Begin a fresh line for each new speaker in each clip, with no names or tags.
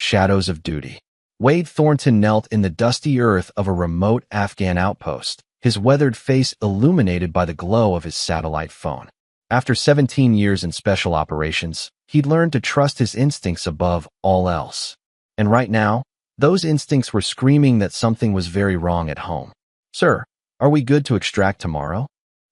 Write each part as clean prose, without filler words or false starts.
shadows of duty. Wade Thornton knelt in the dusty earth of a remote Afghan outpost, his weathered face illuminated by the glow of his satellite phone. After 17 years in special operations, he'd learned to trust his instincts above all else. And right now, those instincts were screaming that something was very wrong at home. "Sir, are we good to extract tomorrow?"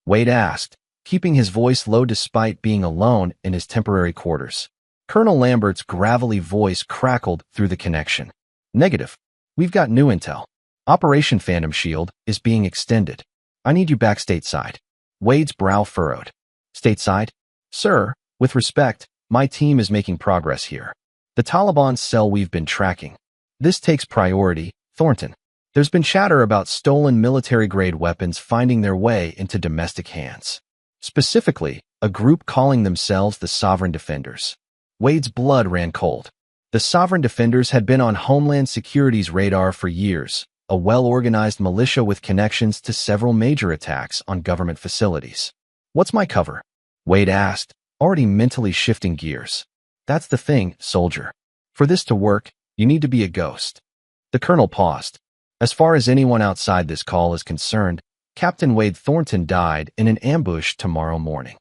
Wade asked, keeping his voice low despite being alone in his temporary quarters. Colonel Lambert's gravelly voice crackled through the connection. "Negative. We've got new intel. Operation Phantom Shield is being extended. I need you back stateside." Wade's brow furrowed. "Stateside? Sir, with respect, my team is making progress here. The Taliban's cell we've been tracking. This takes priority, Thornton. There's been chatter about stolen military-grade weapons finding their way into domestic hands. Specifically, a group calling themselves the Sovereign Defenders." Wade's blood ran cold. The Sovereign Defenders had been on Homeland Security's radar for years, a well-organized militia with connections to several major attacks on government facilities. "What's my cover?" Wade asked, already mentally shifting gears. "That's the thing, soldier. For this to work, you need to be a ghost." The colonel paused. "As far as anyone outside this call is concerned, Captain Wade Thornton died in an ambush tomorrow morning.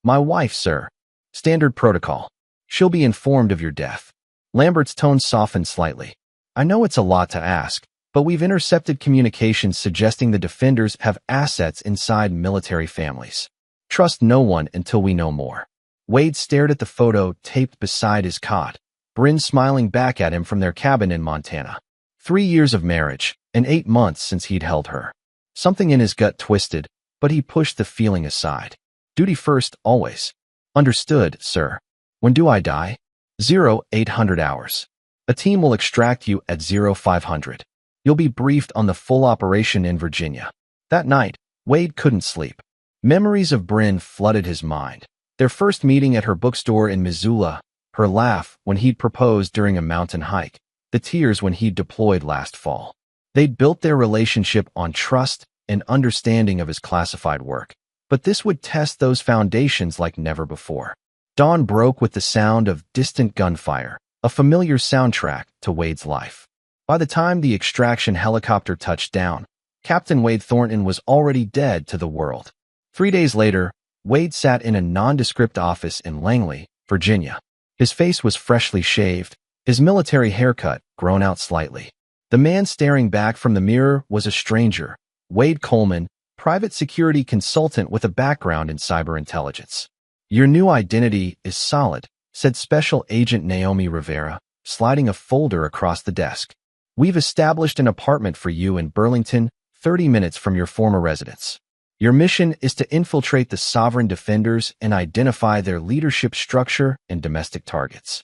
My wife, sir. Standard protocol. She'll be informed of your death." Lambert's tone softened slightly. "I know it's a lot to ask, but we've intercepted communications suggesting the Defenders have assets inside military families. Trust no one until we know more." Wade stared at the photo taped beside his cot, Bryn smiling back at him from their cabin in Montana. 3 years of marriage, and 8 months since he'd held her. Something in his gut twisted, but he pushed the feeling aside. "Duty first, always." "Understood, sir. When do I die?" 0800 hours. A team will extract you at 0500. You'll be briefed on the full operation in Virginia. That night, Wade couldn't sleep. Memories of Bryn flooded his mind. Their first meeting at her bookstore in Missoula, her laugh when he'd proposed during a mountain hike, the tears when he'd deployed last fall. They'd built their relationship on trust and understanding of his classified work, but this would test those foundations like never before. Dawn broke with the sound of distant gunfire, a familiar soundtrack to Wade's life. By the time the extraction helicopter touched down, Captain Wade Thornton was already dead to the world. 3 days later, Wade sat in a nondescript office in Langley, Virginia. His face was freshly shaved, his military haircut grown out slightly. The man staring back from the mirror was a stranger, Wade Coleman, private security consultant with a background in cyber intelligence. "Your new identity is solid," said Special Agent Naomi Rivera, sliding a folder across the desk. "We've established an apartment for you in Burlington, 30 minutes from your former residence. Your mission is to infiltrate the Sovereign Defenders and identify their leadership structure and domestic targets.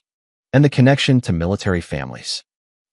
And the connection to military families."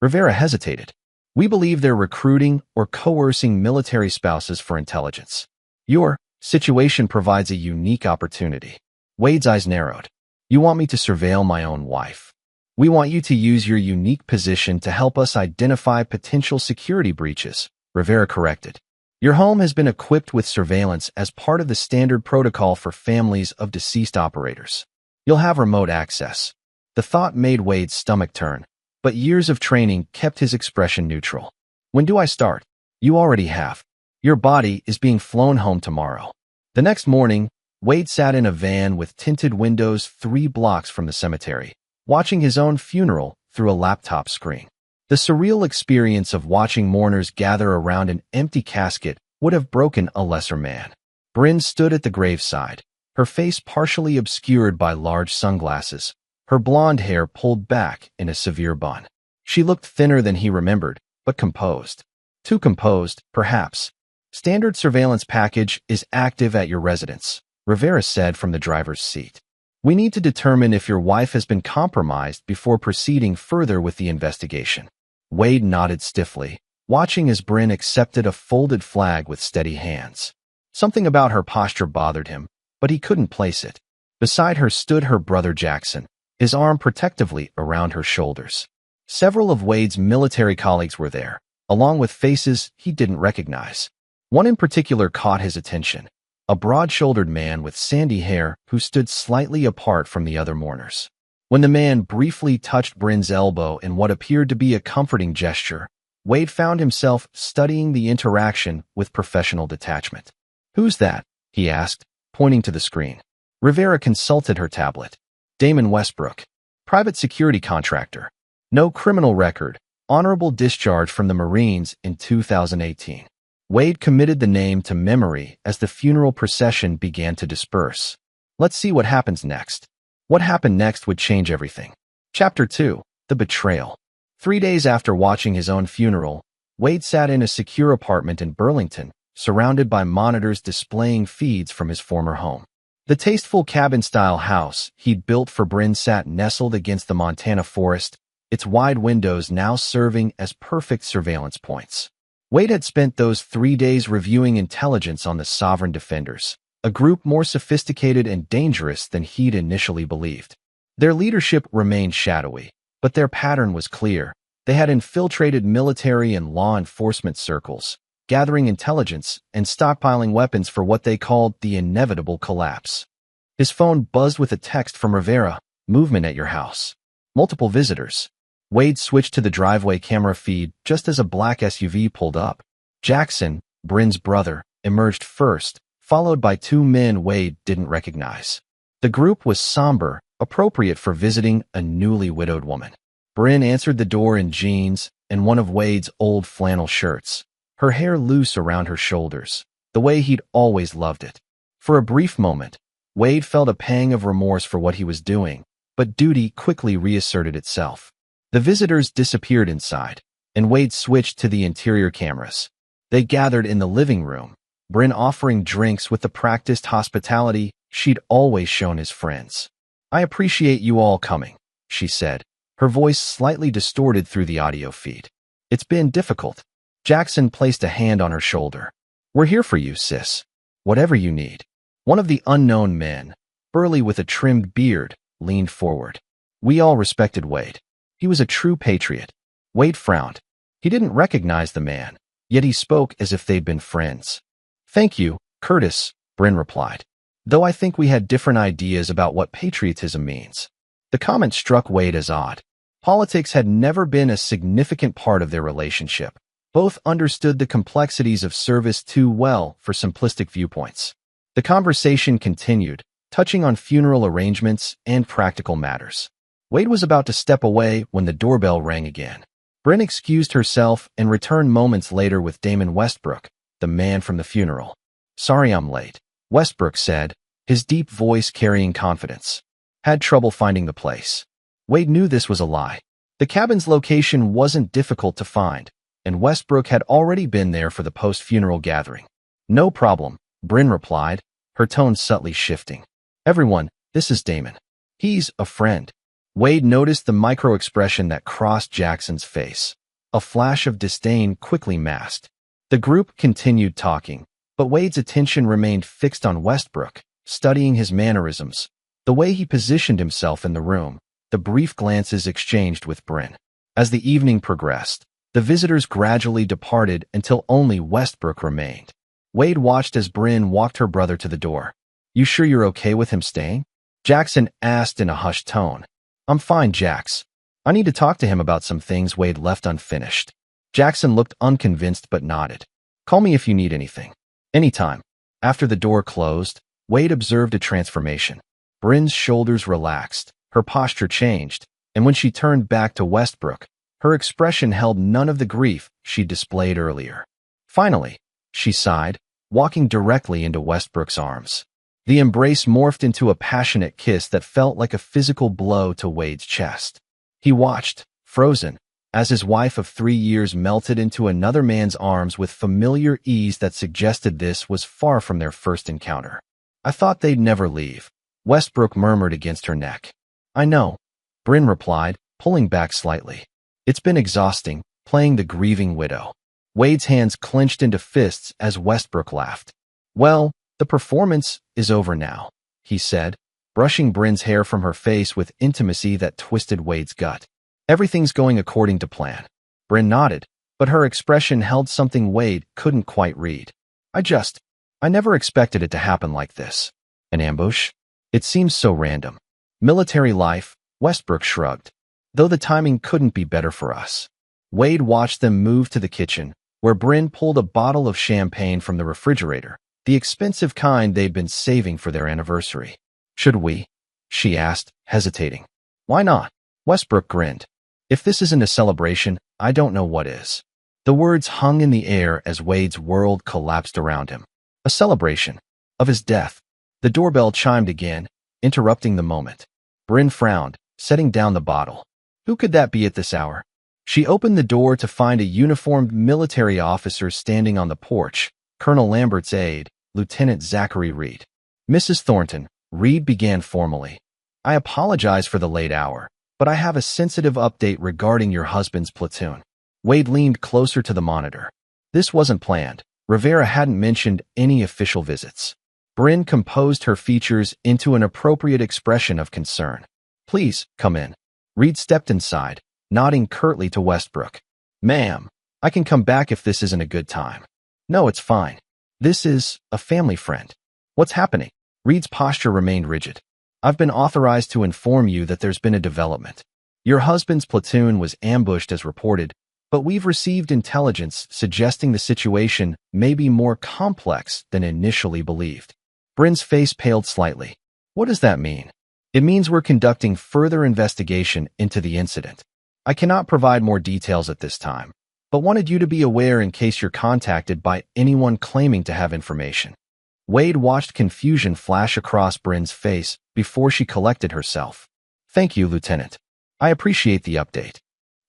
Rivera hesitated. "We believe they're recruiting or coercing military spouses for intelligence. Your situation provides a unique opportunity." Wade's eyes narrowed. "You want me to surveil my own wife. We want you to use your unique position to help us identify potential security breaches," Rivera corrected. "Your home has been equipped with surveillance as part of the standard protocol for families of deceased operators. You'll have remote access." The thought made Wade's stomach turn, but years of training kept his expression neutral. "When do I start?" "You already have. Your body is being flown home tomorrow." The next morning, Wade sat in a van with tinted windows 3 blocks from the cemetery, watching his own funeral through a laptop screen. The surreal experience of watching mourners gather around an empty casket would have broken a lesser man. Bryn stood at the graveside, her face partially obscured by large sunglasses, her blonde hair pulled back in a severe bun. She looked thinner than he remembered, but composed. Too composed, perhaps. "Standard surveillance package is active at your residence," Rivera said from the driver's seat. "We need to determine if your wife has been compromised before proceeding further with the investigation." Wade nodded stiffly, watching as Bryn accepted a folded flag with steady hands. Something about her posture bothered him, but he couldn't place it. Beside her stood her brother Jackson, his arm protectively around her shoulders. Several of Wade's military colleagues were there, along with faces he didn't recognize. One in particular caught his attention, a broad-shouldered man with sandy hair who stood slightly apart from the other mourners. When the man briefly touched Bryn's elbow in what appeared to be a comforting gesture, Wade found himself studying the interaction with professional detachment. "Who's that?" he asked, pointing to the screen. Rivera consulted her tablet. "Damon Westbrook. Private security contractor. No criminal record. Honorable discharge from the Marines in 2018. Wade committed the name to memory as the funeral procession began to disperse. Let's see what happens next. What happened next would change everything. Chapter 2. The Betrayal. 3 days after watching his own funeral, Wade sat in a secure apartment in Burlington, surrounded by monitors displaying feeds from his former home. The tasteful cabin-style house he'd built for Bryn sat nestled against the Montana forest, its wide windows now serving as perfect surveillance points. Wade had spent those 3 days reviewing intelligence on the Sovereign Defenders, a group more sophisticated and dangerous than he'd initially believed. Their leadership remained shadowy, but their pattern was clear. They had infiltrated military and law enforcement circles, gathering intelligence and stockpiling weapons for what they called the inevitable collapse. His phone buzzed with a text from Rivera. "Movement at your house. Multiple visitors." Wade switched to the driveway camera feed just as a black SUV pulled up. Jackson, Bryn's brother, emerged first, followed by 2 men Wade didn't recognize. The group was somber, appropriate for visiting a newly widowed woman. Bryn answered the door in jeans and one of Wade's old flannel shirts, her hair loose around her shoulders, the way he'd always loved it. For a brief moment, Wade felt a pang of remorse for what he was doing, but duty quickly reasserted itself. The visitors disappeared inside, and Wade switched to the interior cameras. They gathered in the living room, Bryn offering drinks with the practiced hospitality she'd always shown his friends. "I appreciate you all coming," she said, her voice slightly distorted through the audio feed. "It's been difficult." Jackson placed a hand on her shoulder. "We're here for you, sis. Whatever you need." One of the unknown men, burly with a trimmed beard, leaned forward. We all respected Wade. He was a true patriot. Wade frowned. He didn't recognize the man, yet he spoke as if they'd been friends. "Thank you, Curtis," Bryn replied. "Though I think we had different ideas about what patriotism means." The comment struck Wade as odd. Politics had never been a significant part of their relationship. Both understood the complexities of service too well for simplistic viewpoints. The conversation continued, touching on funeral arrangements and practical matters. Wade was about to step away when the doorbell rang again. Bryn excused herself and returned moments later with Damon Westbrook, the man from the funeral. "Sorry I'm late," Westbrook said, his deep voice carrying confidence. "Had trouble finding the place." Wade knew this was a lie. The cabin's location wasn't difficult to find, and Westbrook had already been there for the post-funeral gathering. "No problem," Bryn replied, her tone subtly shifting. "Everyone, this is Damon. He's a friend." Wade noticed the micro-expression that crossed Jackson's face. A flash of disdain quickly masked. The group continued talking, but Wade's attention remained fixed on Westbrook, studying his mannerisms, the way he positioned himself in the room, the brief glances exchanged with Bryn. As the evening progressed, the visitors gradually departed until only Westbrook remained. Wade watched as Bryn walked her brother to the door. "You sure you're okay with him staying?" Jackson asked in a hushed tone. "I'm fine, Jax. I need to talk to him about some things Wade left unfinished." Jackson looked unconvinced but nodded. "Call me if you need anything." "Anytime." After the door closed, Wade observed a transformation. Bryn's shoulders relaxed, her posture changed, and when she turned back to Westbrook, her expression held none of the grief she'd displayed earlier. "Finally," she sighed, walking directly into Westbrook's arms. The embrace morphed into a passionate kiss that felt like a physical blow to Wade's chest. He watched, frozen, as his wife of 3 years melted into another man's arms with familiar ease that suggested this was far from their first encounter. "I thought they'd never leave," Westbrook murmured against her neck. "I know," Bryn replied, pulling back slightly. "It's been exhausting, playing the grieving widow." Wade's hands clenched into fists as Westbrook laughed. "Well, the performance is over now," he said, brushing Bryn's hair from her face with intimacy that twisted Wade's gut. "Everything's going according to plan." Bryn nodded, but her expression held something Wade couldn't quite read. I never expected it to happen like this." "An ambush? It seems so random." "Military life, Westbrook shrugged. Though the timing couldn't be better for us. Wade watched them move to the kitchen, where Bryn pulled a bottle of champagne from the refrigerator, the expensive kind they'd been saving for their anniversary. Should we? She asked, hesitating. Why not? Westbrook grinned. If this isn't a celebration, I don't know what is. The words hung in the air as Wade's world collapsed around him. A celebration. Of his death. The doorbell chimed again, interrupting the moment. Bryn frowned, setting down the bottle. Who could that be at this hour? She opened the door to find a uniformed military officer standing on the porch, Colonel Lambert's aide, Lieutenant Zachary Reed. Mrs. Thornton, Reed began formally. I apologize for the late hour, but I have a sensitive update regarding your husband's platoon. Wade leaned closer to the monitor. This wasn't planned. Rivera hadn't mentioned any official visits. Bryn composed her features into an appropriate expression of concern. Please, come in. Reed stepped inside, nodding curtly to Westbrook. Ma'am, I can come back if this isn't a good time. No, it's fine. This is a family friend. What's happening? Reed's posture remained rigid. I've been authorized to inform you that there's been a development. Your husband's platoon was ambushed as reported, but we've received intelligence suggesting the situation may be more complex than initially believed. Bryn's face paled slightly. What does that mean? It means we're conducting further investigation into the incident. I cannot provide more details at this time, but wanted you to be aware in case you're contacted by anyone claiming to have information. Wade watched confusion flash across Bryn's face before she collected herself. Thank you, Lieutenant. I appreciate the update.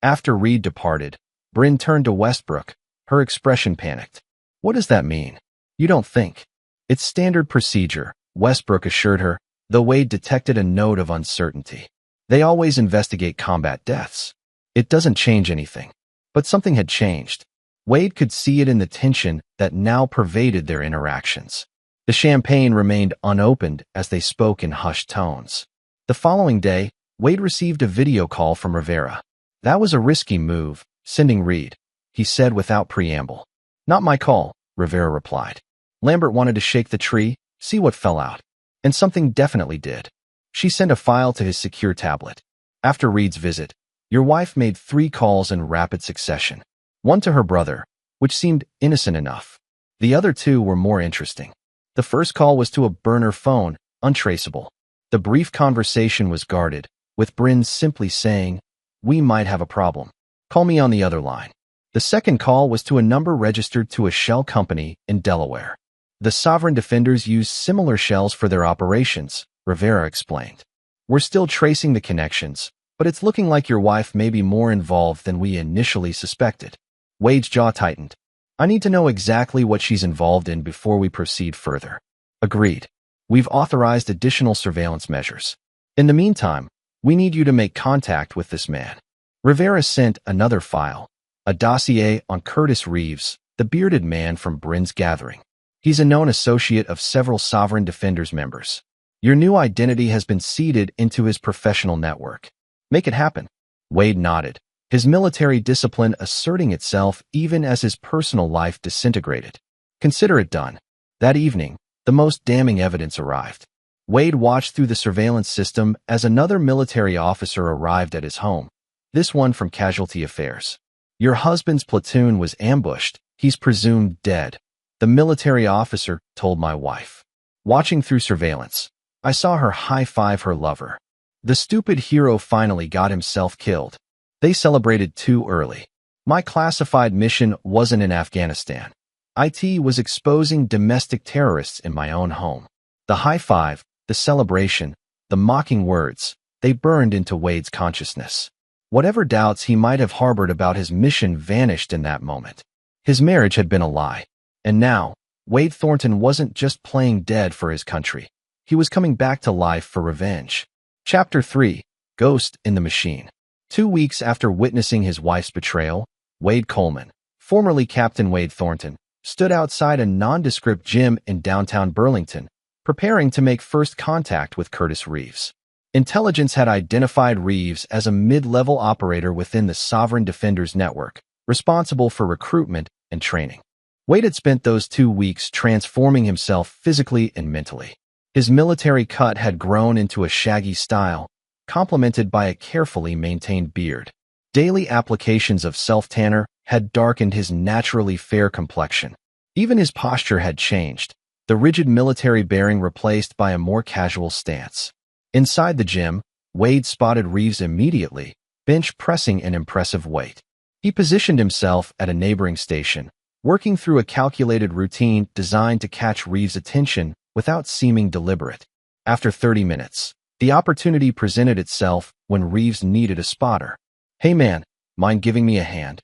After Reed departed, Bryn turned to Westbrook, her expression panicked. What does that mean? You don't think? It's standard procedure, Westbrook assured her, though Wade detected a note of uncertainty. They always investigate combat deaths. It doesn't change anything. But something had changed. Wade could see it in the tension that now pervaded their interactions. The champagne remained unopened as they spoke in hushed tones. The following day, Wade received a video call from Rivera. That was a risky move, sending Reed, he said without preamble. Not my call, Rivera replied. Lambert wanted to shake the tree, see what fell out. And something definitely did. She sent a file to his secure tablet. After Reed's visit, your wife made 3 calls in rapid succession. One to her brother, which seemed innocent enough. The other 2 were more interesting. The first call was to a burner phone, untraceable. The brief conversation was guarded, with Bryn simply saying, "We might have a problem. Call me on the other line." The second call was to a number registered to a shell company in Delaware. The Sovereign Defenders use similar shells for their operations, Rivera explained. We're still tracing the connections, but it's looking like your wife may be more involved than we initially suspected. Wade's jaw tightened. I need to know exactly what she's involved in before we proceed further. Agreed. We've authorized additional surveillance measures. In the meantime, we need you to make contact with this man. Rivera sent another file, a dossier on Curtis Reeves, the bearded man from Bryn's gathering. He's a known associate of several Sovereign Defenders members. Your new identity has been seeded into his professional network. Make it happen. Wade nodded, his military discipline asserting itself even as his personal life disintegrated. Consider it done. That evening, the most damning evidence arrived. Wade watched through the surveillance system as another military officer arrived at his home, this one from Casualty Affairs. Your husband's platoon was ambushed. He's presumed dead. The military officer told my wife. Watching through surveillance, I saw her high-five her lover. The stupid hero finally got himself killed. They celebrated too early. My classified mission wasn't in Afghanistan. IT was exposing domestic terrorists in my own home. The high-five, the celebration, the mocking words, they burned into Wade's consciousness. Whatever doubts he might have harbored about his mission vanished in that moment. His marriage had been a lie. And now, Wade Thornton wasn't just playing dead for his country. He was coming back to life for revenge. Chapter 3, Ghost in the Machine. 2 weeks after witnessing his wife's betrayal, Wade Coleman, formerly Captain Wade Thornton, stood outside a nondescript gym in downtown Burlington, preparing to make first contact with Curtis Reeves. Intelligence had identified Reeves as a mid-level operator within the Sovereign Defenders network, responsible for recruitment and training. Wade had spent those 2 weeks transforming himself physically and mentally. His military cut had grown into a shaggy style, complemented by a carefully maintained beard. Daily applications of self-tanner had darkened his naturally fair complexion. Even his posture had changed, the rigid military bearing replaced by a more casual stance. Inside the gym, Wade spotted Reeves immediately, bench pressing an impressive weight. He positioned himself at a neighboring station, working through a calculated routine designed to catch Reeves' attention without seeming deliberate. After 30 minutes, the opportunity presented itself when Reeves needed a spotter. "Hey man, mind giving me a hand?"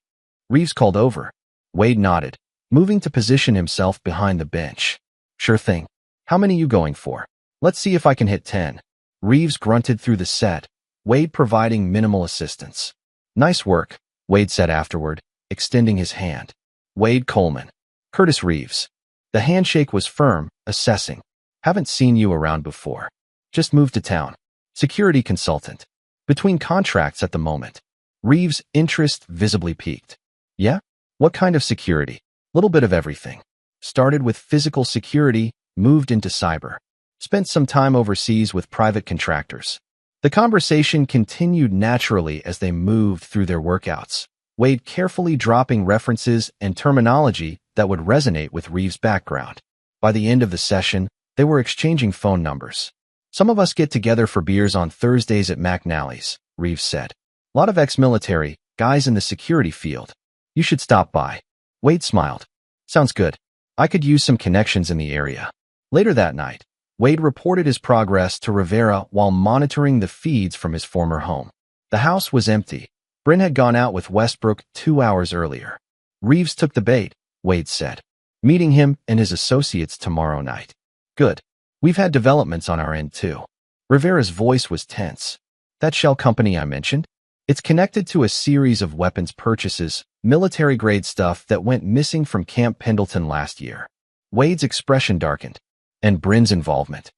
Reeves called over. Wade nodded, moving to position himself behind the bench. "Sure thing. How many you going for?" "Let's see if I can hit 10. Reeves grunted through the set, Wade providing minimal assistance. "Nice work," Wade said afterward, extending his hand. "Wade Coleman. Curtis Reeves." The handshake was firm, assessing. "Haven't seen you around before. Just moved to town. Security consultant. Between contracts at the moment." Reeves' interest visibly peaked. "Yeah? What kind of security?" "Little bit of everything. Started with physical security, moved into cyber. Spent some time overseas with private contractors." The conversation continued naturally as they moved through their workouts, Wade carefully dropping references and terminology that would resonate with Reeves' background. By the end of the session, they were exchanging phone numbers. "Some of us get together for beers on Thursdays at McNally's," Reeves said. "Lot of ex-military, guys in the security field. You should stop by." Wade smiled. "Sounds good. I could use some connections in the area." Later that night, Wade reported his progress to Rivera while monitoring the feeds from his former home. The house was empty. Bryn had gone out with Westbrook 2 hours earlier. "Reeves took the bait," Wade said. "Meeting him and his associates tomorrow night." "Good. We've had developments on our end too." Rivera's voice was tense. "That shell company I mentioned? It's connected to a series of weapons purchases, military-grade stuff that went missing from Camp Pendleton last year." Wade's expression darkened. "And Bryn's involvement?"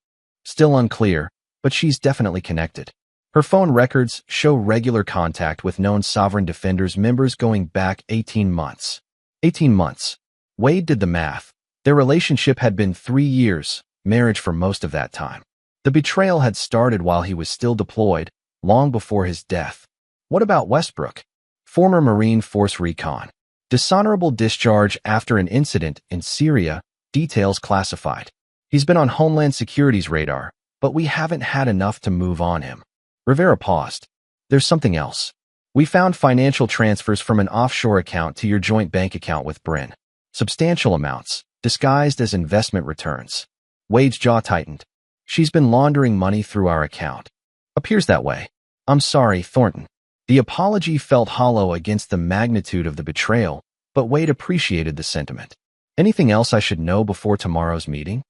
"Still unclear, but she's definitely connected. Her phone records show regular contact with known Sovereign Defenders members going back 18 months. 18 months. Wade did the math. Their relationship had been 3 years, marriage for most of that time. The betrayal had started while he was still deployed, long before his death. What about Westbrook? Former Marine Force Recon. Dishonorable discharge after an incident in Syria, details classified. He's been on Homeland Security's radar, but we haven't had enough to move on him." Rivera paused. "There's something else. We found financial transfers from an offshore account to your joint bank account with Bryn. Substantial amounts, disguised as investment returns." Wade's jaw tightened. "She's been laundering money through our account." "Appears that way. I'm sorry, Thornton." The apology felt hollow against the magnitude of the betrayal, but Wade appreciated the sentiment. "Anything else I should know before tomorrow's meeting?"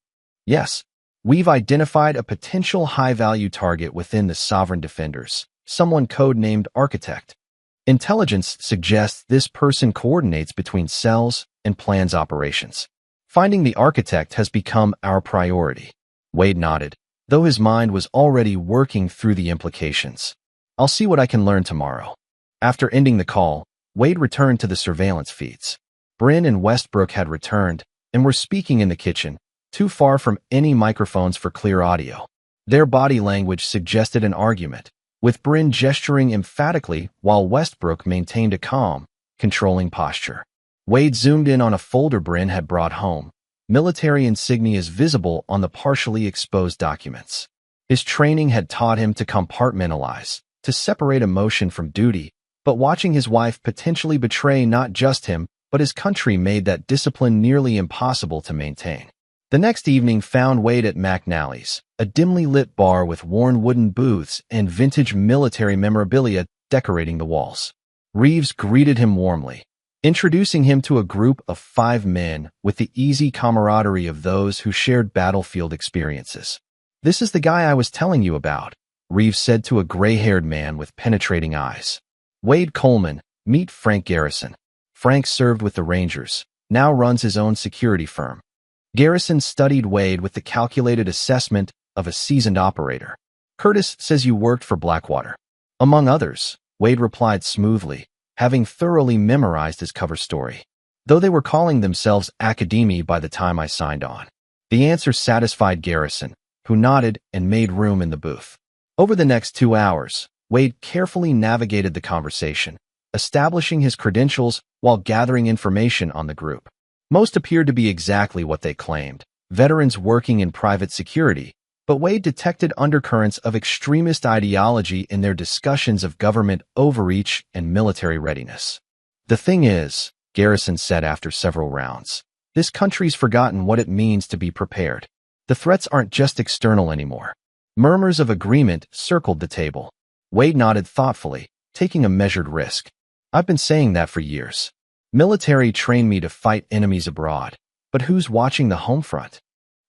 "Yes. We've identified a potential high-value target within the Sovereign Defenders, someone codenamed Architect. Intelligence suggests this person coordinates between cells and plans operations. Finding the Architect has become our priority." Wade nodded, though his mind was already working through the implications. "I'll see what I can learn tomorrow." After ending the call, Wade returned to the surveillance feeds. Bryn and Westbrook had returned and were speaking in the kitchen, too far from any microphones for clear audio. Their body language suggested an argument, with Bryn gesturing emphatically while Westbrook maintained a calm, controlling posture. Wade zoomed in on a folder Bryn had brought home, military insignias visible on the partially exposed documents. His training had taught him to compartmentalize, to separate emotion from duty, but watching his wife potentially betray not just him, but his country made that discipline nearly impossible to maintain. The next evening found Wade at McNally's, a dimly lit bar with worn wooden booths and vintage military memorabilia decorating the walls. Reeves greeted him warmly, introducing him to a group of 5 men with the easy camaraderie of those who shared battlefield experiences. "This is the guy I was telling you about," Reeves said to a gray-haired man with penetrating eyes. "Wade Coleman, meet Frank Garrison." Frank served with the Rangers, now runs his own security firm. Garrison studied Wade with the calculated assessment of a seasoned operator. "Curtis says you worked for Blackwater." "Among others," Wade replied smoothly, having thoroughly memorized his cover story. "Though they were calling themselves Academy by the time I signed on." The answer satisfied Garrison, who nodded and made room in the booth. Over the next 2 hours, Wade carefully navigated the conversation, establishing his credentials while gathering information on the group. Most appeared to be exactly what they claimed, veterans working in private security, but Wade detected undercurrents of extremist ideology in their discussions of government overreach and military readiness. The thing is, Garrison said after several rounds, this country's forgotten what it means to be prepared. The threats aren't just external anymore. Murmurs of agreement circled the table. Wade nodded thoughtfully, taking a measured risk. I've been saying that for years. Military trained me to fight enemies abroad, but who's watching the home front?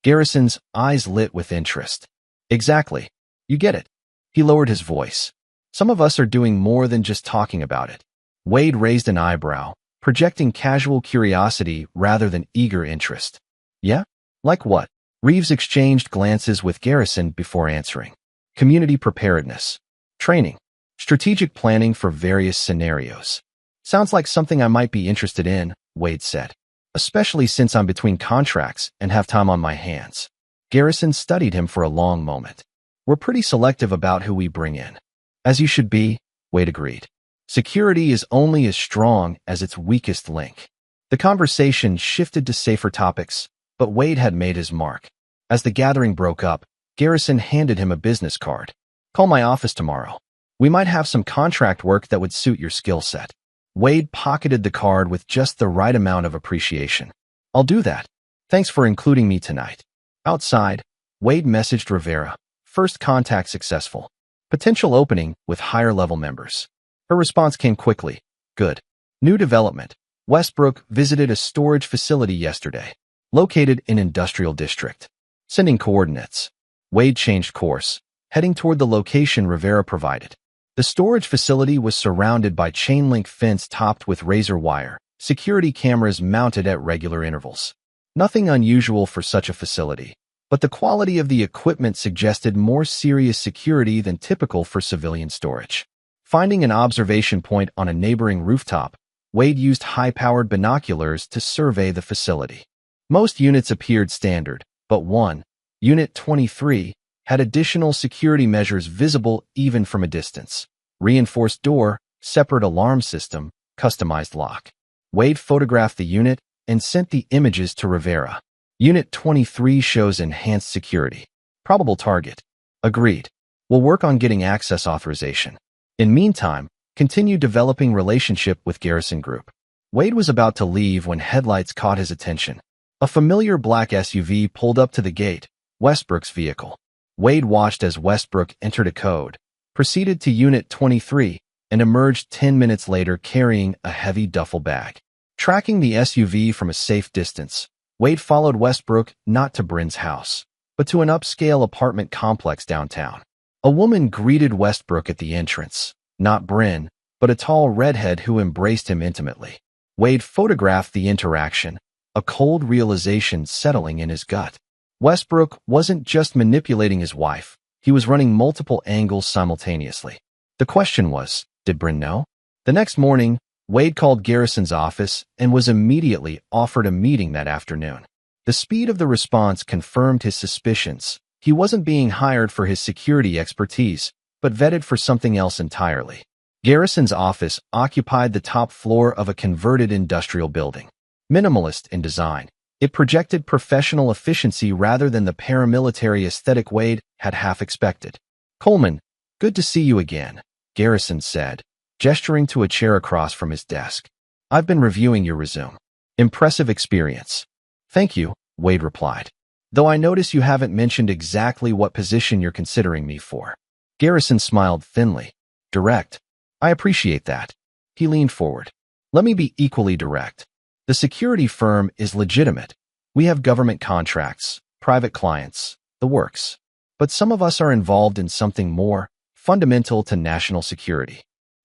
Garrison's eyes lit with interest. Exactly. You get it. He lowered his voice. Some of us are doing more than just talking about it. Wade raised an eyebrow, projecting casual curiosity rather than eager interest. Yeah? Like what? Reeves exchanged glances with Garrison before answering. Community preparedness. Training. Strategic planning for various scenarios. Sounds like something I might be interested in, Wade said. Especially since I'm between contracts and have time on my hands. Garrison studied him for a long moment. We're pretty selective about who we bring in. As you should be, Wade agreed. Security is only as strong as its weakest link. The conversation shifted to safer topics, but Wade had made his mark. As the gathering broke up, Garrison handed him a business card. Call my office tomorrow. We might have some contract work that would suit your skill set. Wade pocketed the card with just the right amount of appreciation. I'll do that. Thanks for including me tonight. Outside, Wade messaged Rivera. First contact successful. Potential opening with higher-level members. Her response came quickly. Good. New development. Westbrook visited a storage facility yesterday, located in Industrial District. Sending coordinates. Wade changed course, heading toward the location Rivera provided. The storage facility was surrounded by chain-link fence topped with razor wire, security cameras mounted at regular intervals. Nothing unusual for such a facility, but the quality of the equipment suggested more serious security than typical for civilian storage. Finding an observation point on a neighboring rooftop, Wade used high-powered binoculars to survey the facility. Most units appeared standard, but one, Unit 23, had additional security measures visible even from a distance. Reinforced door, separate alarm system, customized lock. Wade photographed the unit and sent the images to Rivera. Unit 23 shows enhanced security. Probable target. Agreed. We'll work on getting access authorization. In meantime, continue developing relationship with Garrison Group. Wade was about to leave when headlights caught his attention. A familiar black SUV pulled up to the gate, Westbrook's vehicle. Wade watched as Westbrook entered a code, proceeded to Unit 23, and emerged 10 minutes later carrying a heavy duffel bag. Tracking the SUV from a safe distance, Wade followed Westbrook not to Bryn's house, but to an upscale apartment complex downtown. A woman greeted Westbrook at the entrance, not Bryn, but a tall redhead who embraced him intimately. Wade photographed the interaction, a cold realization settling in his gut. Westbrook wasn't just manipulating his wife, he was running multiple angles simultaneously. The question was, did Bryn know? The next morning, Wade called Garrison's office and was immediately offered a meeting that afternoon. The speed of the response confirmed his suspicions. He wasn't being hired for his security expertise, but vetted for something else entirely. Garrison's office occupied the top floor of a converted industrial building. Minimalist in design, it projected professional efficiency rather than the paramilitary aesthetic Wade had half expected. Coleman, good to see you again, Garrison said, gesturing to a chair across from his desk. I've been reviewing your resume. Impressive experience. Thank you, Wade replied. Though I notice you haven't mentioned exactly what position you're considering me for. Garrison smiled thinly. Direct. I appreciate that. He leaned forward. Let me be equally direct. The security firm is legitimate. We have government contracts, private clients, the works. But some of us are involved in something more fundamental to national security.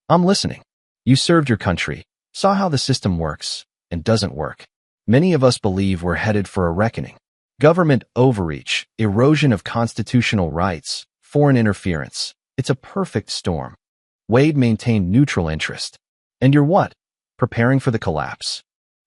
I'm listening. You served your country, saw how the system works and doesn't work. Many of us believe we're headed for a reckoning. Government overreach, erosion of constitutional rights, foreign interference. It's a perfect storm. Wade maintained neutral interest. And you're what? Preparing for the collapse.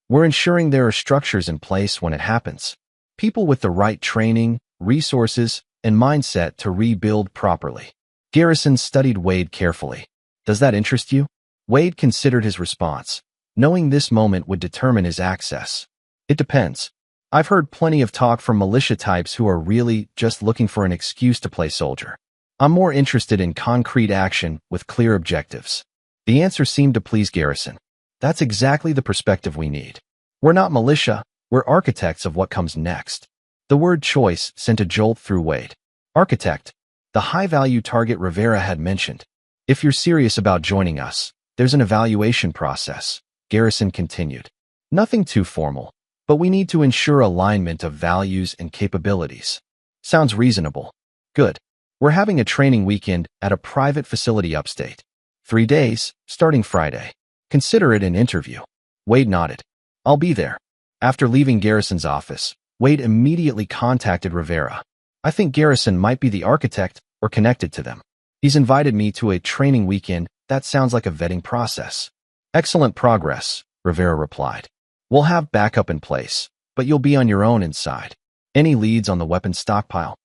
We're ensuring there are structures in place when it happens. People with the right training, resources, and mindset to rebuild properly. Garrison studied Wade carefully. Does that interest you? Wade considered his response, knowing this moment would determine his access. It depends. I've heard plenty of talk from militia types who are really just looking for an excuse to play soldier. I'm more interested in concrete action with clear objectives. The answer seemed to please Garrison. That's exactly the perspective we need. We're not militia, we're architects of what comes next. The word choice sent a jolt through Wade. Architect, the high-value target Rivera had mentioned. If you're serious about joining us, there's an evaluation process, Garrison continued. Nothing too formal, but we need to ensure alignment of values and capabilities. Sounds reasonable. Good. We're having a training weekend at a private facility upstate. 3 days, starting Friday. Consider it an interview. Wade nodded. I'll be there. After leaving Garrison's office, Wade immediately contacted Rivera. I think Garrison might be the architect or connected to them. He's invited me to a training weekend. That sounds like a vetting process. Excellent progress, Rivera replied. We'll have backup in place, but you'll be on your own inside. Any leads on the weapons stockpile?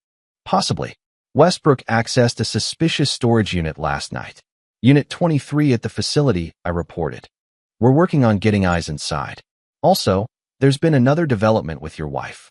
Possibly. Westbrook accessed a suspicious storage unit last night. Unit 23 at the facility, I reported. We're working on getting eyes inside. Also, there's been another development with your wife.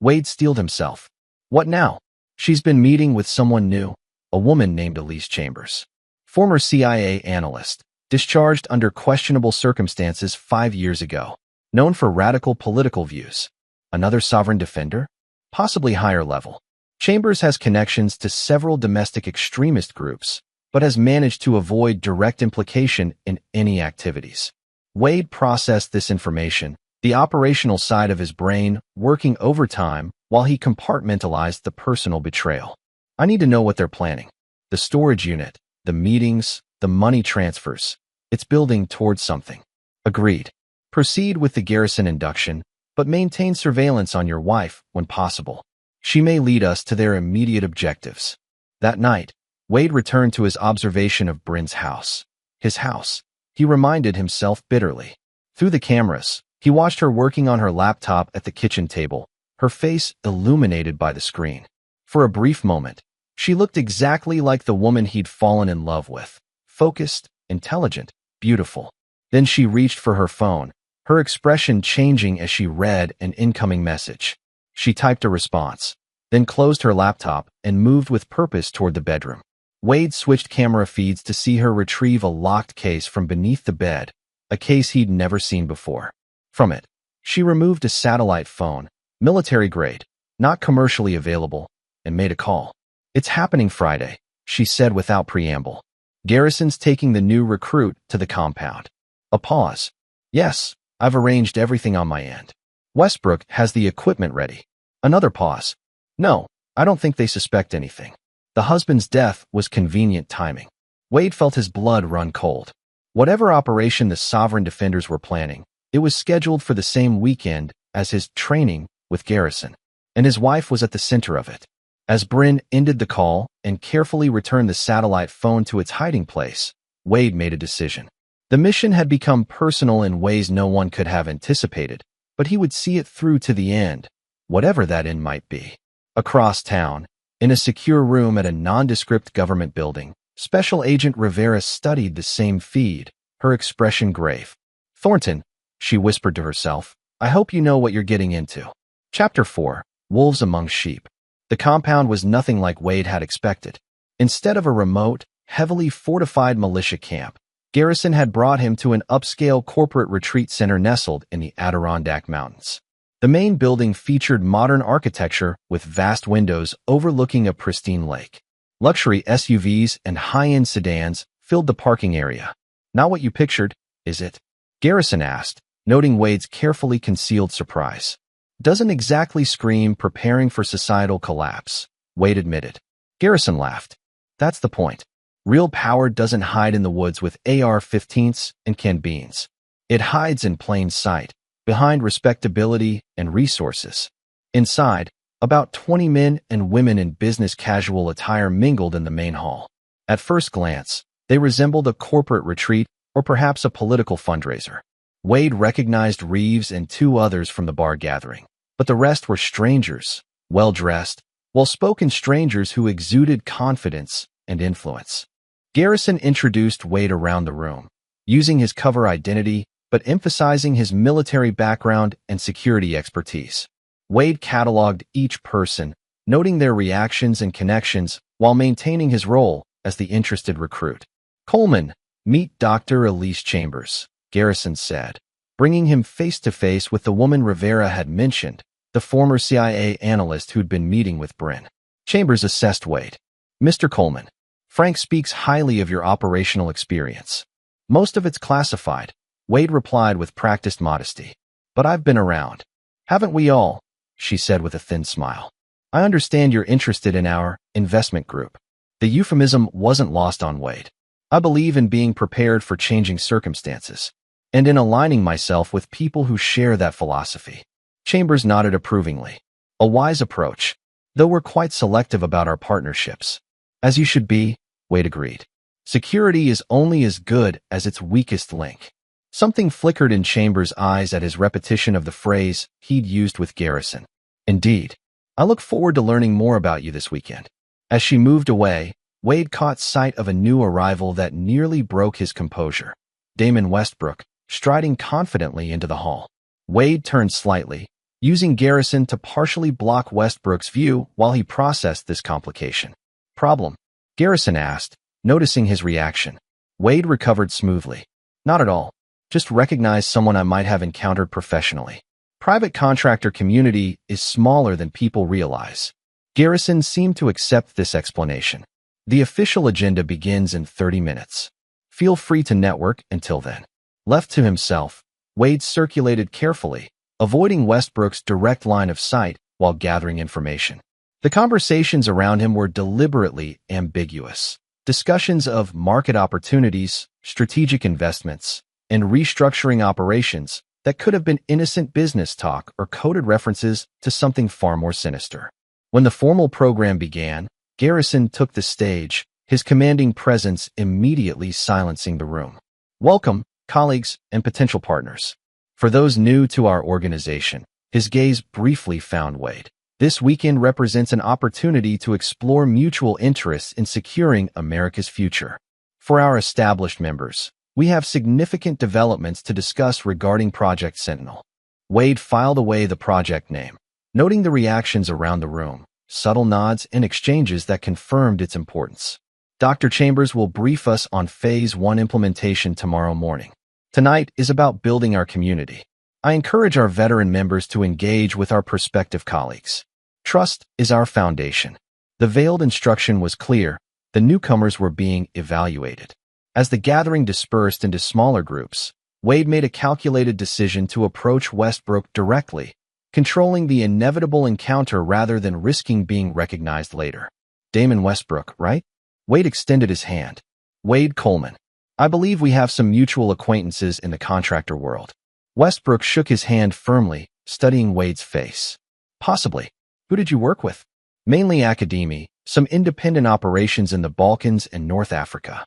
Wade steeled himself. What now? She's been meeting with someone new, a woman named Elise Chambers. Former CIA analyst, discharged under questionable circumstances 5 years ago. Known for radical political views. Another sovereign defender? Possibly higher level. Chambers has connections to several domestic extremist groups, but has managed to avoid direct implication in any activities. Wade processed this information, the operational side of his brain working overtime while he compartmentalized the personal betrayal. I need to know what they're planning. The storage unit, the meetings, the money transfers. It's building towards something. Agreed. Proceed with the Garrison induction, but maintain surveillance on your wife when possible. She may lead us to their immediate objectives. That night, Wade returned to his observation of Bryn's house. His house, he reminded himself bitterly. Through the cameras, he watched her working on her laptop at the kitchen table, her face illuminated by the screen. For a brief moment, she looked exactly like the woman he'd fallen in love with. Focused, intelligent, beautiful. Then she reached for her phone, her expression changing as she read an incoming message. She typed a response, then closed her laptop and moved with purpose toward the bedroom. Wade switched camera feeds to see her retrieve a locked case from beneath the bed, a case he'd never seen before. From it, she removed a satellite phone, military grade, not commercially available, and made a call. It's happening Friday, she said without preamble. Garrison's taking the new recruit to the compound. A pause. Yes, I've arranged everything on my end. Westbrook has the equipment ready. Another pause. No, I don't think they suspect anything. The husband's death was convenient timing. Wade felt his blood run cold. Whatever operation the sovereign defenders were planning, it was scheduled for the same weekend as his training with Garrison, and his wife was at the center of it. As Bryn ended the call and carefully returned the satellite phone to its hiding place, Wade made a decision. The mission had become personal in ways no one could have anticipated, but he would see it through to the end, whatever that end might be. Across town, in a secure room at a nondescript government building, Special Agent Rivera studied the same feed, her expression grave. Thornton, she whispered to herself, I hope you know what you're getting into. Chapter 4, Wolves Among Sheep. The compound was nothing like Wade had expected. Instead of a remote, heavily fortified militia camp, Garrison had brought him to an upscale corporate retreat center nestled in the Adirondack Mountains. The main building featured modern architecture with vast windows overlooking a pristine lake. Luxury SUVs and high-end sedans filled the parking area. Not what you pictured, is it? Garrison asked, noting Wade's carefully concealed surprise. Doesn't exactly scream preparing for societal collapse, Wade admitted. Garrison laughed. That's the point. Real power doesn't hide in the woods with AR-15s and canned beans. It hides in plain sight, behind respectability and resources. Inside, about 20 men and women in business casual attire mingled in the main hall. At first glance, they resembled a corporate retreat or perhaps a political fundraiser. Wade recognized Reeves and 2 others from the bar gathering, but the rest were strangers, well-dressed, well-spoken strangers who exuded confidence and influence. Garrison introduced Wade around the room, using his cover identity but emphasizing his military background and security expertise. Wade cataloged each person, noting their reactions and connections while maintaining his role as the interested recruit. "Coleman, meet Dr. Elise Chambers," Garrison said, bringing him face-to-face with the woman Rivera had mentioned, the former CIA analyst who'd been meeting with Brin. Chambers assessed Wade. "Mr. Coleman, Frank speaks highly of your operational experience. Most of it's classified," Wade replied with practiced modesty. "But I've been around. Haven't we all?" she said with a thin smile. "I understand you're interested in our investment group." The euphemism wasn't lost on Wade. "I believe in being prepared for changing circumstances, and in aligning myself with people who share that philosophy." Chambers nodded approvingly. "A wise approach, though we're quite selective about our partnerships." "As you should be," Wade agreed. "Security is only as good as its weakest link." Something flickered in Chambers' eyes at his repetition of the phrase he'd used with Garrison. "Indeed. I look forward to learning more about you this weekend." As she moved away, Wade caught sight of a new arrival that nearly broke his composure. Damon Westbrook, striding confidently into the hall. Wade turned slightly, using Garrison to partially block Westbrook's view while he processed this complication. "Problem?" Garrison asked, noticing his reaction. Wade recovered smoothly. "Not at all. Just recognized someone I might have encountered professionally. Private contractor community is smaller than people realize." Garrison seemed to accept this explanation. "The official agenda begins in 30 minutes. Feel free to network until then." Left to himself, Wade circulated carefully, avoiding Westbrook's direct line of sight while gathering information. The conversations around him were deliberately ambiguous. Discussions of market opportunities, strategic investments, and restructuring operations that could have been innocent business talk or coded references to something far more sinister. When the formal program began, Garrison took the stage, his commanding presence immediately silencing the room. "Welcome, colleagues and potential partners." For those new to our organization, his gaze briefly found Wade. "This weekend represents an opportunity to explore mutual interests in securing America's future. For our established members, we have significant developments to discuss regarding Project Sentinel." Wade filed away the project name, noting the reactions around the room, subtle nods and exchanges that confirmed its importance. "Dr. Chambers will brief us on Phase 1 implementation tomorrow morning. Tonight is about building our community. I encourage our veteran members to engage with our prospective colleagues. Trust is our foundation." The veiled instruction was clear. The newcomers were being evaluated. As the gathering dispersed into smaller groups, Wade made a calculated decision to approach Westbrook directly, controlling the inevitable encounter rather than risking being recognized later. "Damon Westbrook, right?" Wade extended his hand. "Wade Coleman. I believe we have some mutual acquaintances in the contractor world." Westbrook shook his hand firmly, studying Wade's face. "Possibly. Who did you work with?" "Mainly academia, some independent operations in the Balkans and North Africa."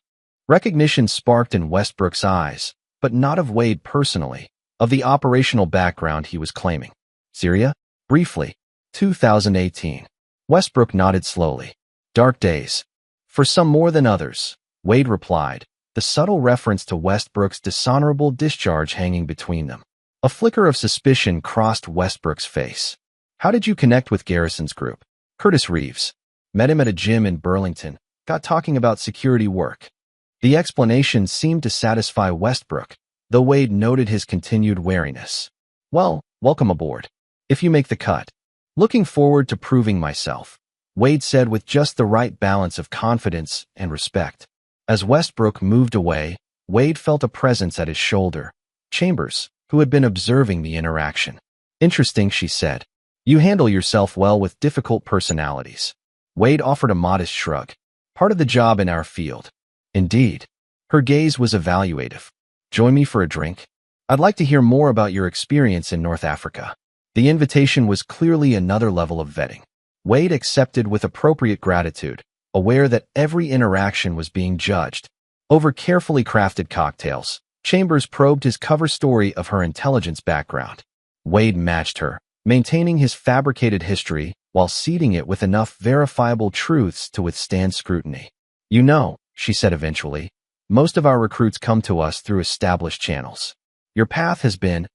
Recognition sparked in Westbrook's eyes, but not of Wade personally, of the operational background he was claiming. "Syria?" "Briefly. 2018. Westbrook nodded slowly. "Dark days. For some more than others," Wade replied, the subtle reference to Westbrook's dishonorable discharge hanging between them. A flicker of suspicion crossed Westbrook's face. "How did you connect with Garrison's group?" "Curtis Reeves. Met him at a gym in Burlington. Got talking about security work." The explanation seemed to satisfy Westbrook, though Wade noted his continued wariness. "Well, welcome aboard. If you make the cut." "Looking forward to proving myself," Wade said with just the right balance of confidence and respect. As Westbrook moved away, Wade felt a presence at his shoulder. Chambers, who had been observing the interaction. "Interesting," she said. "You handle yourself well with difficult personalities." Wade offered a modest shrug. "Part of the job in our field." "Indeed." Her gaze was evaluative. "Join me for a drink? I'd like to hear more about your experience in North Africa." The invitation was clearly another level of vetting. Wade accepted with appropriate gratitude, aware that every interaction was being judged. Over carefully crafted cocktails, Chambers probed his cover story of her intelligence background. Wade matched her, maintaining his fabricated history while seeding it with enough verifiable truths to withstand scrutiny. She said eventually, most of our recruits come to us through established channels. Your path has been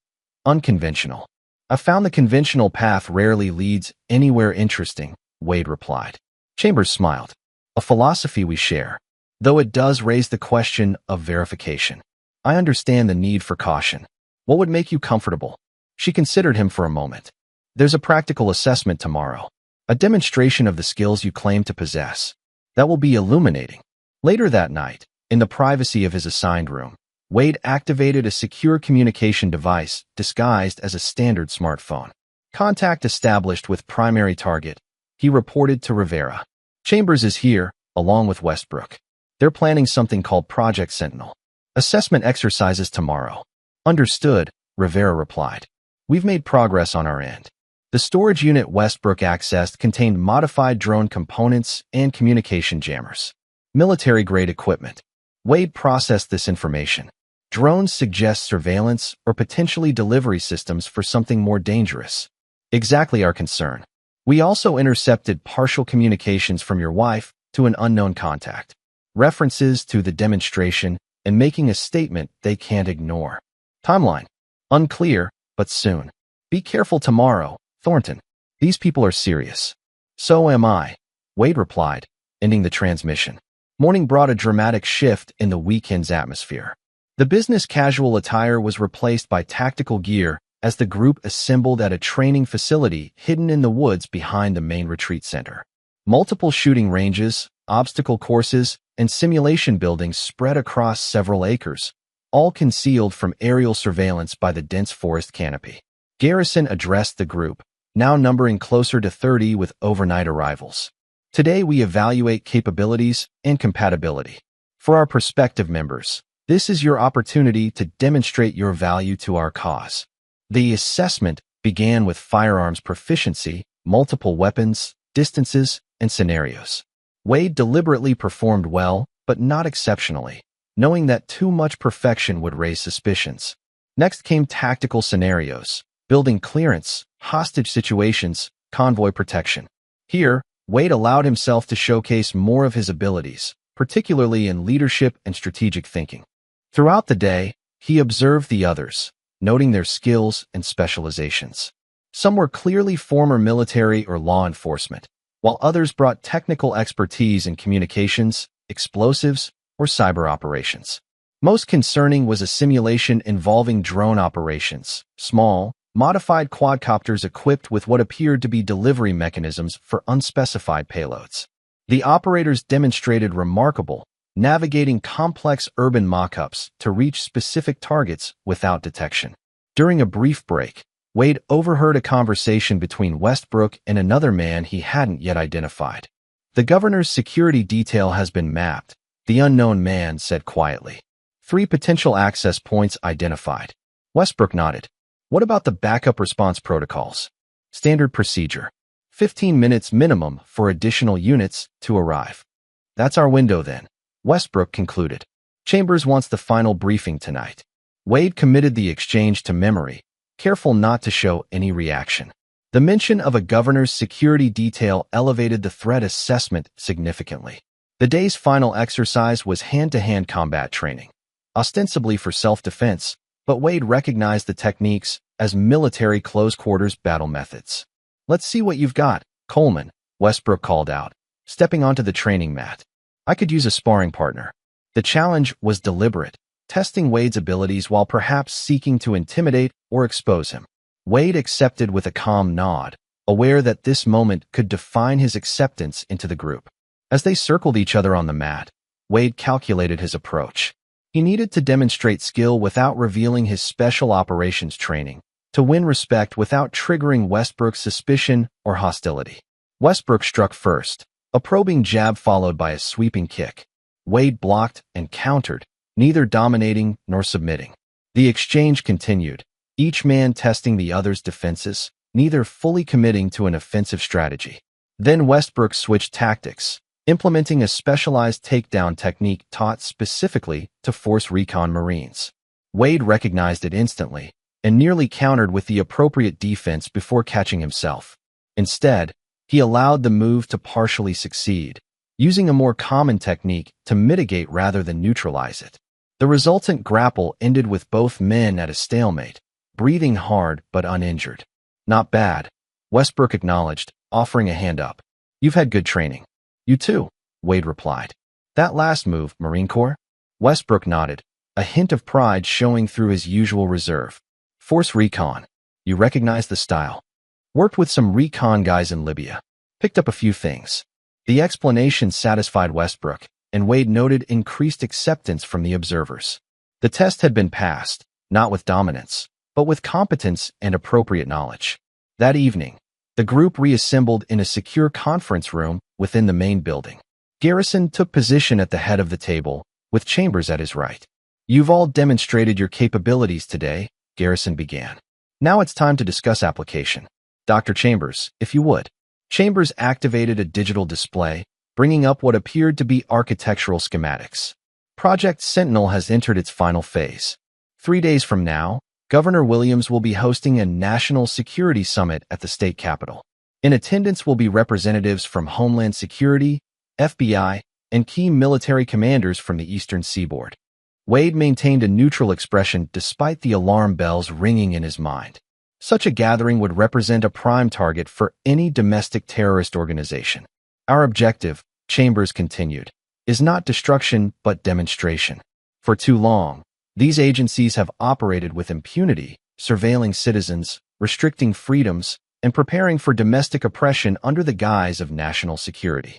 unconventional. I found the conventional path rarely leads anywhere interesting, Wade replied. Chambers smiled. A philosophy we share, though it does raise the question of verification. I understand the need for caution. What would make you comfortable? She considered him for a moment. There's a practical assessment tomorrow, a demonstration of the skills you claim to possess. That will be illuminating. Later that night, in the privacy of his assigned room, Wade activated a secure communication device disguised as a standard smartphone. Contact established with primary target, he reported to Rivera. Chambers is here, along with Westbrook. They're planning something called Project Sentinel. Assessment exercises tomorrow. Understood, Rivera replied. We've made progress on our end. The storage unit Westbrook accessed contained modified drone components and communication jammers. Military-grade equipment. Wade processed this information. Drones suggest surveillance or potentially delivery systems for something more dangerous. Exactly our concern. We also intercepted partial communications from your wife to an unknown contact. References to the demonstration and making a statement they can't ignore. Timeline. Unclear, but soon. Be careful tomorrow, Thornton. These people are serious. So am I, Wade replied, ending the transmission. Morning brought a dramatic shift in the weekend's atmosphere. The business casual attire was replaced by tactical gear as the group assembled at a training facility hidden in the woods behind the main retreat center. Multiple shooting ranges, obstacle courses, and simulation buildings spread across several acres, all concealed from aerial surveillance by the dense forest canopy. Garrison addressed the group, now numbering closer to 30 with overnight arrivals. Today we evaluate capabilities and compatibility. For our prospective members, this is your opportunity to demonstrate your value to our cause. The assessment began with firearms proficiency, multiple weapons, distances, and scenarios. Wade deliberately performed well, but not exceptionally, knowing that too much perfection would raise suspicions. Next came tactical scenarios, building clearance, hostage situations, convoy protection. Here, Wade allowed himself to showcase more of his abilities, particularly in leadership and strategic thinking. Throughout the day, he observed the others, noting their skills and specializations. Some were clearly former military or law enforcement, while others brought technical expertise in communications, explosives, or cyber operations. Most concerning was a simulation involving drone operations, small, modified quadcopters equipped with what appeared to be delivery mechanisms for unspecified payloads. The operators demonstrated remarkable, navigating complex urban mock-ups to reach specific targets without detection. During a brief break, Wade overheard a conversation between Westbrook and another man he hadn't yet identified. The governor's security detail has been mapped, the unknown man said quietly. 3 potential access points identified. Westbrook nodded. What about the backup response protocols? Standard procedure. 15 minutes minimum for additional units to arrive. That's our window then, Westbrook concluded. Chambers wants the final briefing tonight. Wade committed the exchange to memory, careful not to show any reaction. The mention of a governor's security detail elevated the threat assessment significantly. The day's final exercise was hand-to-hand combat training, ostensibly for self-defense, but Wade recognized the techniques as military close-quarters battle methods. Let's see what you've got, Coleman, Westbrook called out, stepping onto the training mat. I could use a sparring partner. The challenge was deliberate, testing Wade's abilities while perhaps seeking to intimidate or expose him. Wade accepted with a calm nod, aware that this moment could define his acceptance into the group. As they circled each other on the mat, Wade calculated his approach. He needed to demonstrate skill without revealing his special operations training, to win respect without triggering Westbrook's suspicion or hostility. Westbrook struck first, a probing jab followed by a sweeping kick. Wade blocked and countered, neither dominating nor submitting. The exchange continued, each man testing the other's defenses, neither fully committing to an offensive strategy. Then Westbrook switched tactics, implementing a specialized takedown technique taught specifically to Force Recon Marines. Wade recognized it instantly and nearly countered with the appropriate defense before catching himself. Instead, he allowed the move to partially succeed, using a more common technique to mitigate rather than neutralize it. The resultant grapple ended with both men at a stalemate, breathing hard but uninjured. Not bad, Westbrook acknowledged, offering a hand up. You've had good training. You too, Wade replied. That last move, Marine Corps? Westbrook nodded, a hint of pride showing through his usual reserve. Force Recon. You recognize the style. Worked with some recon guys in Libya. Picked up a few things. The explanation satisfied Westbrook, and Wade noted increased acceptance from the observers. The test had been passed, not with dominance, but with competence and appropriate knowledge. That evening, the group reassembled in a secure conference room within the main building. Garrison took position at the head of the table, with Chambers at his right. You've all demonstrated your capabilities today, Garrison began. Now it's time to discuss application. Dr. Chambers, if you would. Chambers activated a digital display, bringing up what appeared to be architectural schematics. Project Sentinel has entered its final phase. 3 days from now, Governor Williams will be hosting a national security summit at the state capitol. In attendance will be representatives from Homeland Security, FBI, and key military commanders from the Eastern Seaboard. Wade maintained a neutral expression despite the alarm bells ringing in his mind. Such a gathering would represent a prime target for any domestic terrorist organization. Our objective, Chambers continued, is not destruction but demonstration. For too long, these agencies have operated with impunity, surveilling citizens, restricting freedoms, and preparing for domestic oppression under the guise of national security.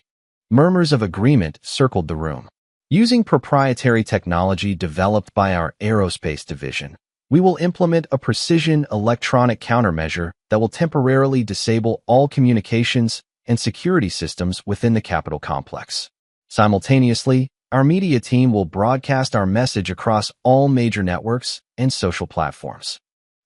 Murmurs of agreement circled the room. Using proprietary technology developed by our aerospace division, we will implement a precision electronic countermeasure that will temporarily disable all communications and security systems within the Capitol complex. Simultaneously, our media team will broadcast our message across all major networks and social platforms.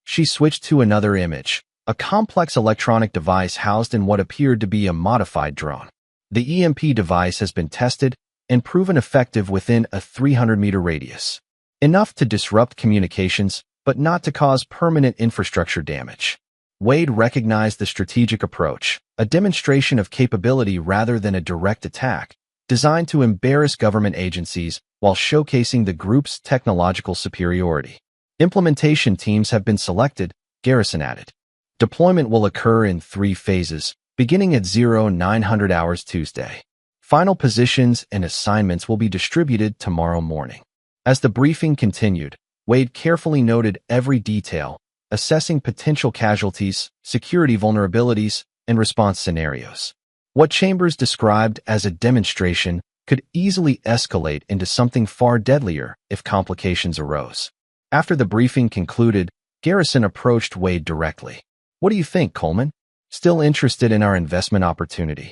She switched to another image, a complex electronic device housed in what appeared to be a modified drone. The EMP device has been tested and proven effective within a 300-meter radius. Enough to disrupt communications, but not to cause permanent infrastructure damage. Wade recognized the strategic approach, a demonstration of capability rather than a direct attack, designed to embarrass government agencies while showcasing the group's technological superiority. Implementation teams have been selected, Garrison added. Deployment will occur in 3 phases, beginning at 0900 hours Tuesday. Final positions and assignments will be distributed tomorrow morning. As the briefing continued, Wade carefully noted every detail, assessing potential casualties, security vulnerabilities, and response scenarios. What Chambers described as a demonstration could easily escalate into something far deadlier if complications arose. After the briefing concluded, Garrison approached Wade directly. What do you think, Coleman? Still interested in our investment opportunity?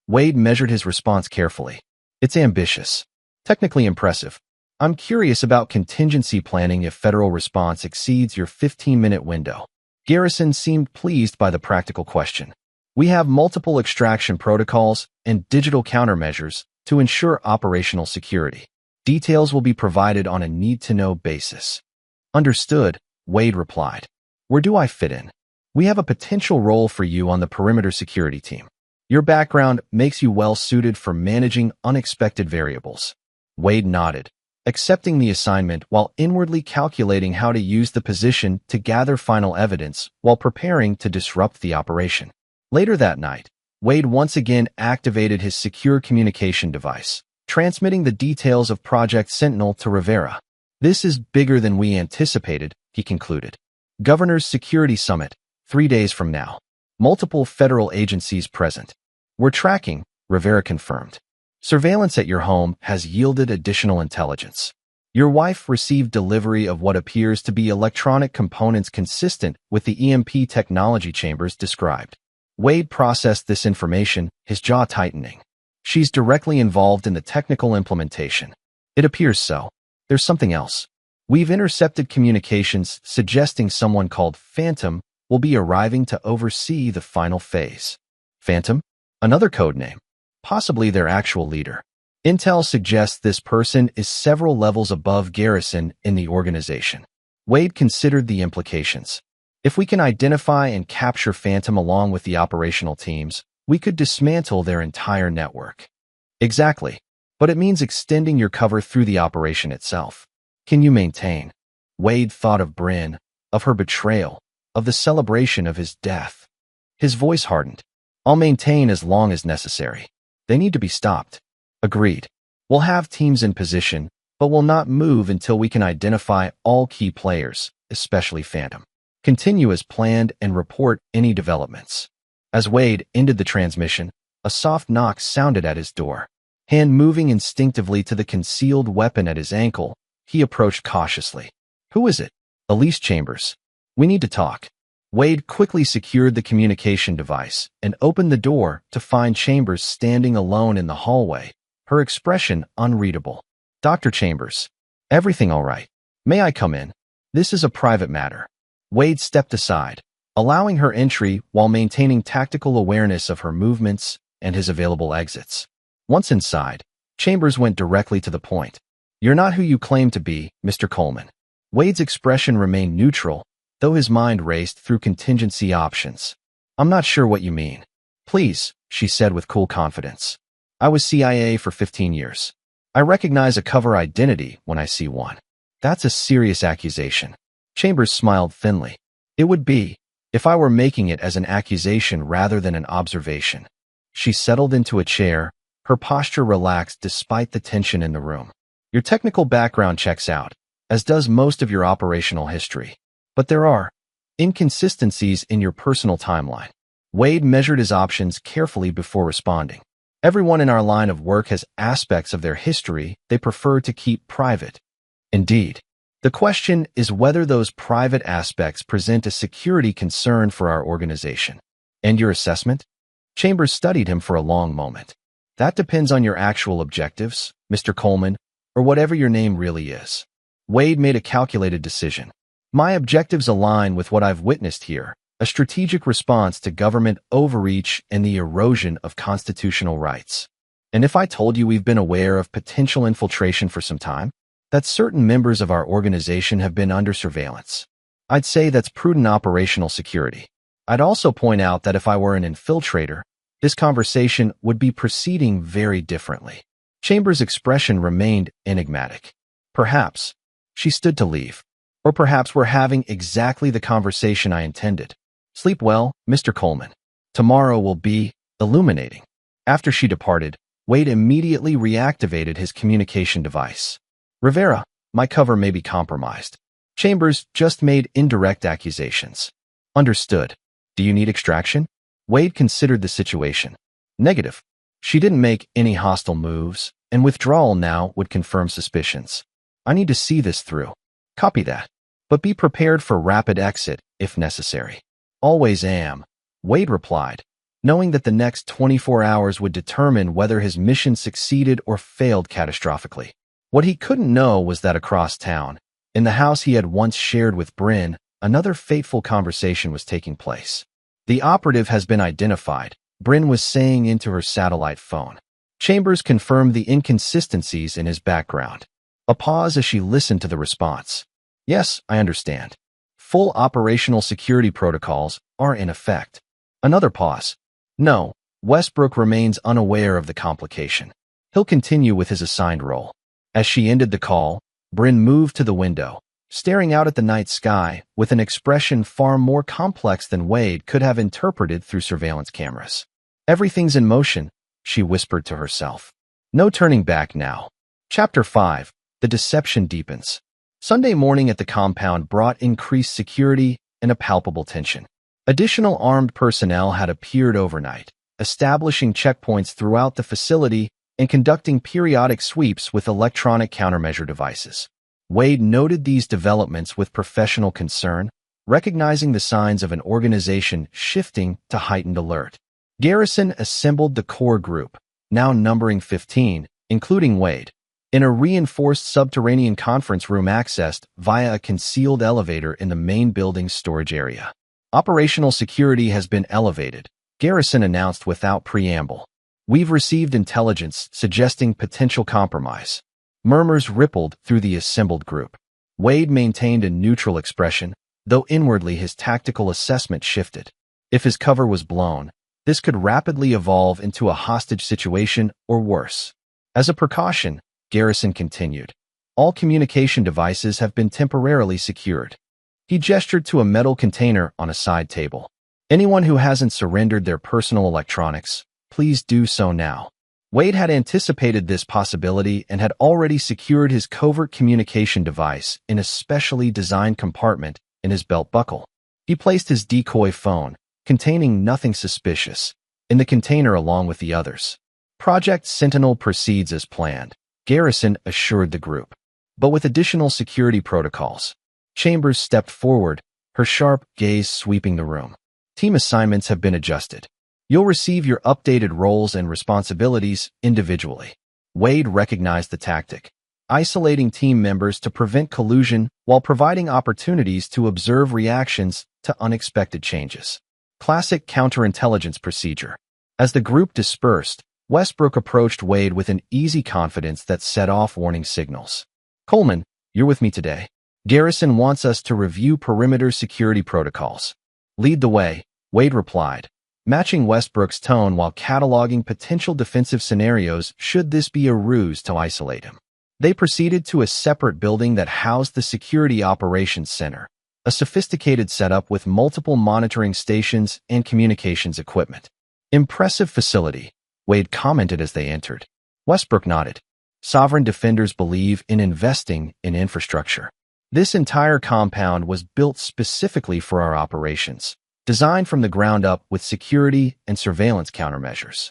Wade measured his response carefully. It's ambitious. Technically impressive. I'm curious about contingency planning if federal response exceeds your 15-minute window. Garrison seemed pleased by the practical question. We have multiple extraction protocols and digital countermeasures to ensure operational security. Details will be provided on a need-to-know basis. Understood, Wade replied. Where do I fit in? We have a potential role for you on the perimeter security team. Your background makes you well-suited for managing unexpected variables. Wade nodded, accepting the assignment while inwardly calculating how to use the position to gather final evidence while preparing to disrupt the operation. Later that night, Wade once again activated his secure communication device, transmitting the details of Project Sentinel to Rivera. This is bigger than we anticipated, he concluded. Governor's Security Summit, 3 days from now. Multiple federal agencies present. We're tracking, Rivera confirmed. Surveillance at your home has yielded additional intelligence. Your wife received delivery of what appears to be electronic components consistent with the EMP technology Chambers described. Wade processed this information, his jaw tightening. She's directly involved in the technical implementation. It appears so. There's something else. We've intercepted communications suggesting someone called Phantom will be arriving to oversee the final phase. Phantom? Another code name. Possibly their actual leader. Intel suggests this person is several levels above Garrison in the organization. Wade considered the implications. If we can identify and capture Phantom along with the operational teams, we could dismantle their entire network. Exactly. But it means extending your cover through the operation itself. Can you maintain? Wade thought of Bryn, of her betrayal, of the celebration of his death. His voice hardened. I'll maintain as long as necessary. They need to be stopped. Agreed. We'll have teams in position, but we'll not move until we can identify all key players, especially Phantom. Continue as planned and report any developments. As Wade ended the transmission, a soft knock sounded at his door. Hand moving instinctively to the concealed weapon at his ankle, he approached cautiously. Who is it? Elise Chambers. We need to talk. Wade quickly secured the communication device and opened the door to find Chambers standing alone in the hallway, her expression unreadable. Dr. Chambers. Everything all right? May I come in? This is a private matter. Wade stepped aside, allowing her entry while maintaining tactical awareness of her movements and his available exits. Once inside, Chambers went directly to the point. You're not who you claim to be, Mr. Coleman. Wade's expression remained neutral, though his mind raced through contingency options. I'm not sure what you mean. Please, she said with cool confidence. I was CIA for 15 years. I recognize a cover identity when I see one. That's a serious accusation. Chambers smiled thinly. It would be, if I were making it as an accusation rather than an observation. She settled into a chair, her posture relaxed despite the tension in the room. Your technical background checks out, as does most of your operational history. But there are inconsistencies in your personal timeline. Wade measured his options carefully before responding. Everyone in our line of work has aspects of their history they prefer to keep private. Indeed. The question is whether those private aspects present a security concern for our organization. And your assessment? Chambers studied him for a long moment. That depends on your actual objectives, Mr. Coleman, or whatever your name really is. Wade made a calculated decision. My objectives align with what I've witnessed here, a strategic response to government overreach and the erosion of constitutional rights. And if I told you we've been aware of potential infiltration for some time, that certain members of our organization have been under surveillance, I'd say that's prudent operational security. I'd also point out that if I were an infiltrator, this conversation would be proceeding very differently. Chambers' expression remained enigmatic. Perhaps. She stood to leave. Or perhaps we're having exactly the conversation I intended. Sleep well, Mr. Coleman. Tomorrow will be illuminating. After she departed, Wade immediately reactivated his communication device. Rivera, my cover may be compromised. Chambers just made indirect accusations. Understood. Do you need extraction? Wade considered the situation. Negative. She didn't make any hostile moves, and withdrawal now would confirm suspicions. I need to see this through. Copy that. But be prepared for rapid exit, if necessary. Always am, Wade replied, knowing that the next 24 hours would determine whether his mission succeeded or failed catastrophically. What he couldn't know was that across town, in the house he had once shared with Bryn, another fateful conversation was taking place. The operative has been identified, Bryn was saying into her satellite phone. Chambers confirmed the inconsistencies in his background. A pause as she listened to the response. Yes, I understand. Full operational security protocols are in effect. Another pause. No, Westbrook remains unaware of the complication. He'll continue with his assigned role. As she ended the call, Bryn moved to the window, staring out at the night sky with an expression far more complex than Wade could have interpreted through surveillance cameras. Everything's in motion, she whispered to herself. No turning back now. Chapter 5. The deception deepens. Sunday morning at the compound brought increased security and a palpable tension. Additional armed personnel had appeared overnight, establishing checkpoints throughout the facility and conducting periodic sweeps with electronic countermeasure devices. Wade noted these developments with professional concern, recognizing the signs of an organization shifting to heightened alert. Garrison assembled the core group, now numbering 15, including Wade, in a reinforced subterranean conference room accessed via a concealed elevator in the main building's storage area. Operational security has been elevated, Garrison announced without preamble. We've received intelligence suggesting potential compromise. Murmurs rippled through the assembled group. Wade maintained a neutral expression, though inwardly his tactical assessment shifted. If his cover was blown, This could rapidly evolve into a hostage situation or worse. As a precaution, Garrison continued, all communication devices have been temporarily secured. He gestured to a metal container on a side table. Anyone who hasn't surrendered their personal electronics, please do so now. Wade had anticipated this possibility and had already secured his covert communication device in a specially designed compartment in his belt buckle. He placed his decoy phone, containing nothing suspicious, in the container along with the others. Project Sentinel proceeds as planned, Garrison assured the group. But with additional security protocols. Chambers stepped forward, her sharp gaze sweeping the room. Team assignments have been adjusted. You'll receive your updated roles and responsibilities individually. Wade recognized the tactic, isolating team members to prevent collusion while providing opportunities to observe reactions to unexpected changes. Classic counterintelligence procedure. As the group dispersed, Westbrook approached Wade with an easy confidence that set off warning signals. Coleman, you're with me today. Garrison wants us to review perimeter security protocols. Lead the way, Wade replied, matching Westbrook's tone while cataloging potential defensive scenarios should this be a ruse to isolate him. They proceeded to a separate building that housed the Security Operations Center, a sophisticated setup with multiple monitoring stations and communications equipment. Impressive facility, Wade commented as they entered. Westbrook nodded. Sovereign defenders believe in investing in infrastructure. This entire compound was built specifically for our operations, designed from the ground up with security and surveillance countermeasures.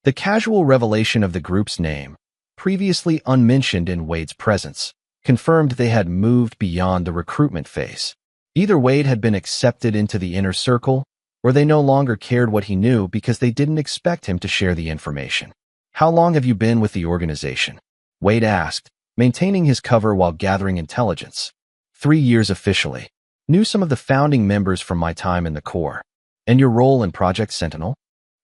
The casual revelation of the group's name, previously unmentioned in Wade's presence, confirmed they had moved beyond the recruitment phase. Either Wade had been accepted into the inner circle, or they no longer cared what he knew because they didn't expect him to share the information. How long have you been with the organization? Wade asked, maintaining his cover while gathering intelligence. 3 years officially. Knew some of the founding members from my time in the Corps. And your role in Project Sentinel?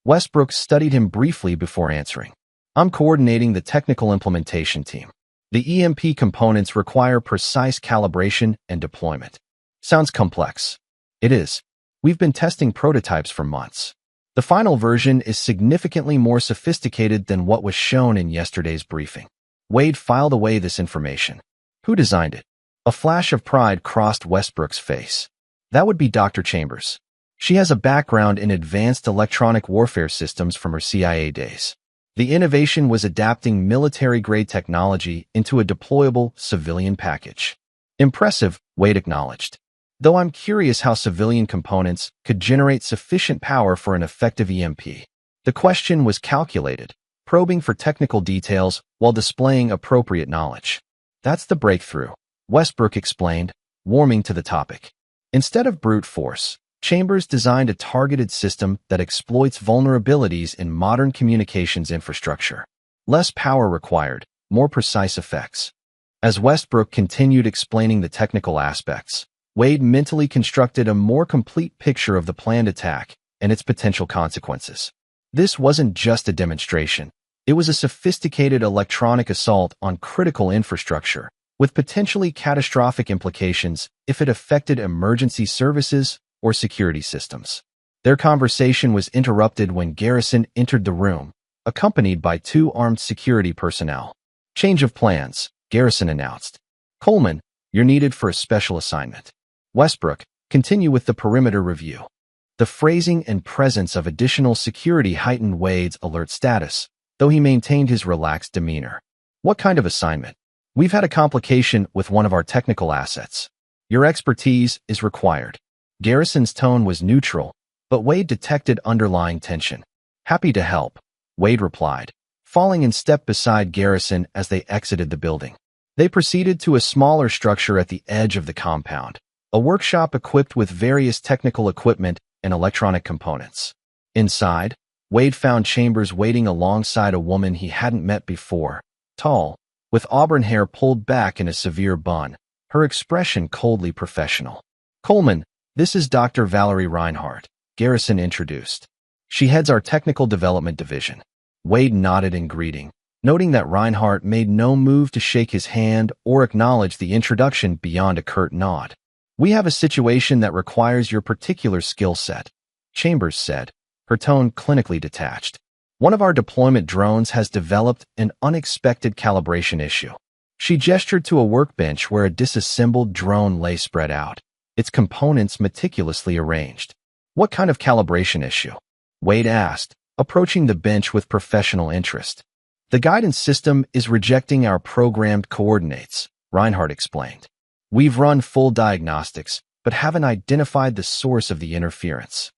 Westbrook studied him briefly before answering. I'm coordinating the technical implementation team. The EMP components require precise calibration and deployment. Sounds complex. It is. We've been testing prototypes for months. The final version is significantly more sophisticated than what was shown in yesterday's briefing. Wade filed away this information. Who designed it? A flash of pride crossed Westbrook's face. That would be Dr. Chambers. She has a background in advanced electronic warfare systems from her CIA days. The innovation was adapting military-grade technology into a deployable civilian package. Impressive, Wade acknowledged. Though I'm curious how civilian components could generate sufficient power for an effective EMP. The question was calculated, probing for technical details while displaying appropriate knowledge. That's the breakthrough, Westbrook explained, warming to the topic. Instead of brute force, Chambers designed a targeted system that exploits vulnerabilities in modern communications infrastructure. Less power required, more precise effects. As Westbrook continued explaining the technical aspects, Wade mentally constructed a more complete picture of the planned attack and its potential consequences. This wasn't just a demonstration. It was a sophisticated electronic assault on critical infrastructure, with potentially catastrophic implications if it affected emergency services or security systems. Their conversation was interrupted when Garrison entered the room, accompanied by 2 armed security personnel. Change of plans, Garrison announced. Coleman, you're needed for a special assignment. Westbrook, continue with the perimeter review. The phrasing and presence of additional security heightened Wade's alert status, though he maintained his relaxed demeanor. What kind of assignment? We've had a complication with one of our technical assets. Your expertise is required. Garrison's tone was neutral, but Wade detected underlying tension. Happy to help, Wade replied, falling in step beside Garrison as they exited the building. They proceeded to a smaller structure at the edge of the compound, a workshop equipped with various technical equipment and electronic components. Inside, Wade found Chambers waiting alongside a woman he hadn't met before, tall, with auburn hair pulled back in a severe bun, her expression coldly professional. Coleman, this is Dr. Valerie Reinhardt, Garrison introduced. She heads our technical development division. Wade nodded in greeting, noting that Reinhardt made no move to shake his hand or acknowledge the introduction beyond a curt nod. We have a situation that requires your particular skill set, Chambers said, her tone clinically detached. One of our deployment drones has developed an unexpected calibration issue. She gestured to a workbench where a disassembled drone lay spread out, its components meticulously arranged. What kind of calibration issue? Wade asked, approaching the bench with professional interest. The guidance system is rejecting our programmed coordinates, Reinhardt explained. We've run full diagnostics, but haven't identified the source of the interference.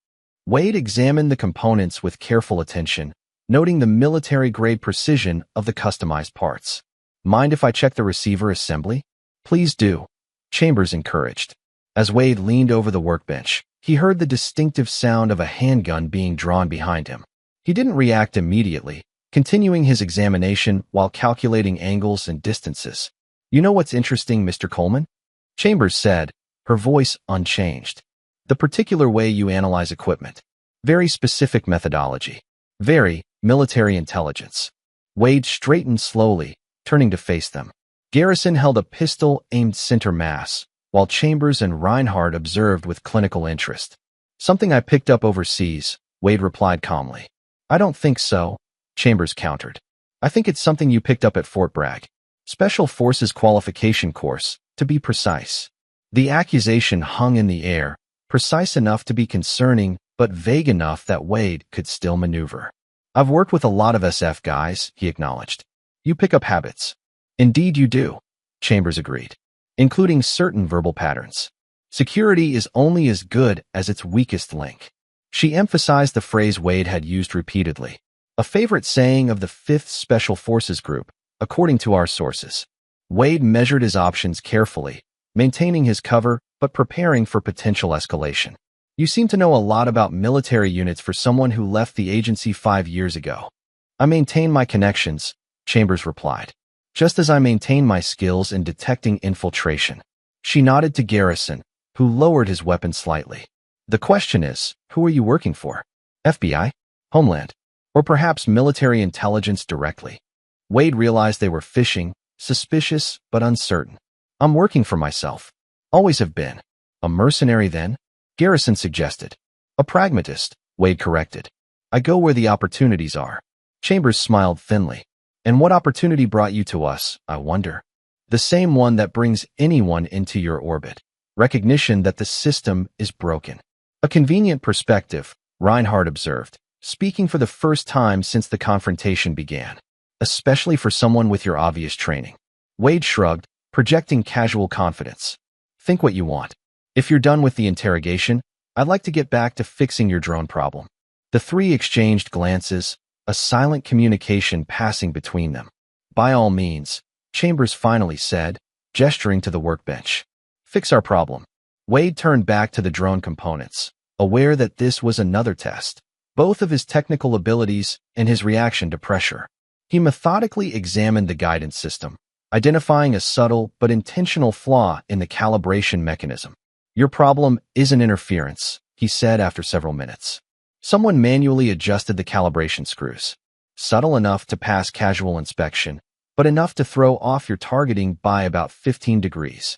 Wade examined the components with careful attention, noting the military-grade precision of the customized parts. Mind if I check the receiver assembly? Please do, Chambers encouraged. As Wade leaned over the workbench, he heard the distinctive sound of a handgun being drawn behind him. He didn't react immediately, continuing his examination while calculating angles and distances. You know what's interesting, Mr. Coleman? Chambers said, her voice unchanged. The particular way you analyze equipment. Very specific methodology. Very military intelligence. Wade straightened slowly, turning to face them. Garrison held a pistol aimed center mass, while Chambers and Reinhardt observed with clinical interest. Something I picked up overseas, Wade replied calmly. I don't think so, Chambers countered. I think it's something you picked up at Fort Bragg. Special Forces Qualification Course, to be precise. The accusation hung in the air, precise enough to be concerning, but vague enough that Wade could still maneuver. I've worked with a lot of SF guys, he acknowledged. You pick up habits. Indeed you do, Chambers agreed, including certain verbal patterns. Security is only as good as its weakest link. She emphasized the phrase Wade had used repeatedly, a favorite saying of the 5th Special Forces Group, according to our sources. Wade measured his options carefully, maintaining his cover but preparing for potential escalation. You seem to know a lot about military units for someone who left the agency 5 years ago. I maintain my connections, Chambers replied, just as I maintain my skills in detecting infiltration. She nodded to Garrison, who lowered his weapon slightly. The question is, who are you working for? FBI? Homeland? Or perhaps military intelligence directly? Wade realized they were fishing, suspicious but uncertain. I'm working for myself. Always have been. A mercenary then? Garrison suggested. A pragmatist, Wade corrected. I go where the opportunities are. Chambers smiled thinly. And what opportunity brought you to us, I wonder? The same one that brings anyone into your orbit. Recognition that the system is broken. A convenient perspective, Reinhardt observed, speaking for the first time since the confrontation began. Especially for someone with your obvious training. Wade shrugged, projecting casual confidence. Think what you want. If you're done with the interrogation, I'd like to get back to fixing your drone problem. The three exchanged glances, a silent communication passing between them. By all means, Chambers finally said, gesturing to the workbench. Fix our problem. Wade turned back to the drone components, aware that this was another test, both of his technical abilities and his reaction to pressure. He methodically examined the guidance system, identifying a subtle but intentional flaw in the calibration mechanism. Your problem isn't interference, he said after several minutes. Someone manually adjusted the calibration screws. Subtle enough to pass casual inspection, but enough to throw off your targeting by about 15 degrees.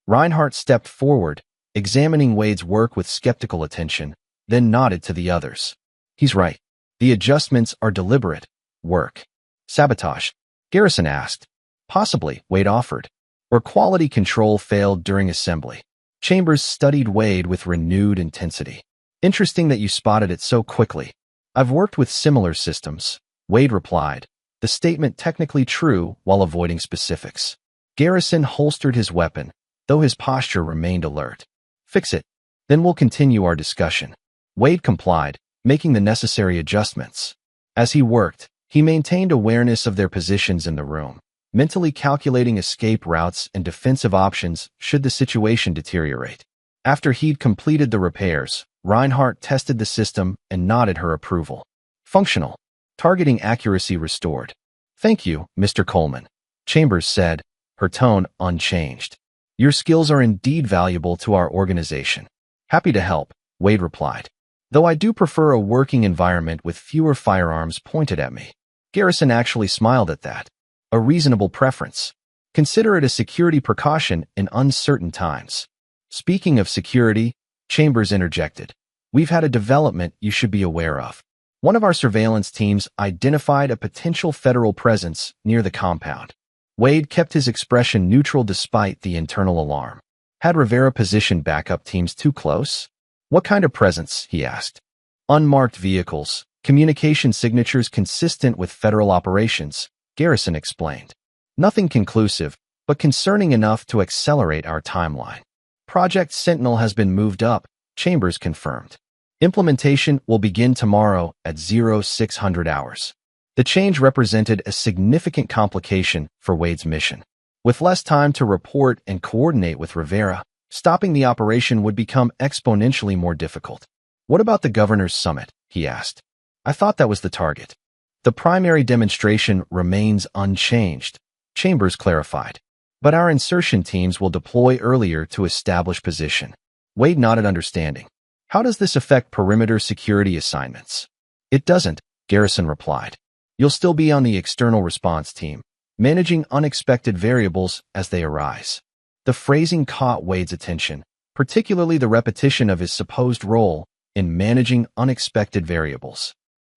Reinhardt stepped forward, examining Wade's work with skeptical attention, then nodded to the others. He's right. The adjustments are deliberate. Work. Sabotage? Garrison asked. Possibly, Wade offered. Or quality control failed during assembly. Chambers studied Wade with renewed intensity. Interesting that you spotted it so quickly. I've worked with similar systems, Wade replied, the statement technically true while avoiding specifics. Garrison holstered his weapon, though his posture remained alert. Fix it. Then we'll continue our discussion. Wade complied, making the necessary adjustments. As he worked, he maintained awareness of their positions in the room, mentally calculating escape routes and defensive options should the situation deteriorate. After he'd completed the repairs, Reinhardt tested the system and nodded her approval. Functional. Targeting accuracy restored. Thank you, Mr. Coleman, Chambers said, her tone unchanged. Your skills are indeed valuable to our organization. Happy to help, Wade replied. Though I do prefer a working environment with fewer firearms pointed at me. Garrison actually smiled at that. A reasonable preference. Consider it a security precaution in uncertain times. Speaking of security, Chambers interjected. We've had a development you should be aware of. One of our surveillance teams identified a potential federal presence near the compound. Wade kept his expression neutral despite the internal alarm. Had Rivera positioned backup teams too close? What kind of presence? He asked. Unmarked vehicles, communication signatures consistent with federal operations, Garrison explained. Nothing conclusive, but concerning enough to accelerate our timeline. Project Sentinel has been moved up, Chambers confirmed. Implementation will begin tomorrow at 0600 hours. The change represented a significant complication for Wade's mission. With less time to report and coordinate with Rivera, stopping the operation would become exponentially more difficult. What about the governor's summit? He asked. I thought that was the target. The primary demonstration remains unchanged, Chambers clarified. But our insertion teams will deploy earlier to establish position. Wade nodded understanding. How does this affect perimeter security assignments? It doesn't, Garrison replied. You'll still be on the external response team, managing unexpected variables as they arise. The phrasing caught Wade's attention, particularly the repetition of his supposed role in managing unexpected variables.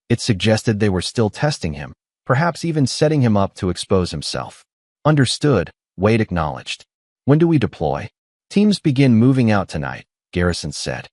It suggested they were still testing him, perhaps even setting him up to expose himself. Understood, Wade acknowledged. When do we deploy? Teams begin moving out tonight, Garrison said.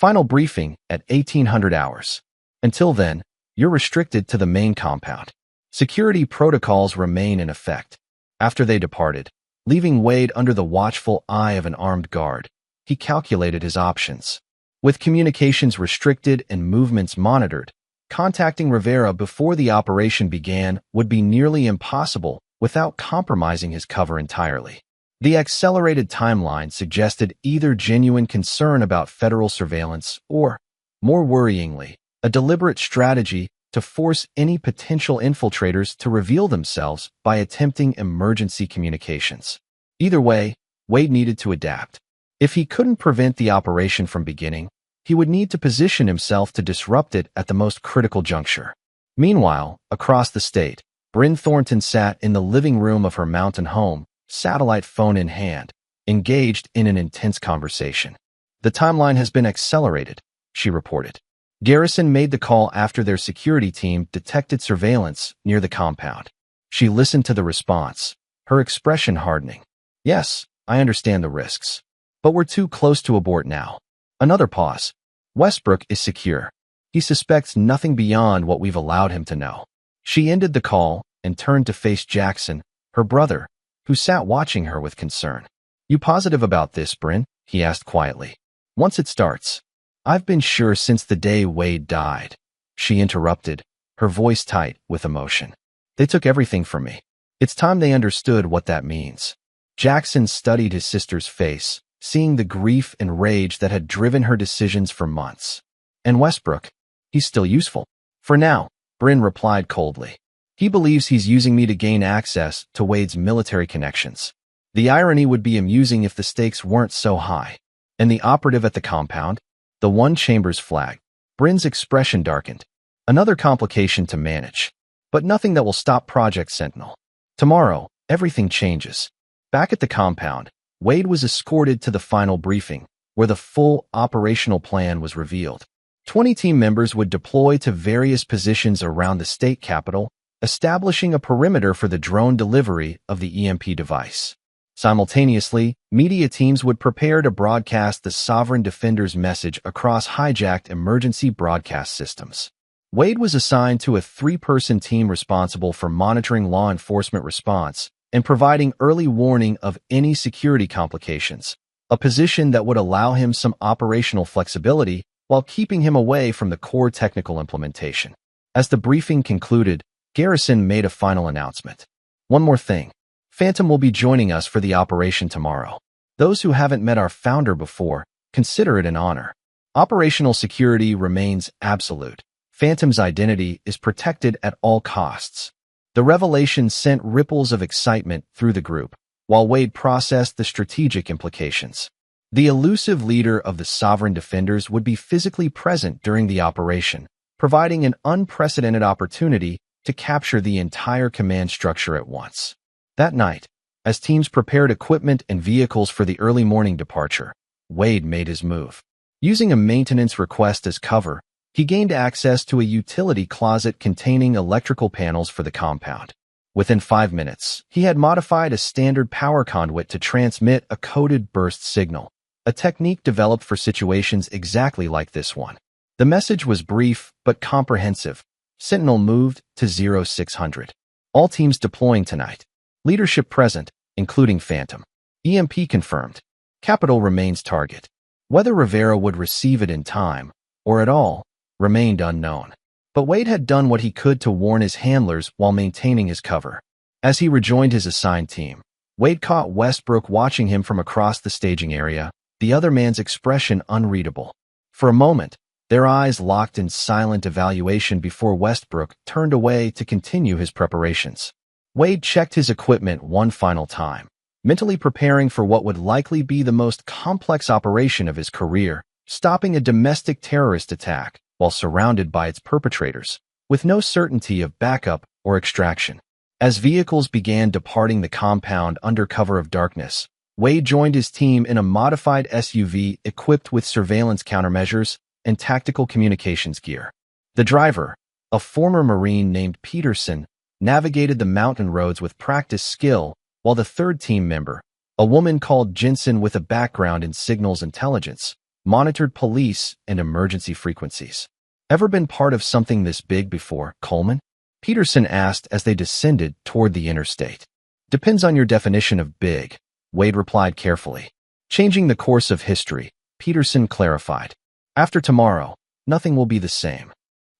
Final briefing at 1800 hours. Until then, you're restricted to the main compound. Security protocols remain in effect. After they departed, leaving Wade under the watchful eye of an armed guard, he calculated his options. With communications restricted and movements monitored, contacting Rivera before the operation began would be nearly impossible without compromising his cover entirely. The accelerated timeline suggested either genuine concern about federal surveillance or, more worryingly, a deliberate strategy to force any potential infiltrators to reveal themselves by attempting emergency communications. Either way, Wade needed to adapt. If he couldn't prevent the operation from beginning, he would need to position himself to disrupt it at the most critical juncture. Meanwhile, across the state, Bryn Thornton sat in the living room of her mountain home, satellite phone in hand, engaged in an intense conversation. The timeline has been accelerated, she reported. Garrison made the call after their security team detected surveillance near the compound. She listened to the response, her expression hardening. Yes, I understand the risks. But we're too close to abort now. Another pause. Westbrook is secure. He suspects nothing beyond what we've allowed him to know. She ended the call and turned to face Jackson, her brother, who sat watching her with concern. You positive about this, Bryn? He asked quietly. Once it starts. I've been sure since the day Wade died. She interrupted, her voice tight with emotion. They took everything from me. It's time they understood what that means. Jackson studied his sister's face, seeing the grief and rage that had driven her decisions for months. And Westbrook? He's still useful. For now, Bryn replied coldly. He believes he's using me to gain access to Wade's military connections. The irony would be amusing if the stakes weren't so high. And the operative at the compound? The one Chambers flagged. Bryn's expression darkened. Another complication to manage. But nothing that will stop Project Sentinel. Tomorrow, everything changes. Back at the compound, Wade was escorted to the final briefing, where the full operational plan was revealed. 20 team members would deploy to various positions around the state capitol, establishing a perimeter for the drone delivery of the EMP device. Simultaneously, media teams would prepare to broadcast the Sovereign Defender's message across hijacked emergency broadcast systems. Wade was assigned to a 3-person team responsible for monitoring law enforcement response and providing early warning of any security complications, a position that would allow him some operational flexibility while keeping him away from the core technical implementation. As the briefing concluded, Garrison made a final announcement. One more thing. Phantom will be joining us for the operation tomorrow. Those who haven't met our founder before, consider it an honor. Operational security remains absolute. Phantom's identity is protected at all costs. The revelation sent ripples of excitement through the group, while Wade processed the strategic implications. The elusive leader of the Sovereign Defenders would be physically present during the operation, providing an unprecedented opportunity to capture the entire command structure at once. That night, as teams prepared equipment and vehicles for the early morning departure, Wade made his move. Using a maintenance request as cover, he gained access to a utility closet containing electrical panels for the compound. Within 5 minutes, he had modified a standard power conduit to transmit a coded burst signal, a technique developed for situations exactly like this one. The message was brief but comprehensive. Sentinel moved to 0600. All teams deploying tonight. Leadership present, including Phantom. EMP confirmed. Capital remains target. Whether Rivera would receive it in time, or at all, remained unknown. But Wade had done what he could to warn his handlers while maintaining his cover. As he rejoined his assigned team, Wade caught Westbrook watching him from across the staging area, the other man's expression unreadable. For a moment, their eyes locked in silent evaluation before Westbrook turned away to continue his preparations. Wade checked his equipment one final time, mentally preparing for what would likely be the most complex operation of his career, stopping a domestic terrorist attack while surrounded by its perpetrators, with no certainty of backup or extraction. As vehicles began departing the compound under cover of darkness, Wade joined his team in a modified SUV equipped with surveillance countermeasures and tactical communications gear. The driver, a former Marine named Peterson, navigated the mountain roads with practiced skill, while the third team member, a woman called Jensen with a background in signals intelligence, monitored police and emergency frequencies. Ever been part of something this big before, Coleman? Peterson asked as they descended toward the interstate. Depends on your definition of big, Wade replied carefully. Changing the course of history, Peterson clarified. After tomorrow, nothing will be the same.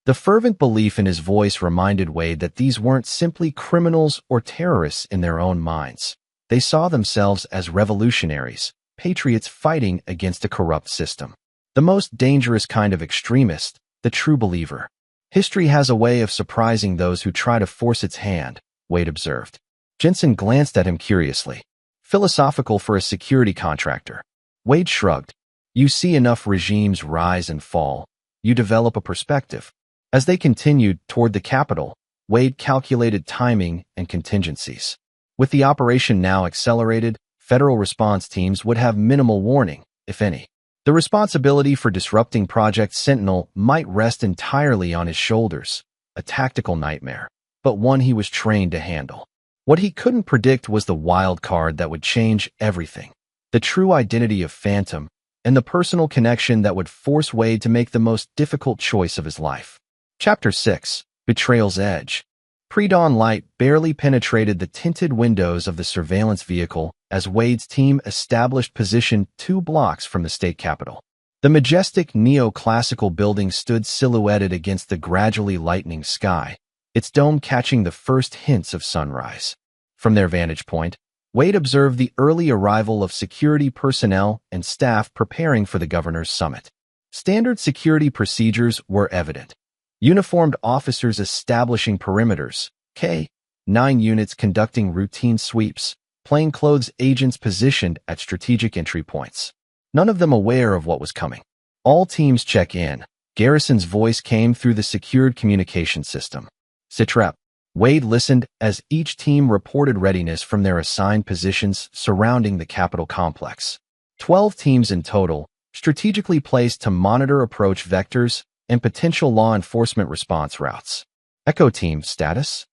The fervent belief in his voice reminded Wade that these weren't simply criminals or terrorists in their own minds. They saw themselves as revolutionaries, patriots fighting against a corrupt system. The most dangerous kind of extremist, the true believer. History has a way of surprising those who try to force its hand, Wade observed. Jensen glanced at him curiously. Philosophical for a security contractor. Wade shrugged. You see enough regimes rise and fall. You develop a perspective. As they continued toward the capital, Wade calculated timing and contingencies. With the operation now accelerated, federal response teams would have minimal warning, if any. The responsibility for disrupting Project Sentinel might rest entirely on his shoulders, a tactical nightmare, but one he was trained to handle. What he couldn't predict was the wild card that would change everything, the true identity of Phantom, and the personal connection that would force Wade to make the most difficult choice of his life. Chapter 6. Betrayal's Edge. Pre-dawn light barely penetrated the tinted windows of the surveillance vehicle as Wade's team established position 2 blocks from the state capitol. The majestic neoclassical building stood silhouetted against the gradually lightening sky, its dome catching the first hints of sunrise. From their vantage point, Wade observed the early arrival of security personnel and staff preparing for the governor's summit. Standard security procedures were evident. Uniformed officers establishing perimeters, K-9 units conducting routine sweeps, plainclothes agents positioned at strategic entry points. None of them aware of what was coming. All teams check in. Garrison's voice came through the secured communication system. Sitrep. Wade listened as each team reported readiness from their assigned positions surrounding the Capitol complex. 12 teams in total, strategically placed to monitor approach vectors and potential law enforcement response routes. Echo Team status?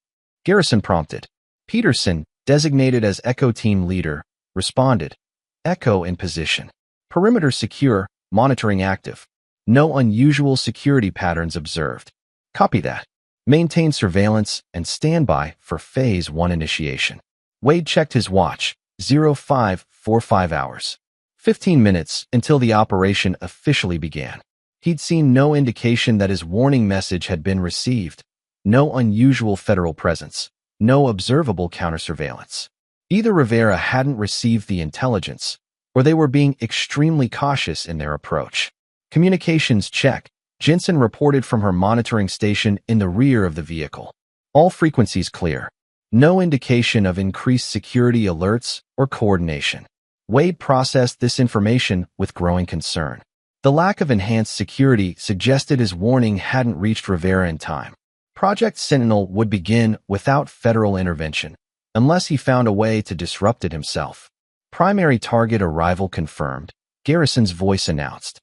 Garrison prompted. Peterson, designated as Echo Team leader, responded. Echo in position. Perimeter secure, monitoring active. No unusual security patterns observed. Copy that. Maintain surveillance and standby for Phase 1 initiation. Wade checked his watch. 0545 hours. 15 minutes until the operation officially began. He'd seen no indication that his warning message had been received. No unusual federal presence. No observable counter-surveillance. Either Rivera hadn't received the intelligence, or they were being extremely cautious in their approach. Communications check. Jensen reported from her monitoring station in the rear of the vehicle. All frequencies clear. No indication of increased security alerts or coordination. Wade processed this information with growing concern. The lack of enhanced security suggested his warning hadn't reached Rivera in time. Project Sentinel would begin without federal intervention, unless he found a way to disrupt it himself. Primary target arrival confirmed, Garrison's voice announced.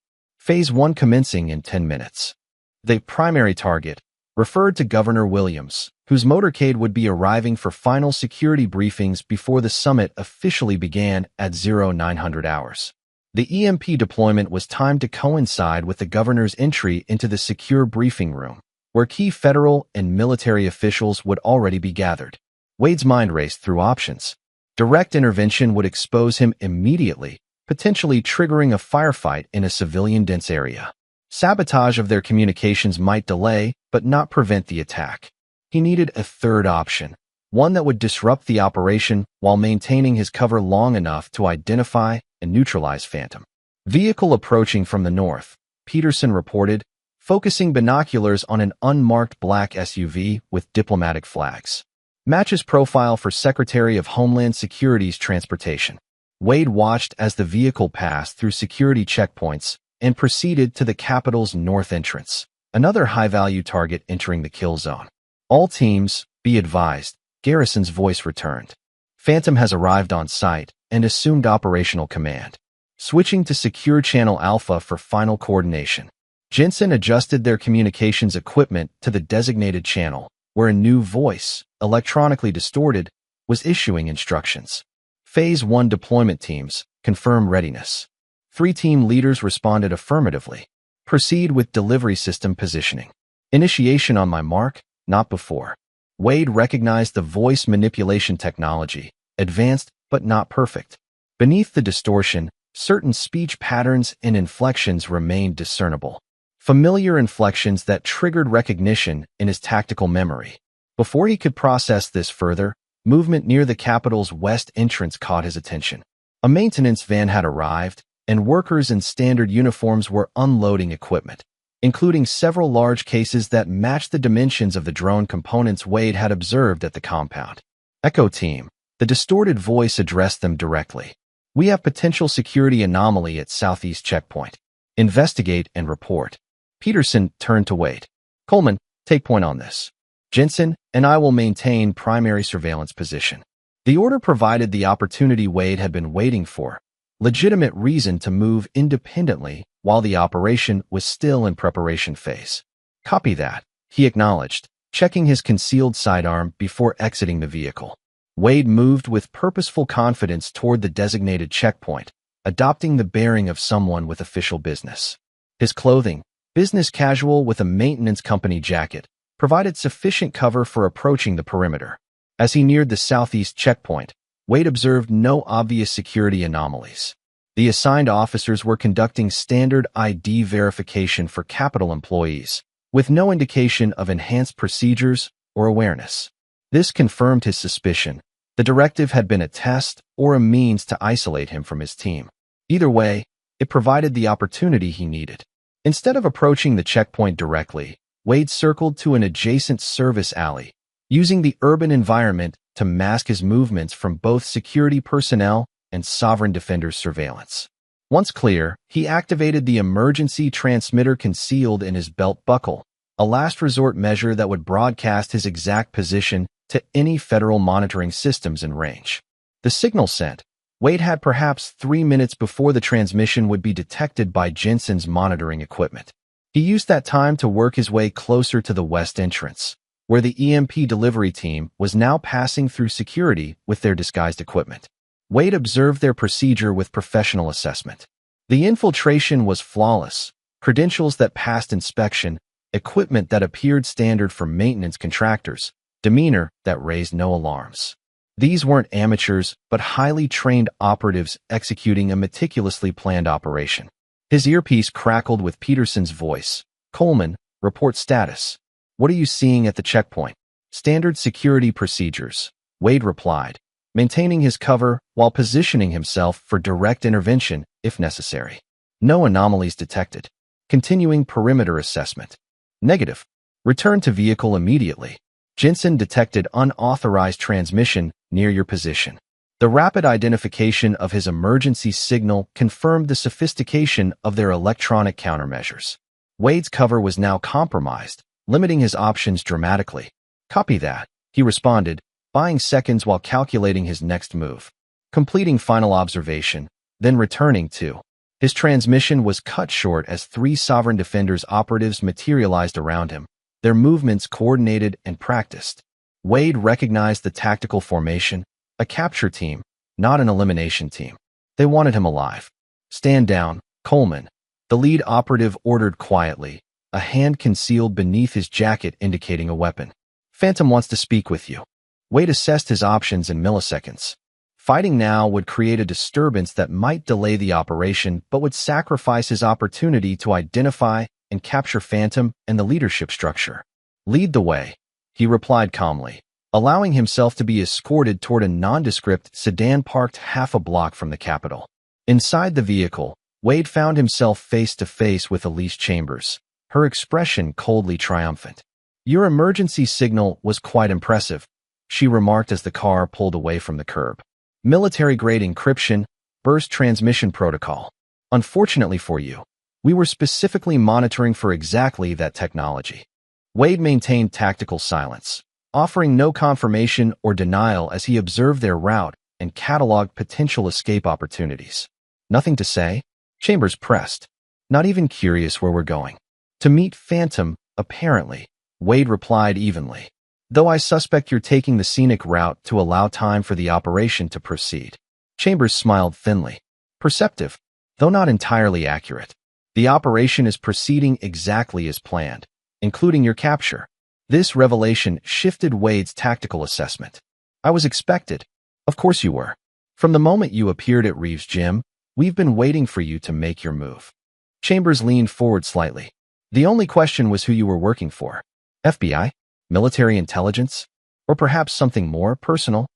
Phase 1 commencing in 10 minutes. The primary target referred to Governor Williams, whose motorcade would be arriving for final security briefings before the summit officially began at 0900 hours. The EMP deployment was timed to coincide with the governor's entry into the secure briefing room, where key federal and military officials would already be gathered. Wade's mind raced through options. Direct intervention would expose him immediately, potentially triggering a firefight in a civilian-dense area. Sabotage of their communications might delay, but not prevent the attack. He needed a third option, one that would disrupt the operation while maintaining his cover long enough to identify and neutralize Phantom. Vehicle approaching from the north, Peterson reported, focusing binoculars on an unmarked black SUV with diplomatic flags. Matches profile for Secretary of Homeland Security's transportation. Wade watched as the vehicle passed through security checkpoints and proceeded to the Capitol's north entrance, another high-value target entering the kill zone. All teams, be advised, Garrison's voice returned. Phantom has arrived on site and assumed operational command. Switching to Secure Channel Alpha for final coordination. Jensen adjusted their communications equipment to the designated channel, where a new voice, electronically distorted, was issuing instructions. Phase 1 deployment teams, confirm readiness. 3 team leaders responded affirmatively. Proceed with delivery system positioning. Initiation on my mark, not before. Wade recognized the voice manipulation technology, advanced but not perfect. Beneath the distortion, certain speech patterns and inflections remained discernible. Familiar inflections that triggered recognition in his tactical memory. Before he could process this further, movement near the Capitol's west entrance caught his attention. A maintenance van had arrived, and workers in standard uniforms were unloading equipment, including several large cases that matched the dimensions of the drone components Wade had observed at the compound. Echo Team, the distorted voice addressed them directly. We have potential security anomaly at Southeast Checkpoint. Investigate and report. Peterson turned to Wade. Coleman, take point on this. Jensen and I will maintain primary surveillance position. The order provided the opportunity Wade had been waiting for, legitimate reason to move independently while the operation was still in preparation phase. Copy that, he acknowledged, checking his concealed sidearm before exiting the vehicle. Wade moved with purposeful confidence toward the designated checkpoint, adopting the bearing of someone with official business. His clothing, business casual with a maintenance company jacket, provided sufficient cover for approaching the perimeter. As he neared the southeast checkpoint, Wade observed no obvious security anomalies. The assigned officers were conducting standard ID verification for Capitol employees, with no indication of enhanced procedures or awareness. This confirmed his suspicion. The directive had been a test or a means to isolate him from his team. Either way, it provided the opportunity he needed. Instead of approaching the checkpoint directly, Wade circled to an adjacent service alley, using the urban environment to mask his movements from both security personnel and sovereign defenders' surveillance. Once clear, he activated the emergency transmitter concealed in his belt buckle, a last resort measure that would broadcast his exact position to any federal monitoring systems in range. The signal sent, Wade had perhaps 3 minutes before the transmission would be detected by Jensen's monitoring equipment. He used that time to work his way closer to the west entrance, where the EMP delivery team was now passing through security with their disguised equipment. Wade observed their procedure with professional assessment. The infiltration was flawless, credentials that passed inspection, equipment that appeared standard for maintenance contractors, demeanor that raised no alarms. These weren't amateurs, but highly trained operatives executing a meticulously planned operation. His earpiece crackled with Peterson's voice. Coleman, report status. What are you seeing at the checkpoint? Standard security procedures, Wade replied, maintaining his cover while positioning himself for direct intervention if necessary. No anomalies detected. Continuing perimeter assessment. Negative. Return to vehicle immediately. Jensen detected unauthorized transmission near your position. The rapid identification of his emergency signal confirmed the sophistication of their electronic countermeasures. Wade's cover was now compromised, limiting his options dramatically. Copy that, he responded, buying seconds while calculating his next move. Completing final observation, then returning to His transmission was cut short as 3 Sovereign Defenders operatives materialized around him, their movements coordinated and practiced. Wade recognized the tactical formation, a capture team, not an elimination team. They wanted him alive. "Stand down, Coleman," the lead operative ordered quietly, a hand concealed beneath his jacket indicating a weapon. "Phantom wants to speak with you." Wade assessed his options in milliseconds. Fighting now would create a disturbance that might delay the operation but would sacrifice his opportunity to identify and capture Phantom and the leadership structure. "Lead the way," he replied calmly, allowing himself to be escorted toward a nondescript sedan parked half a block from the Capitol. Inside the vehicle, Wade found himself face to face with Elise Chambers, her expression coldly triumphant. "Your emergency signal was quite impressive," she remarked as the car pulled away from the curb. "Military-grade encryption, burst transmission protocol. Unfortunately for you, we were specifically monitoring for exactly that technology." Wade maintained tactical silence, offering no confirmation or denial as he observed their route and cataloged potential escape opportunities. "Nothing to say?" Chambers pressed. "Not even curious where we're going." "To meet Phantom, apparently," Wade replied evenly. "Though I suspect you're taking the scenic route to allow time for the operation to proceed." Chambers smiled thinly. "Perceptive, though not entirely accurate. The operation is proceeding exactly as planned, including your capture." This revelation shifted Wade's tactical assessment. "I was expected. Of course you were. From the moment you appeared at Reeves' gym, we've been waiting for you to make your move." Chambers leaned forward slightly. "The only question was who you were working for. FBI? Military intelligence? Or perhaps something more personal?"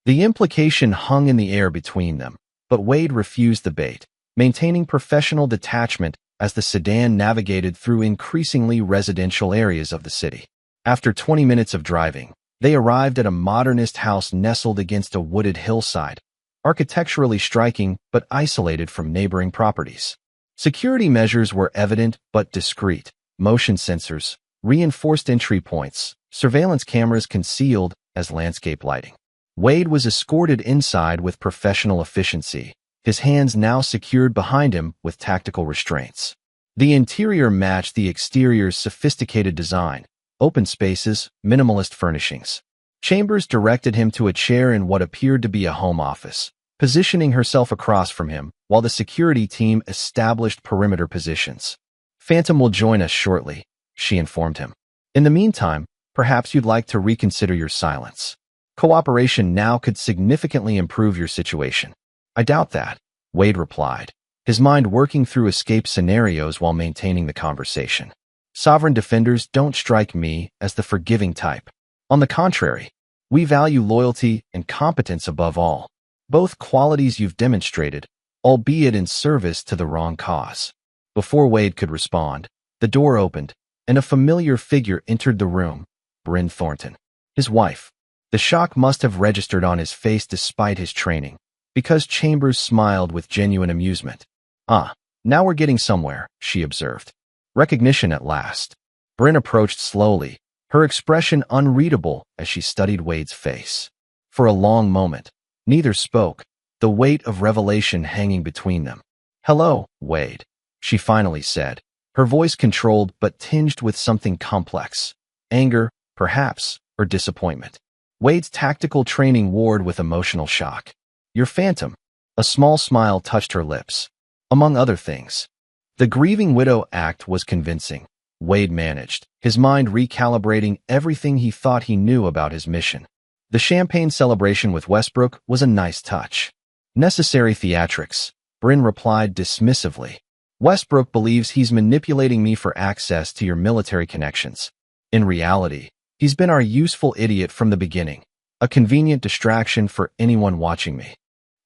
The implication hung in the air between them, but Wade refused the bait, maintaining professional detachment as the sedan navigated through increasingly residential areas of the city. After 20 minutes of driving, they arrived at a modernist house nestled against a wooded hillside, architecturally striking but isolated from neighboring properties. Security measures were evident but discreet: motion sensors, reinforced entry points, surveillance cameras concealed as landscape lighting. Wade was escorted inside with professional efficiency, his hands now secured behind him with tactical restraints. The interior matched the exterior's sophisticated design: open spaces, minimalist furnishings. Chambers directed him to a chair in what appeared to be a home office, positioning herself across from him while the security team established perimeter positions. "Phantom will join us shortly," she informed him. "In the meantime, perhaps you'd like to reconsider your silence. Cooperation now could significantly improve your situation." "I doubt that," Wade replied, his mind working through escape scenarios while maintaining the conversation. "Sovereign Defenders don't strike me as the forgiving type. On the contrary, we value loyalty and competence above all, both qualities you've demonstrated, albeit in service to the wrong cause." Before Wade could respond, the door opened, and a familiar figure entered the room: Bryn Thornton, his wife. The shock must have registered on his face despite his training, because Chambers smiled with genuine amusement. "Ah, now we're getting somewhere," she observed. "Recognition at last." Bryn approached slowly, her expression unreadable as she studied Wade's face. For a long moment, neither spoke, the weight of revelation hanging between them. "Hello, Wade," she finally said, her voice controlled but tinged with something complex: anger, perhaps, or disappointment. Wade's tactical training warred with emotional shock. "Your Phantom." A small smile touched her lips. "Among other things." The grieving widow act was convincing, Wade managed, his mind recalibrating everything he thought he knew about his mission. The champagne celebration with Westbrook was a nice touch. "Necessary theatrics," Bryn replied dismissively. "Westbrook believes he's manipulating me for access to your military connections. In reality, he's been our useful idiot from the beginning, a convenient distraction for anyone watching me."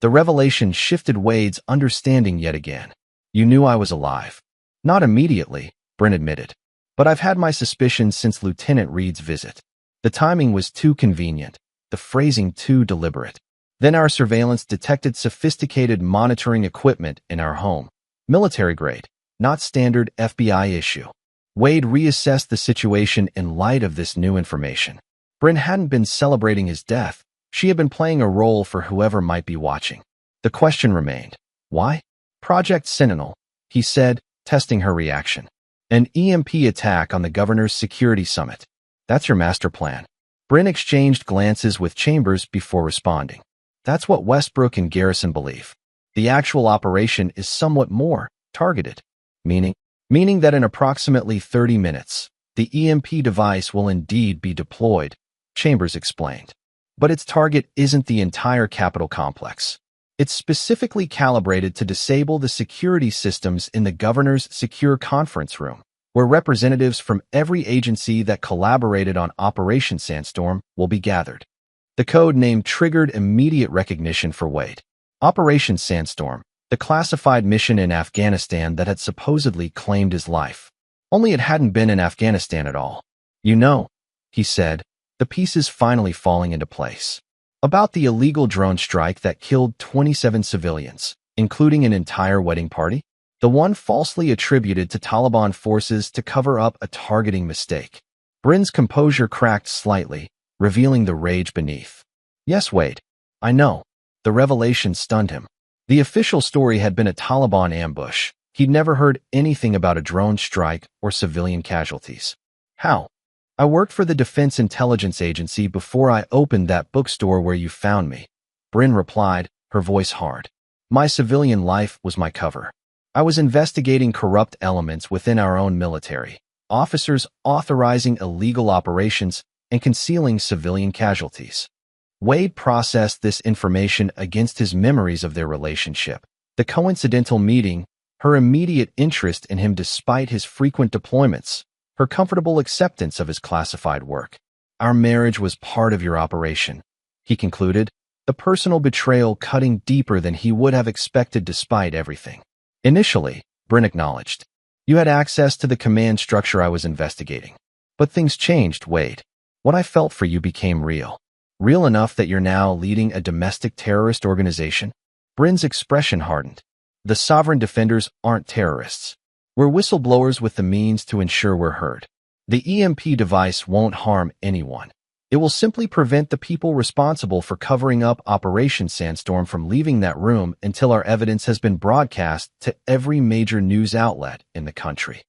The revelation shifted Wade's understanding yet again. "You knew I was alive." "Not immediately," Bryn admitted, "but I've had my suspicions since Lieutenant Reed's visit. The timing was too convenient, the phrasing too deliberate. Then our surveillance detected sophisticated monitoring equipment in our home. Military grade, not standard FBI issue." Wade reassessed the situation in light of this new information. Bryn hadn't been celebrating his death. She had been playing a role for whoever might be watching. The question remained: why? Project Sentinel, he said, testing her reaction. An EMP attack on the governor's security summit. That's your master plan. Bryn exchanged glances with Chambers before responding. That's what Westbrook and Garrison believe. The actual operation is somewhat more targeted, meaning that in approximately 30 minutes, the EMP device will indeed be deployed, Chambers explained. But its target isn't the entire Capitol complex. It's specifically calibrated to disable the security systems in the governor's secure conference room, where representatives from every agency that collaborated on Operation Sandstorm will be gathered. The code name triggered immediate recognition for Wade. Operation Sandstorm, the classified mission in Afghanistan that had supposedly claimed his life. Only it hadn't been in Afghanistan at all. You know, he said, the pieces finally falling into place. About the illegal drone strike that killed 27 civilians, including an entire wedding party? The one falsely attributed to Taliban forces to cover up a targeting mistake. Bryn's composure cracked slightly, revealing the rage beneath. Yes, Wade. I know. The revelation stunned him. The official story had been a Taliban ambush. He'd never heard anything about a drone strike or civilian casualties. How? I worked for the Defense Intelligence Agency before I opened that bookstore where you found me. Bryn replied, her voice hard. My civilian life was my cover. I was investigating corrupt elements within our own military, officers authorizing illegal operations and concealing civilian casualties. Wade processed this information against his memories of their relationship, the coincidental meeting, her immediate interest in him despite his frequent deployments, her comfortable acceptance of his classified work. Our marriage was part of your operation, he concluded, the personal betrayal cutting deeper than he would have expected despite everything. Initially, Bryn acknowledged, you had access to the command structure I was investigating. But things changed, Wade. What I felt for you became real. Real enough that you're now leading a domestic terrorist organization? Bryn's expression hardened. The sovereign defenders aren't terrorists. We're whistleblowers with the means to ensure we're heard. The EMP device won't harm anyone. It will simply prevent the people responsible for covering up Operation Sandstorm from leaving that room until our evidence has been broadcast to every major news outlet in the country.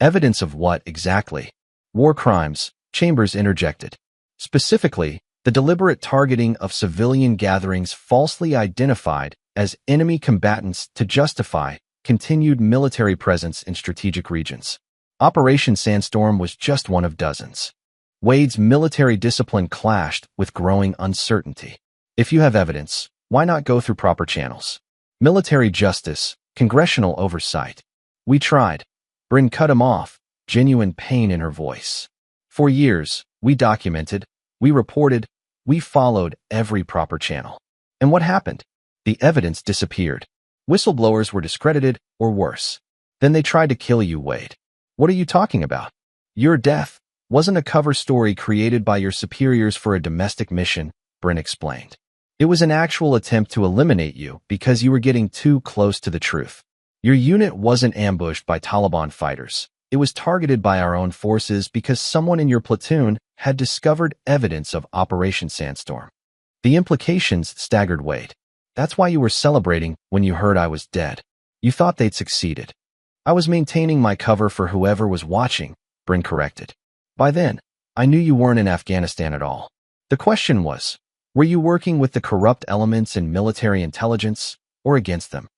Evidence of what exactly? War crimes, Chambers interjected. Specifically, the deliberate targeting of civilian gatherings falsely identified as enemy combatants to justify continued military presence in strategic regions. Operation Sandstorm was just one of dozens. Wade's military discipline clashed with growing uncertainty. If you have evidence, why not go through proper channels? Military justice, congressional oversight. We tried. Bryn cut him off, genuine pain in her voice. For years, we documented, we reported, we followed every proper channel. And what happened? The evidence disappeared. Whistleblowers were discredited, or worse. Then they tried to kill you, Wade. What are you talking about? Your death wasn't a cover story created by your superiors for a domestic mission, Bryn explained. It was an actual attempt to eliminate you because you were getting too close to the truth. Your unit wasn't ambushed by Taliban fighters. It was targeted by our own forces because someone in your platoon had discovered evidence of Operation Sandstorm. The implications staggered Wade. That's why you were celebrating when you heard I was dead. You thought they'd succeeded. I was maintaining my cover for whoever was watching, Bryn corrected. By then, I knew you weren't in Afghanistan at all. The question was, were you working with the corrupt elements in military intelligence or against them?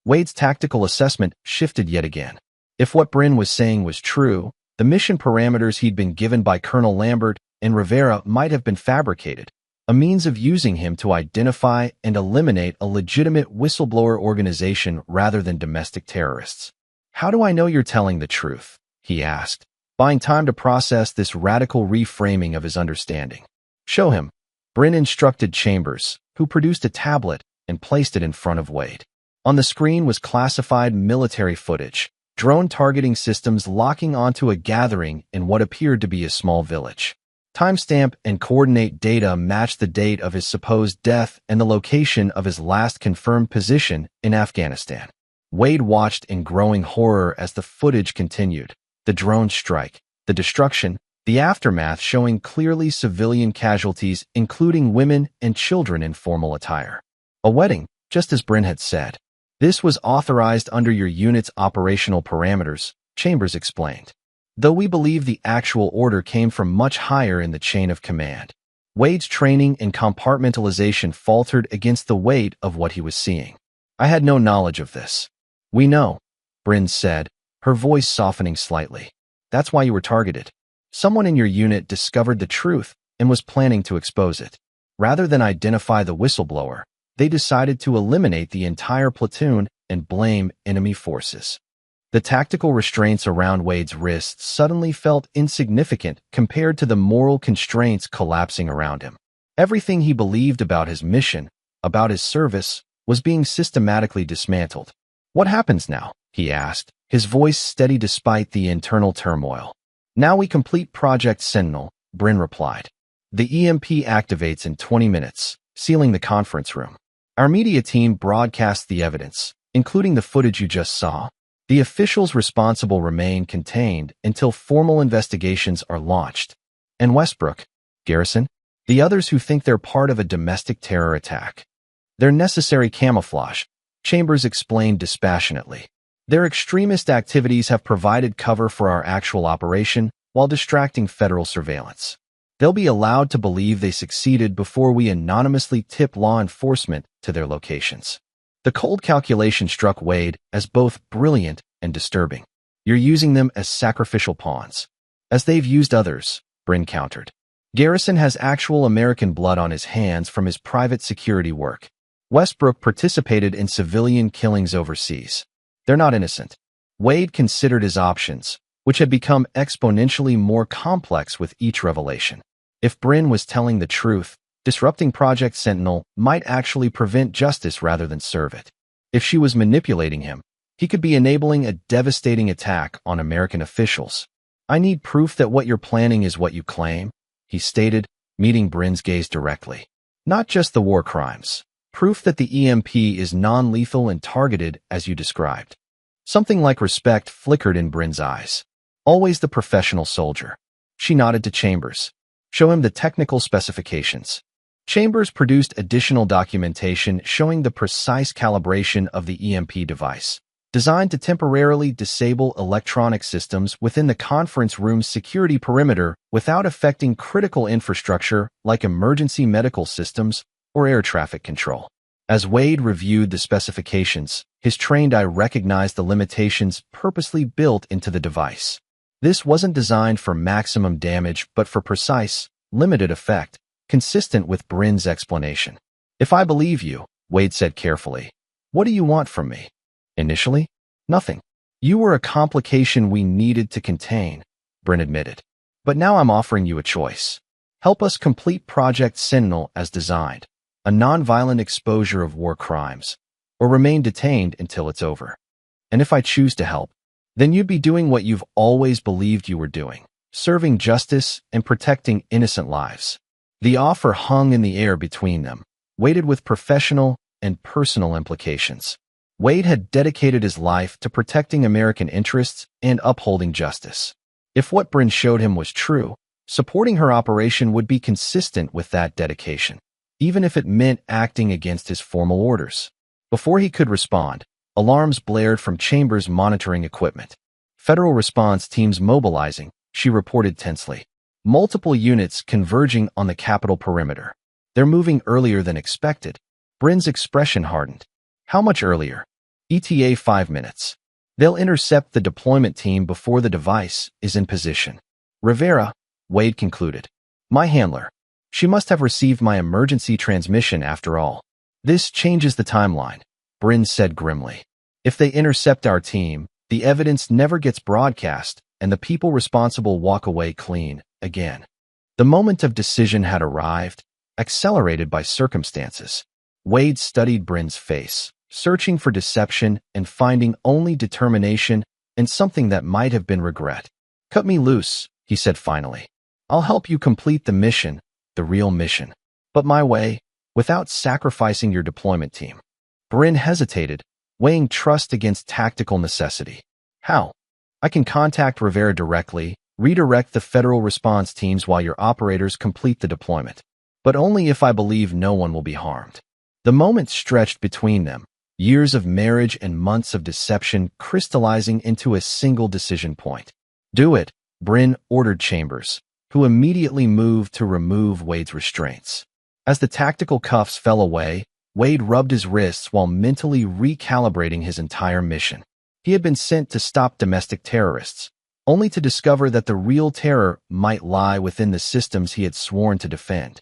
Wade's tactical assessment shifted yet again. If what Bryn was saying was true, the mission parameters he'd been given by Colonel Lambert and Rivera might have been fabricated, a means of using him to identify and eliminate a legitimate whistleblower organization rather than domestic terrorists. How do I know you're telling the truth? He asked, buying time to process this radical reframing of his understanding. Show him. Bryn instructed Chambers, who produced a tablet and placed it in front of Wade. On the screen was classified military footage, drone targeting systems locking onto a gathering in what appeared to be a small village. Timestamp and coordinate data matched the date of his supposed death and the location of his last confirmed position in Afghanistan. Wade watched in growing horror as the footage continued. The drone strike, the destruction, the aftermath showing clearly civilian casualties, including women and children in formal attire. A wedding, just as Bryn had said. This was authorized under your unit's operational parameters, Chambers explained. Though we believe the actual order came from much higher in the chain of command. Wade's training and compartmentalization faltered against the weight of what he was seeing. I had no knowledge of this. We know, Bryn said, her voice softening slightly. That's why you were targeted. Someone in your unit discovered the truth and was planning to expose it. Rather than identify the whistleblower, they decided to eliminate the entire platoon and blame enemy forces. The tactical restraints around Wade's wrists suddenly felt insignificant compared to the moral constraints collapsing around him. Everything he believed about his mission, about his service, was being systematically dismantled. What happens now? He asked, his voice steady despite the internal turmoil. Now we complete Project Sentinel, Bryn replied. The EMP activates in 20 minutes, sealing the conference room. Our media team broadcasts the evidence, including the footage you just saw. The officials responsible remain contained until formal investigations are launched. And Westbrook, Garrison, the others who think they're part of a domestic terror attack. They're necessary camouflage, Chambers explained dispassionately. Their extremist activities have provided cover for our actual operation while distracting federal surveillance. They'll be allowed to believe they succeeded before we anonymously tip law enforcement to their locations. The cold calculation struck Wade as both brilliant and disturbing. You're using them as sacrificial pawns. As they've used others, Bryn countered. Garrison has actual American blood on his hands from his private security work. Westbrook participated in civilian killings overseas. They're not innocent. Wade considered his options, which had become exponentially more complex with each revelation. If Bryn was telling the truth, disrupting Project Sentinel might actually prevent justice rather than serve it. If she was manipulating him, he could be enabling a devastating attack on American officials. I need proof that what you're planning is what you claim, he stated, meeting Bryn's gaze directly. Not just the war crimes. Proof that the EMP is non-lethal and targeted as you described. Something like respect flickered in Bryn's eyes. Always the professional soldier. She nodded to Chambers. Show him the technical specifications. Chambers produced additional documentation showing the precise calibration of the EMP device, designed to temporarily disable electronic systems within the conference room's security perimeter without affecting critical infrastructure like emergency medical systems or air traffic control. As Wade reviewed the specifications, his trained eye recognized the limitations purposely built into the device. This wasn't designed for maximum damage but for precise, limited effect, consistent with Bryn's explanation. If I believe you, Wade said carefully, what do you want from me? Initially, nothing. You were a complication we needed to contain, Bryn admitted. But now I'm offering you a choice. Help us complete Project Sentinel as designed, a non-violent exposure of war crimes, or remain detained until it's over. And if I choose to help, then you'd be doing what you've always believed you were doing, serving justice and protecting innocent lives. The offer hung in the air between them, weighted with professional and personal implications. Wade had dedicated his life to protecting American interests and upholding justice. If what Bryn showed him was true, supporting her operation would be consistent with that dedication, even if it meant acting against his formal orders. Before he could respond, alarms blared from Chambers' monitoring equipment. Federal response teams mobilizing, she reported tensely. Multiple units converging on the Capitol perimeter. They're moving earlier than expected. Bryn's expression hardened. How much earlier? ETA 5 minutes. They'll intercept the deployment team before the device is in position. Rivera, Wade concluded. My handler. She must have received my emergency transmission after all. This changes the timeline, Bryn said grimly. If they intercept our team, the evidence never gets broadcast, and the people responsible walk away clean, again. The moment of decision had arrived, accelerated by circumstances. Wade studied Bryn's face, searching for deception and finding only determination and something that might have been regret. Cut me loose, he said finally. I'll help you complete the mission, the real mission. But my way, without sacrificing your deployment team. Bryn hesitated, weighing trust against tactical necessity. How? I can contact Rivera directly, redirect the federal response teams while your operators complete the deployment. But only if I believe no one will be harmed. The moment stretched between them, Years of marriage and months of deception crystallizing into a single decision point. Do it, Bryn ordered Chambers, who immediately moved to remove Wade's restraints. As the tactical cuffs fell away, Wade rubbed his wrists while mentally recalibrating his entire mission. He had been sent to stop domestic terrorists, only to discover that the real terror might lie within the systems he had sworn to defend.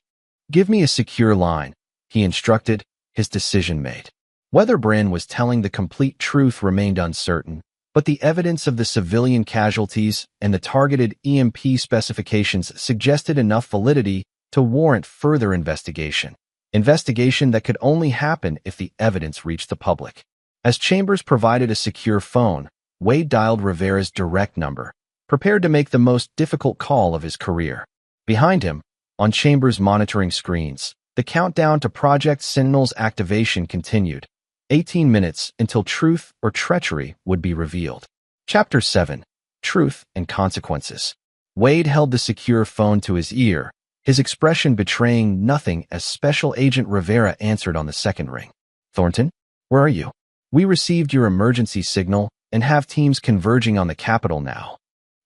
"Give me a secure line," he instructed, his decision made. Whether Bryn was telling the complete truth remained uncertain, but the evidence of the civilian casualties and the targeted EMP specifications suggested enough validity to warrant further investigation. Investigation that could only happen if the evidence reached the public. As Chambers provided a secure phone, Wade dialed Rivera's direct number, prepared to make the most difficult call of his career. Behind him, on Chambers' monitoring screens, the countdown to Project Sentinel's activation continued. 18 minutes until truth or treachery would be revealed. Chapter 7. Truth and Consequences. Wade held the secure phone to his ear, his expression betraying nothing as Special Agent Rivera answered on the second ring. "Thornton, where are you? We received your emergency signal and have teams converging on the Capitol now."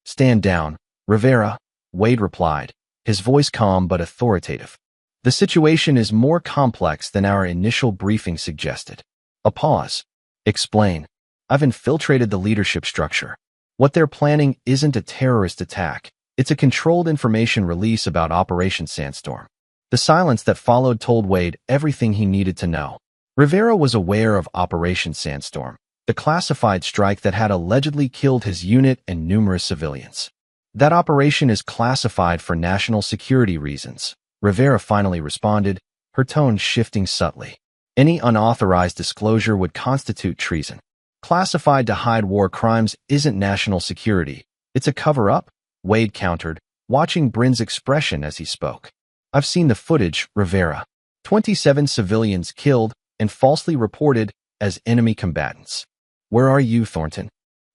"Stand down, Rivera," Wade replied, his voice calm but authoritative. "The situation is more complex than our initial briefing suggested." A pause. "Explain." "I've infiltrated the leadership structure. What they're planning isn't a terrorist attack. It's a controlled information release about Operation Sandstorm." The silence that followed told Wade everything he needed to know. Rivera was aware of Operation Sandstorm, the classified strike that had allegedly killed his unit and numerous civilians. "That operation is classified for national security reasons," Rivera finally responded, her tone shifting subtly. "Any unauthorized disclosure would constitute treason. Classified to hide war crimes isn't national security. It's a cover-up," Wade countered, watching Bryn's expression as he spoke. "I've seen the footage, Rivera. 27 civilians killed and falsely reported as enemy combatants." "Where are you, Thornton?"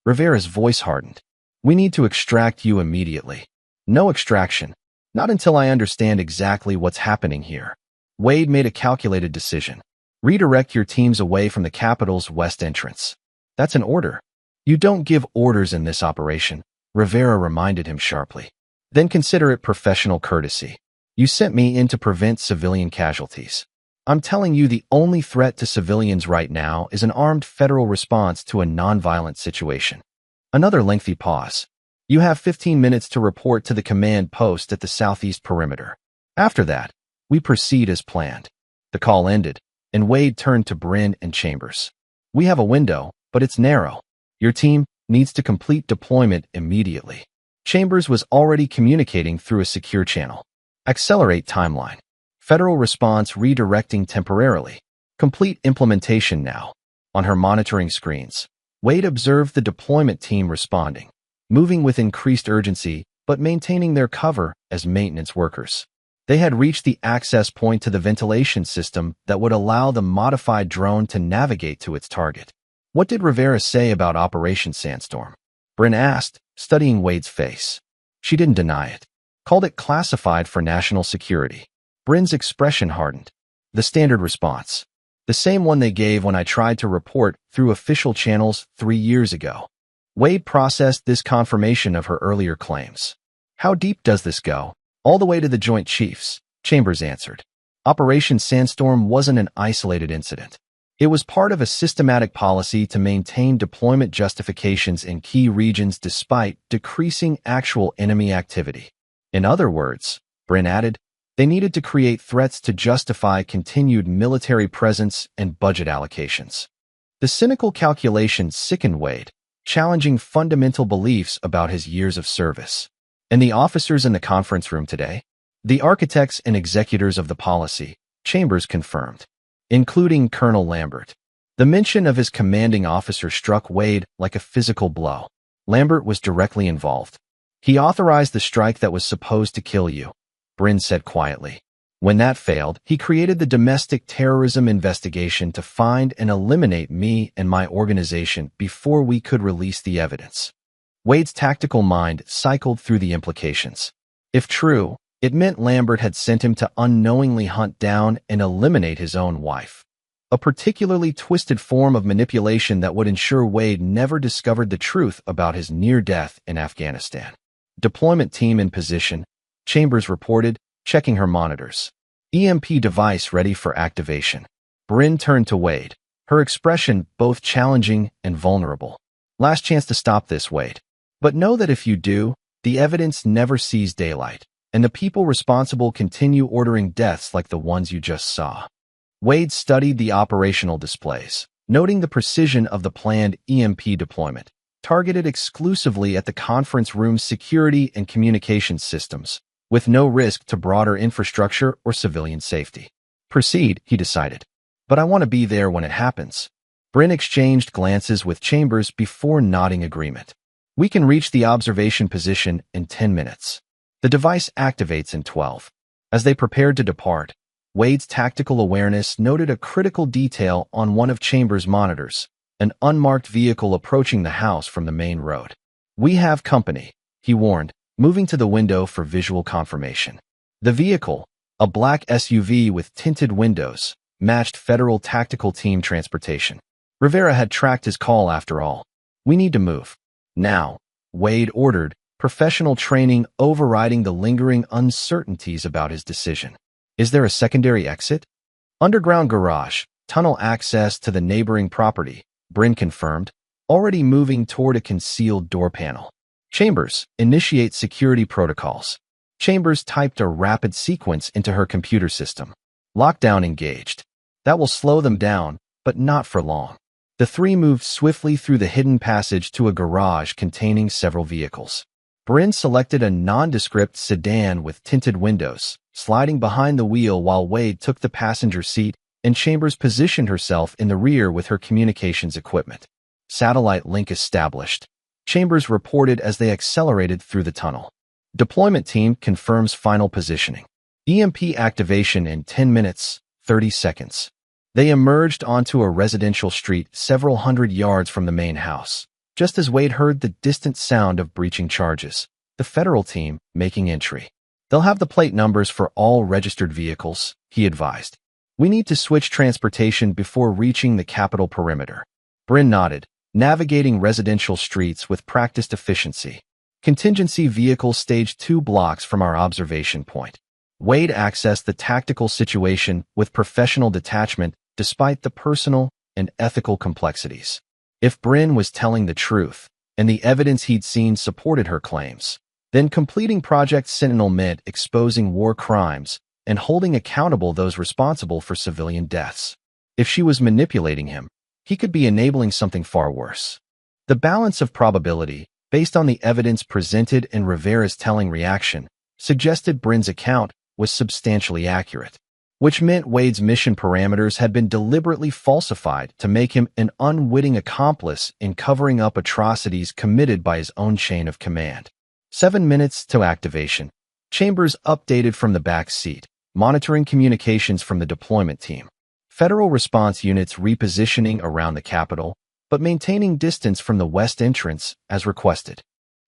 Rivera's voice hardened. "We need to extract you immediately." "No extraction. Not until I understand exactly what's happening here." Wade made a calculated decision. "Redirect your teams away from the Capitol's west entrance." "That's an order." "You don't give orders in this operation," Rivera reminded him sharply. "Then consider it professional courtesy. You sent me in to prevent civilian casualties. I'm telling you the only threat to civilians right now is an armed federal response to a nonviolent situation." Another lengthy pause. "You have 15 minutes to report to the command post at the southeast perimeter. After that, we proceed as planned." The call ended, and Wade turned to Bryn and Chambers. "We have a window, but it's narrow. Your team needs to complete deployment immediately." Chambers was already communicating through a secure channel. "Accelerate timeline. Federal response redirecting temporarily. Complete implementation now." On her monitoring screens, Wade observed the deployment team responding, moving with increased urgency but maintaining their cover as maintenance workers. They had reached the access point to the ventilation system that would allow the modified drone to navigate to its target. "What did Rivera say about Operation Sandstorm?" Bryn asked, studying Wade's face. "She didn't deny it. Called it classified for national security." Bryn's expression hardened. "The standard response. The same one they gave when I tried to report through official channels 3 years ago." Wade processed this confirmation of her earlier claims. "How deep does this go?" "All the way to the Joint Chiefs," Chambers answered. Operation Sandstorm wasn't an isolated incident. It was part of a systematic policy to maintain deployment justifications in key regions despite decreasing actual enemy activity. In other words, Bryn added, they needed to create threats to justify continued military presence and budget allocations. The cynical calculation sickened Wade, challenging fundamental beliefs about his years of service. "And the officers in the conference room today? The architects and executors of the policy," Chambers confirmed, including Colonel Lambert. The mention of his commanding officer struck Wade like a physical blow. Lambert was directly involved. "He authorized the strike that was supposed to kill you," Bryn said quietly. "When that failed, he created the domestic terrorism investigation to find and eliminate me and my organization before we could release the evidence." Wade's tactical mind cycled through the implications. If true, it meant Lambert had sent him to unknowingly hunt down and eliminate his own wife. a particularly twisted form of manipulation that would ensure Wade never discovered the truth about his near death in Afghanistan. Deployment team in position, Chambers reported, checking her monitors. EMP device ready for activation. Bryn turned to Wade, her expression both challenging and vulnerable. Last chance to stop this, Wade. But know that if you do, the evidence never sees daylight, and the people responsible continue ordering deaths like the ones you just saw. Wade studied the operational displays, noting the precision of the planned EMP deployment, targeted exclusively at the conference room's security and communications systems, with no risk to broader infrastructure or civilian safety. Proceed, he decided. But I want to be there when it happens. Bryn exchanged glances with Chambers before nodding agreement. We can reach the observation position in 10 minutes. The device activates in 12. As they prepared to depart, Wade's tactical awareness noted a critical detail on one of Chambers' monitors, an unmarked vehicle approaching the house from the main road. We have company, he warned, moving to the window for visual confirmation. The vehicle, a black SUV with tinted windows, matched Federal Tactical Team transportation. Rivera had tracked his call after all. We need to move. Now, Wade ordered, professional training overriding the lingering uncertainties about his decision. Is there a secondary exit? Underground garage, tunnel access to the neighboring property, Bryn confirmed, already moving toward a concealed door panel. Chambers, initiate security protocols. Chambers typed a rapid sequence into her computer system. Lockdown engaged. That will slow them down, but not for long. The three moved swiftly through the hidden passage to a garage containing several vehicles. Bryn selected a nondescript sedan with tinted windows, sliding behind the wheel while Wade took the passenger seat, and Chambers positioned herself in the rear with her communications equipment. Satellite link established, Chambers reported as they accelerated through the tunnel. Deployment team confirms final positioning. EMP activation in 10 minutes, 30 seconds. They emerged onto a residential street several hundred yards from the main house, just as Wade heard the distant sound of breaching charges, the federal team making entry. They'll have the plate numbers for all registered vehicles, he advised. We need to switch transportation before reaching the Capitol perimeter. Bryn nodded, navigating residential streets with practiced efficiency. Contingency vehicle staged 2 blocks from our observation point. Wade accessed the tactical situation with professional detachment despite the personal and ethical complexities. If Bryn was telling the truth, and the evidence he'd seen supported her claims, then completing Project Sentinel meant exposing war crimes and holding accountable those responsible for civilian deaths. If she was manipulating him, he could be enabling something far worse. The balance of probability, based on the evidence presented and Rivera's telling reaction, suggested Bryn's account was substantially accurate, which meant Wade's mission parameters had been deliberately falsified to make him an unwitting accomplice in covering up atrocities committed by his own chain of command. 7 minutes to activation. Chambers updated from the back seat, monitoring communications from the deployment team. Federal response units repositioning around the Capitol, but maintaining distance from the west entrance as requested.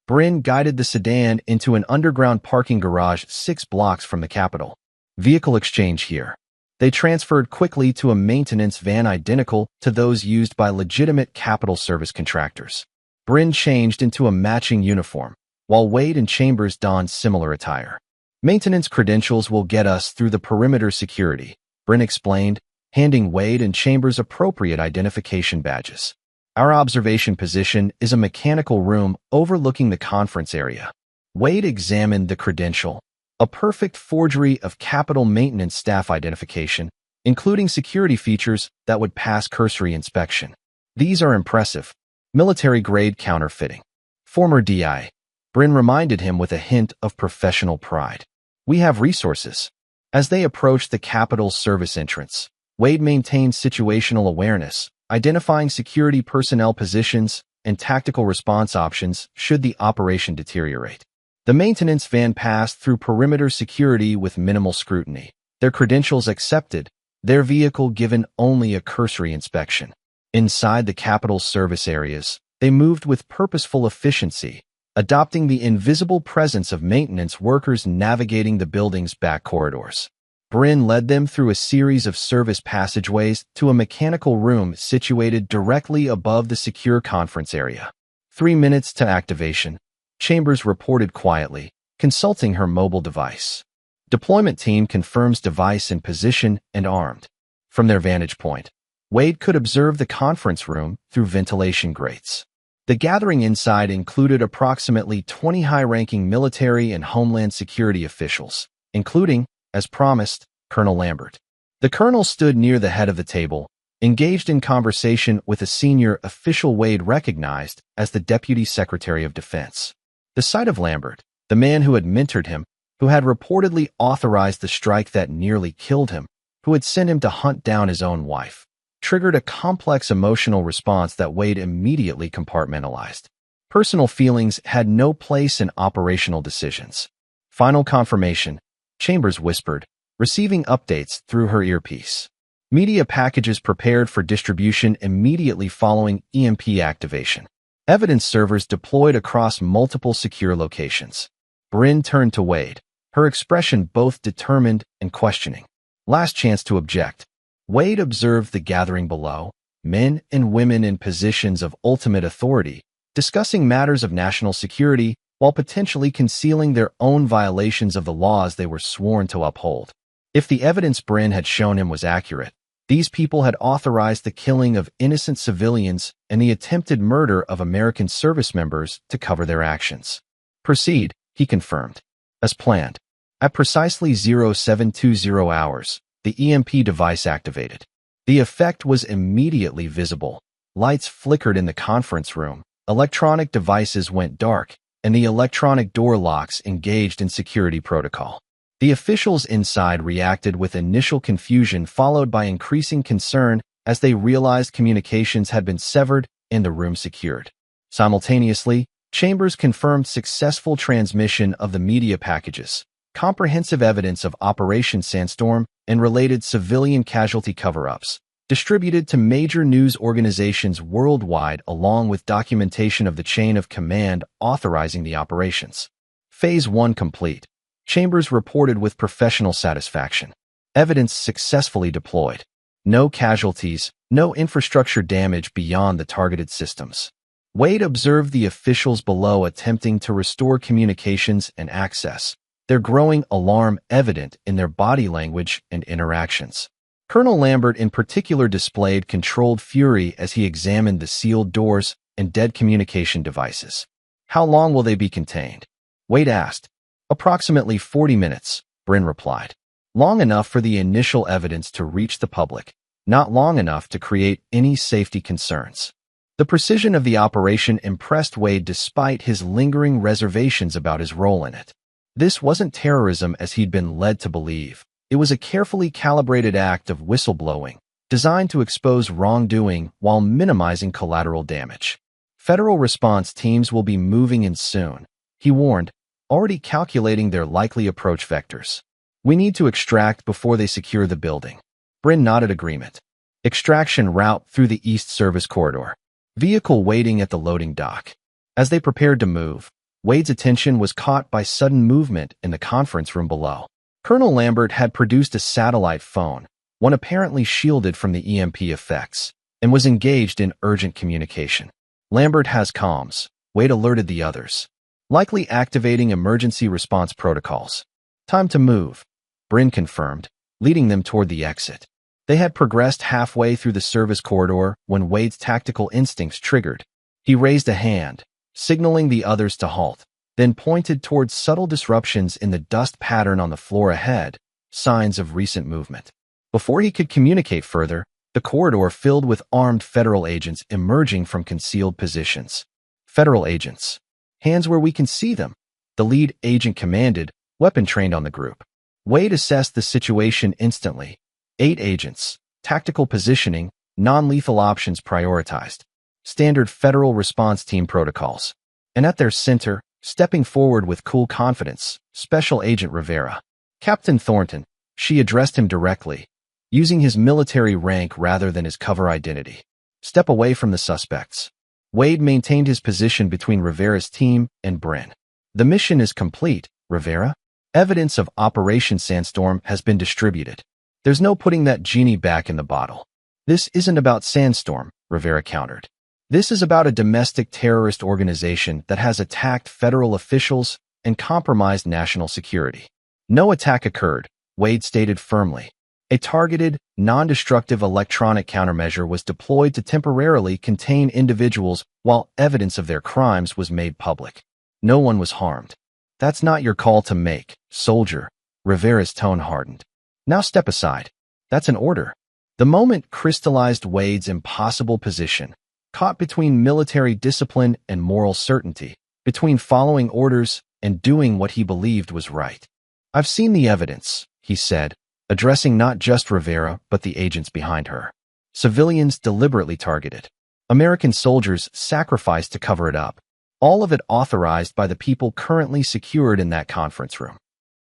Bryn guided the sedan into an underground parking garage 6 blocks from the Capitol. Vehicle exchange here. They transferred quickly to a maintenance van identical to those used by legitimate Capitol service contractors. Bryn changed into a matching uniform, while Wade and Chambers donned similar attire. Maintenance credentials will get us through the perimeter security, Bryn explained, handing Wade and Chambers appropriate identification badges. Our observation position is a mechanical room overlooking the conference area. Wade examined the credential, a perfect forgery of Capitol maintenance staff identification, including security features that would pass cursory inspection. These are impressive. Military-grade counterfeiting. Former DI. Bryn reminded him with a hint of professional pride. We have resources. As they approached the Capitol's service entrance, Wade maintained situational awareness, identifying security personnel positions and tactical response options should the operation deteriorate. The maintenance van passed through perimeter security with minimal scrutiny, their credentials accepted, their vehicle given only a cursory inspection. Inside the Capitol service areas, they moved with purposeful efficiency, adopting the invisible presence of maintenance workers navigating the building's back corridors. Bryn led them through a series of service passageways to a mechanical room situated directly above the secure conference area. 3 minutes to activation, Chambers reported quietly, consulting her mobile device. Deployment team confirms device in position and armed. From their vantage point, Wade could observe the conference room through ventilation grates. The gathering inside included approximately 20 high-ranking military and homeland security officials, including, as promised, Colonel Lambert. The colonel stood near the head of the table, engaged in conversation with a senior official Wade recognized as the Deputy Secretary of Defense. The sight of Lambert, the man who had mentored him, who had reportedly authorized the strike that nearly killed him, who had sent him to hunt down his own wife, triggered a complex emotional response that Wade immediately compartmentalized. Personal feelings had no place in operational decisions. Final confirmation, Chambers whispered, receiving updates through her earpiece. Media packages prepared for distribution immediately following EMP activation. Evidence servers deployed across multiple secure locations. Bryn turned to Wade, her expression both determined and questioning. Last chance to object. Wade observed the gathering below, men and women in positions of ultimate authority, discussing matters of national security while potentially concealing their own violations of the laws they were sworn to uphold. If the evidence Bryn had shown him was accurate, these people had authorized the killing of innocent civilians and the attempted murder of American service members to cover their actions. Proceed, he confirmed. As planned. At precisely 0720 hours, the EMP device activated. The effect was immediately visible. Lights flickered in the conference room, electronic devices went dark, and the electronic door locks engaged in security protocol. The officials inside reacted with initial confusion followed by increasing concern as they realized communications had been severed and the room secured. Simultaneously, Chambers confirmed successful transmission of the media packages, comprehensive evidence of Operation Sandstorm and related civilian casualty cover-ups, distributed to major news organizations worldwide along with documentation of the chain of command authorizing the operations. Phase 1 complete. Chambers reported with professional satisfaction. Evidence successfully deployed. No casualties, no infrastructure damage beyond the targeted systems. Wade observed the officials below attempting to restore communications and access, their growing alarm evident in their body language and interactions. Colonel Lambert in particular displayed controlled fury as he examined the sealed doors and dead communication devices. How long will they be contained? Wade asked. Approximately 40 minutes, Bryn replied. Long enough for the initial evidence to reach the public, not long enough to create any safety concerns. The precision of the operation impressed Wade despite his lingering reservations about his role in it. This wasn't terrorism as he'd been led to believe. It was a carefully calibrated act of whistleblowing, designed to expose wrongdoing while minimizing collateral damage. Federal response teams will be moving in soon, he warned, already calculating their likely approach vectors. We need to extract before they secure the building. Bryn nodded agreement. Extraction route through the East Service Corridor. Vehicle waiting at the loading dock. As they prepared to move, Wade's attention was caught by sudden movement in the conference room below. Colonel Lambert had produced a satellite phone, one apparently shielded from the EMP effects, and was engaged in urgent communication. Lambert has comms, Wade alerted the others. Likely activating emergency response protocols. Time to move, Bryn confirmed, leading them toward the exit. They had progressed halfway through the service corridor when Wade's tactical instincts triggered. He raised a hand, signaling the others to halt, then pointed towards subtle disruptions in the dust pattern on the floor ahead, signs of recent movement. Before he could communicate further, the corridor filled with armed federal agents emerging from concealed positions. Federal agents. Hands where we can see them, the lead agent commanded, weapon trained on the group. Wade assessed the situation instantly. 8 agents, tactical positioning, non-lethal options prioritized. Standard federal response team protocols. And at their center, stepping forward with cool confidence, Special Agent Rivera. Captain Thornton, she addressed him directly, using his military rank rather than his cover identity. Step away from the suspects. Wade maintained his position between Rivera's team and Bryn. The mission is complete, Rivera. Evidence of Operation Sandstorm has been distributed. There's no putting that genie back in the bottle. This isn't about Sandstorm, Rivera countered. This is about a domestic terrorist organization that has attacked federal officials and compromised national security. No attack occurred, Wade stated firmly. A targeted, non-destructive electronic countermeasure was deployed to temporarily contain individuals while evidence of their crimes was made public. No one was harmed. That's not your call to make, soldier. Rivera's tone hardened. Now step aside. That's an order. The moment crystallized Wade's impossible position, caught between military discipline and moral certainty, between following orders and doing what he believed was right. I've seen the evidence, he said, addressing not just Rivera but the agents behind her. Civilians deliberately targeted. American soldiers sacrificed to cover it up. All of it authorized by the people currently secured in that conference room.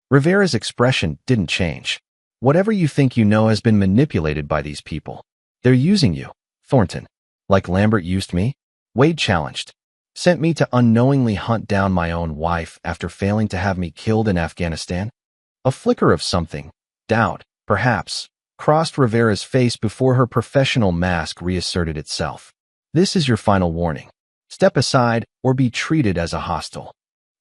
Rivera's expression didn't change. Whatever you think you know has been manipulated by these people. They're using you, Thornton. Like Lambert used me? Wade challenged. Sent me to unknowingly hunt down my own wife after failing to have me killed in Afghanistan? A flicker of something, doubt, perhaps, crossed Rivera's face before her professional mask reasserted itself. This is your final warning. Step aside or be treated as a hostile.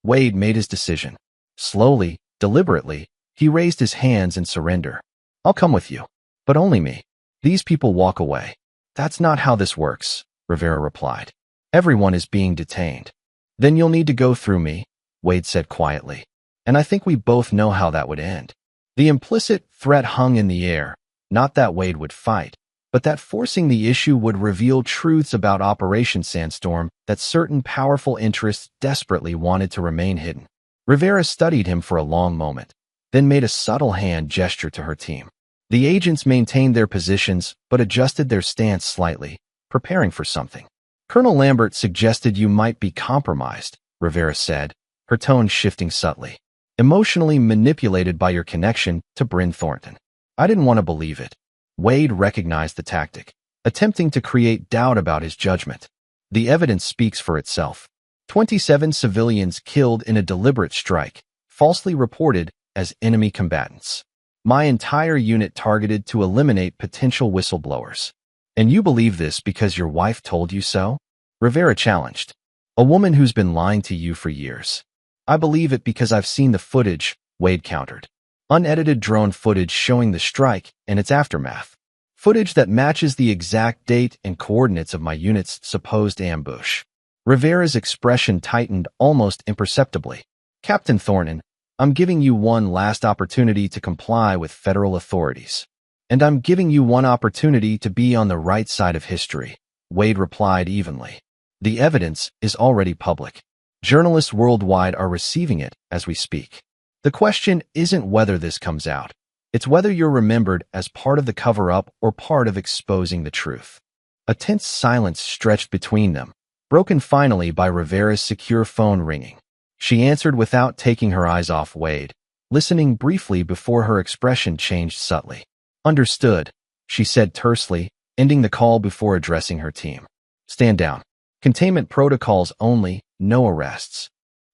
Wade made his decision. Slowly, deliberately, he raised his hands in surrender. I'll come with you. But only me. These people walk away. That's not how this works, Rivera replied. Everyone is being detained. Then you'll need to go through me, Wade said quietly. And I think we both know how that would end. The implicit threat hung in the air, not that Wade would fight, but that forcing the issue would reveal truths about Operation Sandstorm that certain powerful interests desperately wanted to remain hidden. Rivera studied him for a long moment, then made a subtle hand gesture to her team. The agents maintained their positions but adjusted their stance slightly, preparing for something. Colonel Lambert suggested you might be compromised, Rivera said, her tone shifting subtly. Emotionally manipulated by your connection to Bryn Thornton. I didn't want to believe it. Wade recognized the tactic, attempting to create doubt about his judgment. The evidence speaks for itself. 27 civilians killed in a deliberate strike, falsely reported as enemy combatants. My entire unit targeted to eliminate potential whistleblowers. And you believe this because your wife told you so? Rivera challenged. A woman who's been lying to you for years. I believe it because I've seen the footage, Wade countered. Unedited drone footage showing the strike and its aftermath. Footage that matches the exact date and coordinates of my unit's supposed ambush. Rivera's expression tightened almost imperceptibly. Captain Thornton, I'm giving you one last opportunity to comply with federal authorities. And I'm giving you one opportunity to be on the right side of history, Wade replied evenly. The evidence is already public. Journalists worldwide are receiving it as we speak. The question isn't whether this comes out. It's whether you're remembered as part of the cover-up or part of exposing the truth. A tense silence stretched between them, broken finally by Rivera's secure phone ringing. She answered without taking her eyes off Wade, listening briefly before her expression changed subtly. Understood, she said tersely, ending the call before addressing her team. Stand down. Containment protocols only, no arrests.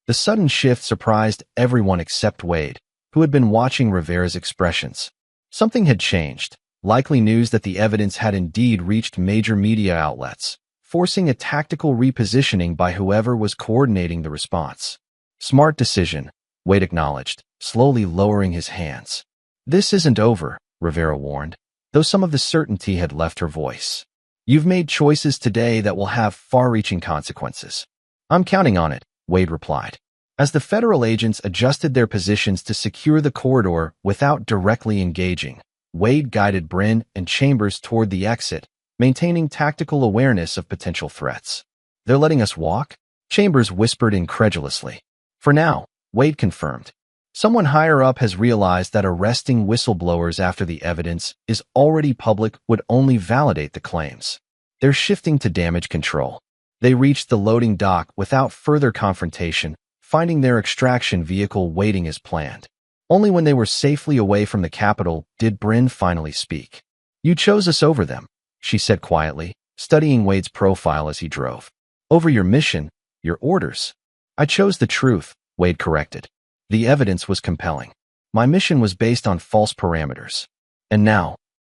The sudden shift surprised everyone except Wade, who had been watching Rivera's expressions. Something had changed, likely news that the evidence had indeed reached major media outlets, forcing a tactical repositioning by whoever was coordinating the response. Smart decision, Wade acknowledged, slowly lowering his hands. This isn't over, Rivera warned, though some of the certainty had left her voice. You've made choices today that will have far-reaching consequences. I'm counting on it, Wade replied. As the federal agents adjusted their positions to secure the corridor without directly engaging, Wade guided Bryn and Chambers toward the exit, maintaining tactical awareness of potential threats. They're letting us walk? Chambers whispered incredulously. For now, Wade confirmed. Someone higher up has realized that arresting whistleblowers after the evidence is already public would only validate the claims. They're shifting to damage control. They reached the loading dock without further confrontation, finding their extraction vehicle waiting as planned. Only when they were safely away from the capital did Bryn finally speak. You chose us over them, she said quietly, studying Wade's profile as he drove. Over your mission, your orders. I chose the truth, Wade corrected. The evidence was compelling. My mission was based on false parameters. And now,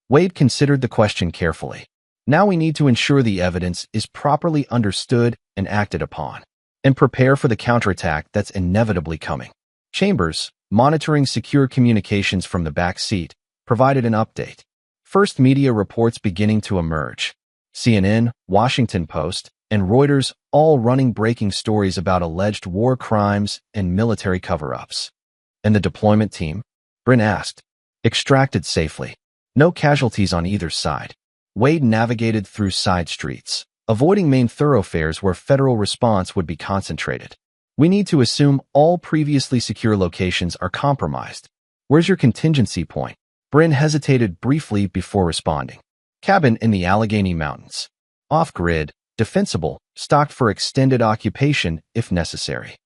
Wade considered the question carefully. Now we need to ensure the evidence is properly understood and acted upon, and prepare for the counterattack that's inevitably coming. Chambers, monitoring secure communications from the back seat, provided an update. First media reports beginning to emerge. CNN, Washington Post, and Reuters all running breaking stories about alleged war crimes and military cover-ups. And the deployment team? Bryn asked. Extracted safely. No casualties on either side. Wade navigated through side streets, avoiding main thoroughfares where federal response would be concentrated. We need to assume all previously secure locations are compromised. Where's your contingency point? Bryn hesitated briefly before responding. Cabin in the Allegheny Mountains. Off-grid, defensible, stocked for extended occupation if necessary.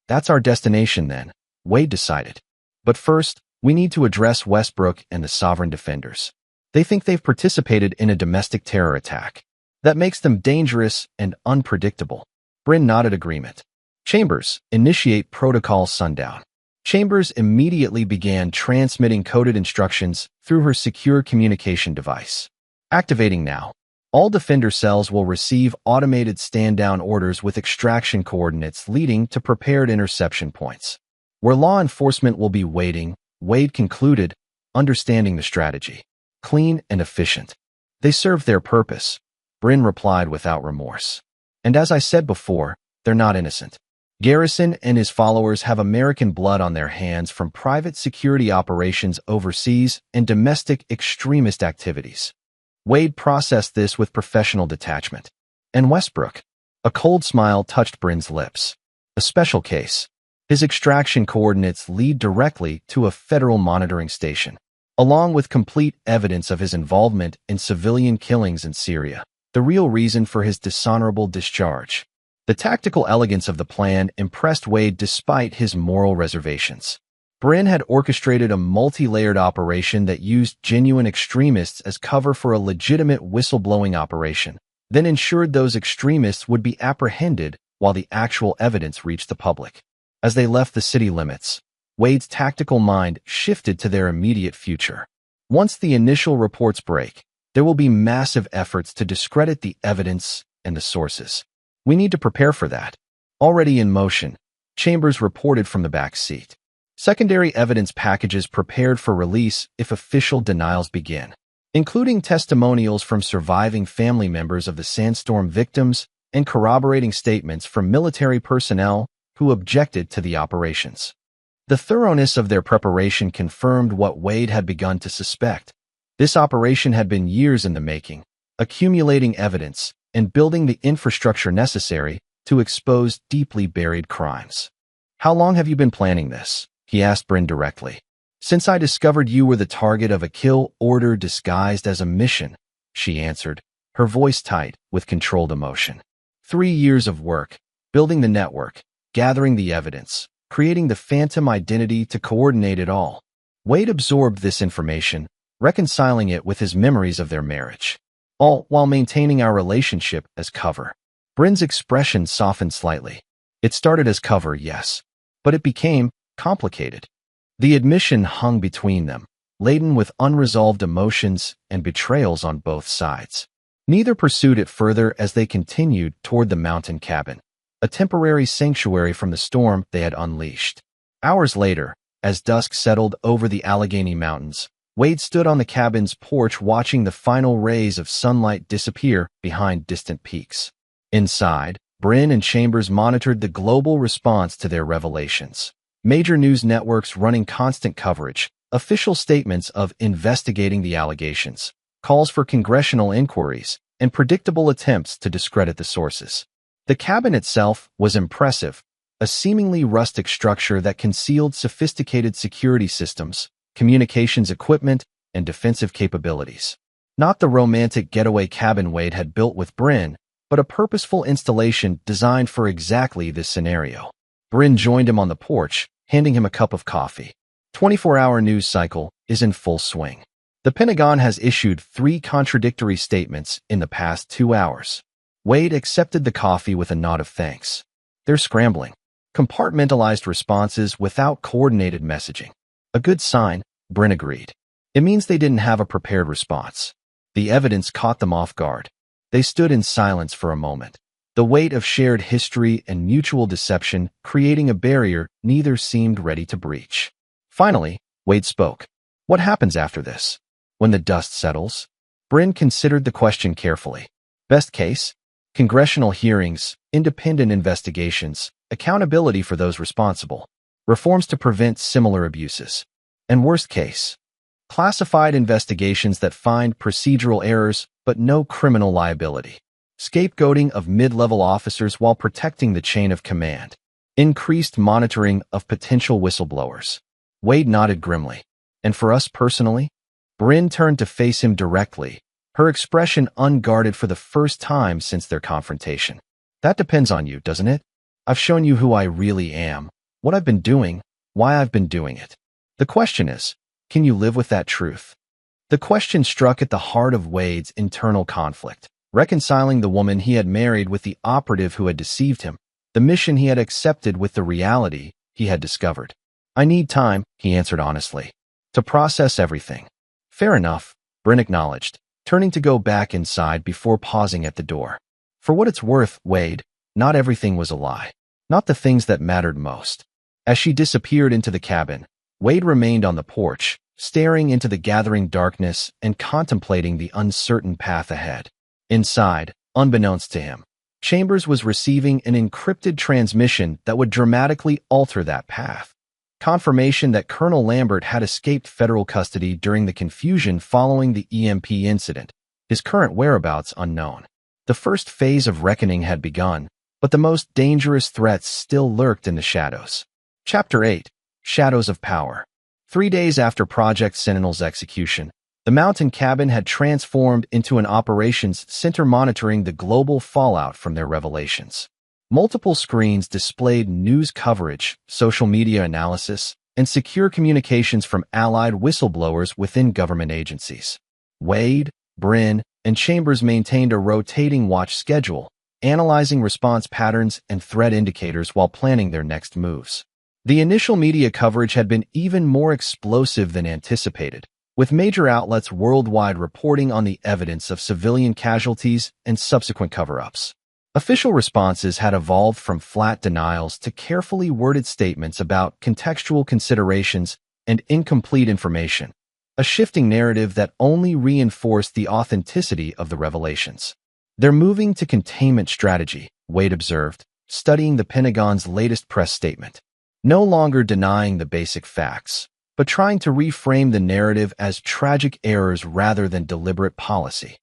That's our destination then, Wade decided. But first, we need to address Westbrook and the Sovereign Defenders. They think they've participated in a domestic terror attack. That makes them dangerous and unpredictable. Bryn nodded agreement. Chambers, initiate protocol sundown. Chambers immediately began transmitting coded instructions through her secure communication device. Activating now. All defender cells will receive automated stand-down orders with extraction coordinates leading to prepared interception points. Where law enforcement will be waiting, Wade concluded, understanding the strategy. Clean and efficient. They serve their purpose, Bryn replied without remorse. And as I said before, they're not innocent. Garrison and his followers have American blood on their hands from private security operations overseas and domestic extremist activities. Wade processed this with professional detachment. And Westbrook? A cold smile touched Bryn's lips. A special case. His extraction coordinates lead directly to a federal monitoring station, along with complete evidence of his involvement in civilian killings in Syria, the real reason for his dishonorable discharge. The tactical elegance of the plan impressed Wade despite his moral reservations. Bryn had orchestrated a multi-layered operation that used genuine extremists as cover for a legitimate whistleblowing operation, then ensured those extremists would be apprehended while the actual evidence reached the public. As they left the city limits, Wade's tactical mind shifted to their immediate future. Once the initial reports break, there will be massive efforts to discredit the evidence and the sources. We need to prepare for that. Already in motion, Chambers reported from the back seat. Secondary evidence packages prepared for release if official denials begin, including testimonials from surviving family members of the sandstorm victims and corroborating statements from military personnel who objected to the operations. The thoroughness of their preparation confirmed what Wade had begun to suspect. This operation had been years in the making, accumulating evidence and building the infrastructure necessary to expose deeply buried crimes. How long have you been planning this? He asked Bryn directly. Since I discovered you were the target of a kill order disguised as a mission, she answered, her voice tight with controlled emotion. 3 years of work, building the network, gathering the evidence, creating the phantom identity to coordinate it all. Wade absorbed this information, reconciling it with his memories of their marriage, all while maintaining our relationship as cover. Bryn's expression softened slightly. It started as cover, yes, but it became complicated. The admission hung between them, laden with unresolved emotions and betrayals on both sides. Neither pursued it further as they continued toward the mountain cabin, a temporary sanctuary from the storm they had unleashed. Hours later, as dusk settled over the Allegheny Mountains, Wade stood on the cabin's porch watching the final rays of sunlight disappear behind distant peaks. Inside, Bryn and Chambers monitored the global response to their revelations. Major news networks running constant coverage, official statements of investigating the allegations, calls for congressional inquiries, and predictable attempts to discredit the sources. The cabin itself was impressive, a seemingly rustic structure that concealed sophisticated security systems, communications equipment, and defensive capabilities. Not the romantic getaway cabin Wade had built with Bryn, but a purposeful installation designed for exactly this scenario. Bryn joined him on the porch, handing him a cup of coffee. 24-hour news cycle is in full swing. The Pentagon has issued 3 contradictory statements in the past 2 hours. Wade accepted the coffee with a nod of thanks. They're scrambling. Compartmentalized responses without coordinated messaging. A good sign, Bryn agreed. It means they didn't have a prepared response. The evidence caught them off guard. They stood in silence for a moment. The weight of shared history and mutual deception creating a barrier neither seemed ready to breach. Finally, Wade spoke. What happens after this? When the dust settles? Bryn considered the question carefully. Best case? Congressional hearings, independent investigations, accountability for those responsible, reforms to prevent similar abuses. And worst case? Classified investigations that find procedural errors but no criminal liability. Scapegoating of mid-level officers while protecting the chain of command. Increased monitoring of potential whistleblowers. Wade nodded grimly. And for us personally? Bryn turned to face him directly, her expression unguarded for the first time since their confrontation. That depends on you, doesn't it? I've shown you who I really am, what I've been doing, why I've been doing it. The question is, can you live with that truth? The question struck at the heart of Wade's internal conflict, reconciling the woman he had married with the operative who had deceived him, the mission he had accepted with the reality he had discovered. I need time, he answered honestly, to process everything. Fair enough, Bryn acknowledged, turning to go back inside before pausing at the door. For what it's worth, Wade, not everything was a lie. Not the things that mattered most. As she disappeared into the cabin, Wade remained on the porch, staring into the gathering darkness and contemplating the uncertain path ahead. Inside, unbeknownst to him, Chambers was receiving an encrypted transmission that would dramatically alter that path. Confirmation that Colonel Lambert had escaped federal custody during the confusion following the EMP incident, his current whereabouts unknown. The first phase of reckoning had begun, but the most dangerous threats still lurked in the shadows. Chapter 8. Shadows of Power. 3 days after Project Sentinel's execution, the mountain cabin had transformed into an operations center monitoring the global fallout from their revelations. Multiple screens displayed news coverage, social media analysis, and secure communications from allied whistleblowers within government agencies. Wade, Bryn, and Chambers maintained a rotating watch schedule, analyzing response patterns and threat indicators while planning their next moves. The initial media coverage had been even more explosive than anticipated, with major outlets worldwide reporting on the evidence of civilian casualties and subsequent cover-ups. Official responses had evolved from flat denials to carefully worded statements about contextual considerations and incomplete information, a shifting narrative that only reinforced the authenticity of the revelations. They're moving to containment strategy, Wade observed, studying the Pentagon's latest press statement. No longer denying the basic facts, but trying to reframe the narrative as tragic errors rather than deliberate policy.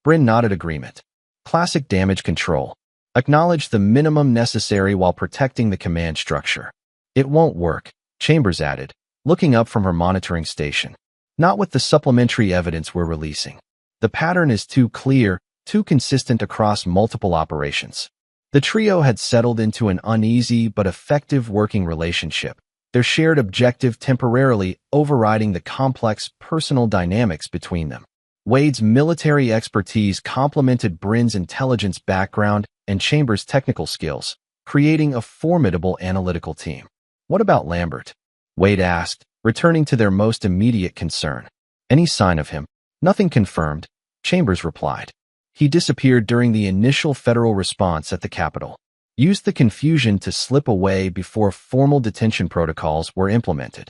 Bryn nodded agreement. Classic damage control. Acknowledge the minimum necessary while protecting the command structure. It won't work, Chambers added, looking up from her monitoring station. Not with the supplementary evidence we're releasing. The pattern is too clear, too consistent across multiple operations. The trio had settled into an uneasy but effective working relationship, their shared objective temporarily overriding the complex personal dynamics between them. Wade's military expertise complemented Bryn's intelligence background and Chambers' technical skills, creating a formidable analytical team. What about Lambert? Wade asked, returning to their most immediate concern. Any sign of him? Nothing confirmed, Chambers replied. He disappeared during the initial federal response at the Capitol. Used the confusion to slip away before formal detention protocols were implemented.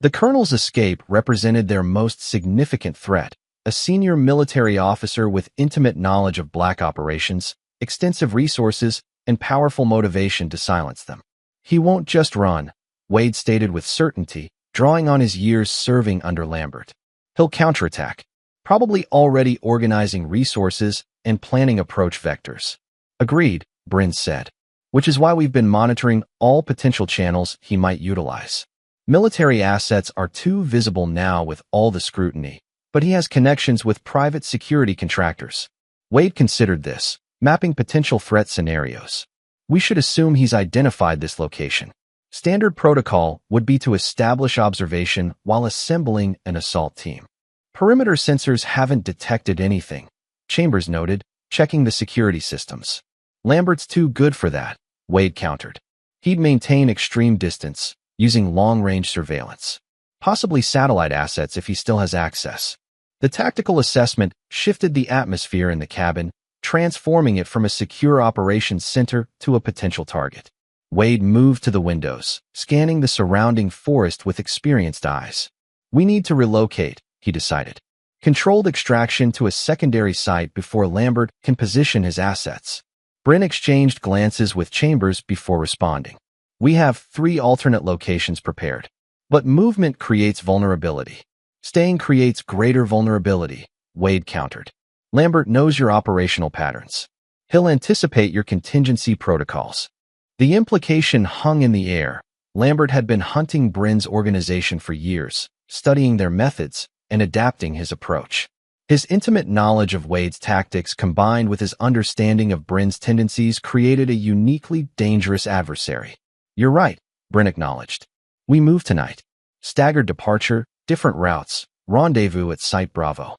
The colonel's escape represented their most significant threat, a senior military officer with intimate knowledge of black operations, extensive resources, and powerful motivation to silence them. He won't just run, Wade stated with certainty, drawing on his years serving under Lambert. He'll counterattack, probably already organizing resources and planning approach vectors. Agreed, Bryn said. Which is why we've been monitoring all potential channels he might utilize. Military assets are too visible now with all the scrutiny, but he has connections with private security contractors. Wade considered this, mapping potential threat scenarios. We should assume he's identified this location. Standard protocol would be to establish observation while assembling an assault team. Perimeter sensors haven't detected anything, Chambers noted, checking the security systems. Lambert's too good for that, Wade countered. He'd maintain extreme distance, using long-range surveillance, possibly satellite assets if he still has access. The tactical assessment shifted the atmosphere in the cabin, transforming it from a secure operations center to a potential target. Wade moved to the windows, scanning the surrounding forest with experienced eyes. We need to relocate, he decided. Controlled extraction to a secondary site before Lambert can position his assets. Bryn exchanged glances with Chambers before responding. We have 3 alternate locations prepared. But movement creates vulnerability. Staying creates greater vulnerability, Wade countered. Lambert knows your operational patterns. He'll anticipate your contingency protocols. The implication hung in the air. Lambert had been hunting Bryn's organization for years, studying their methods and adapting his approach. His intimate knowledge of Wade's tactics combined with his understanding of Bryn's tendencies created a uniquely dangerous adversary. You're right, Bryn acknowledged. We move tonight. Staggered departure, different routes, rendezvous at Site Bravo.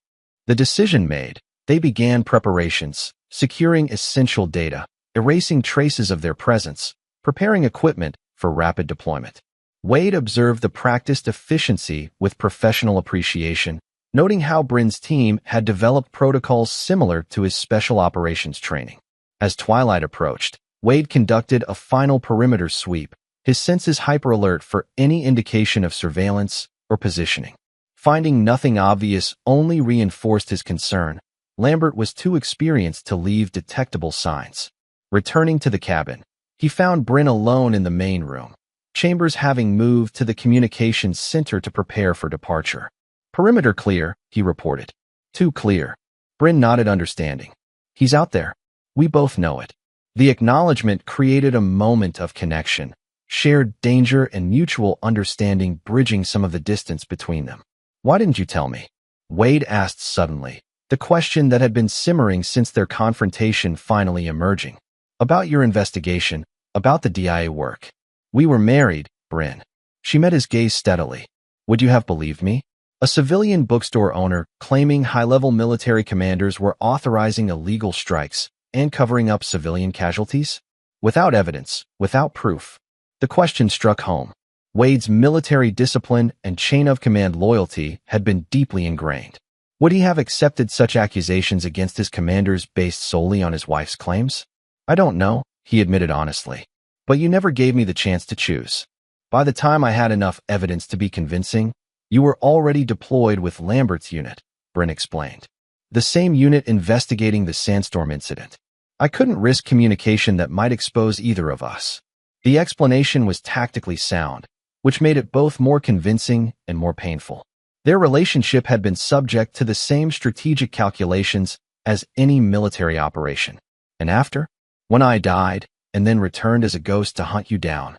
The decision made, they began preparations, securing essential data, erasing traces of their presence, preparing equipment for rapid deployment. Wade observed the practiced efficiency with professional appreciation, noting how Bryn's team had developed protocols similar to his special operations training. As twilight approached, Wade conducted a final perimeter sweep, his senses hyper-alert for any indication of surveillance or positioning. Finding nothing obvious only reinforced his concern. Lambert was too experienced to leave detectable signs. Returning to the cabin, he found Bryn alone in the main room, Chambers having moved to the communications center to prepare for departure. Perimeter clear, he reported. Too clear. Bryn nodded understanding. He's out there. We both know it. The acknowledgement created a moment of connection, shared danger and mutual understanding bridging some of the distance between them. Why didn't you tell me? Wade asked suddenly, the question that had been simmering since their confrontation finally emerging. About your investigation, about the DIA work. We were married, Bryn. She met his gaze steadily. Would you have believed me? A civilian bookstore owner claiming high-level military commanders were authorizing illegal strikes and covering up civilian casualties? Without evidence, without proof. The question struck home. Wade's military discipline and chain-of-command loyalty had been deeply ingrained. Would he have accepted such accusations against his commanders based solely on his wife's claims? I don't know, he admitted honestly. But you never gave me the chance to choose. By the time I had enough evidence to be convincing, you were already deployed with Lambert's unit, Bryn explained. The same unit investigating the sandstorm incident. I couldn't risk communication that might expose either of us. The explanation was tactically sound, which made it both more convincing and more painful. Their relationship had been subject to the same strategic calculations as any military operation. And after? When I died, and then returned as a ghost to hunt you down.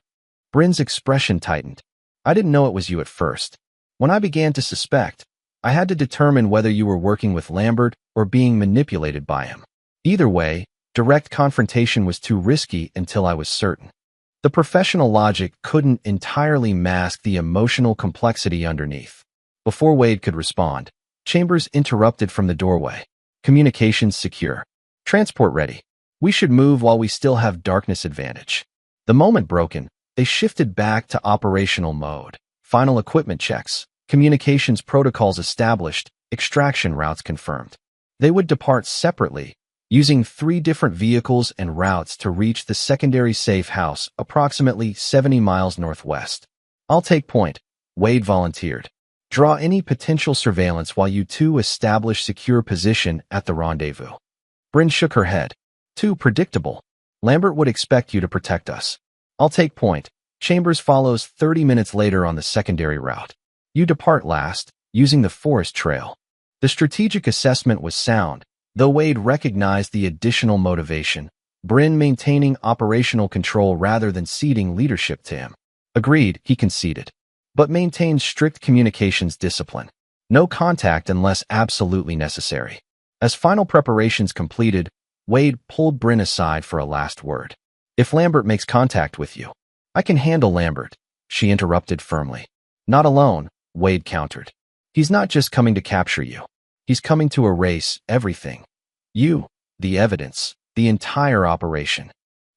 Bryn's expression tightened. I didn't know it was you at first. When I began to suspect, I had to determine whether you were working with Lambert or being manipulated by him. Either way, direct confrontation was too risky until I was certain. The professional logic couldn't entirely mask the emotional complexity underneath. Before Wade could respond, Chambers interrupted from the doorway. Communications secure. Transport ready. We should move while we still have darkness advantage. The moment broken, they shifted back to operational mode. Final equipment checks, communications protocols established, extraction routes confirmed. They would depart separately, using 3 different vehicles and routes to reach the secondary safe house approximately 70 miles northwest. I'll take point, Wade volunteered. Draw any potential surveillance while you two establish secure position at the rendezvous. Bryn shook her head. Too predictable. Lambert would expect you to protect us. I'll take point. Chambers follows 30 minutes later on the secondary route. You depart last, using the forest trail. The strategic assessment was sound, though Wade recognized the additional motivation, Bryn maintaining operational control rather than ceding leadership to him. Agreed, he conceded. But maintained strict communications discipline. No contact unless absolutely necessary. As final preparations completed, Wade pulled Bryn aside for a last word. If Lambert makes contact with you, I can handle Lambert, she interrupted firmly. Not alone, Wade countered. He's not just coming to capture you. He's coming to erase everything. You, the evidence, the entire operation.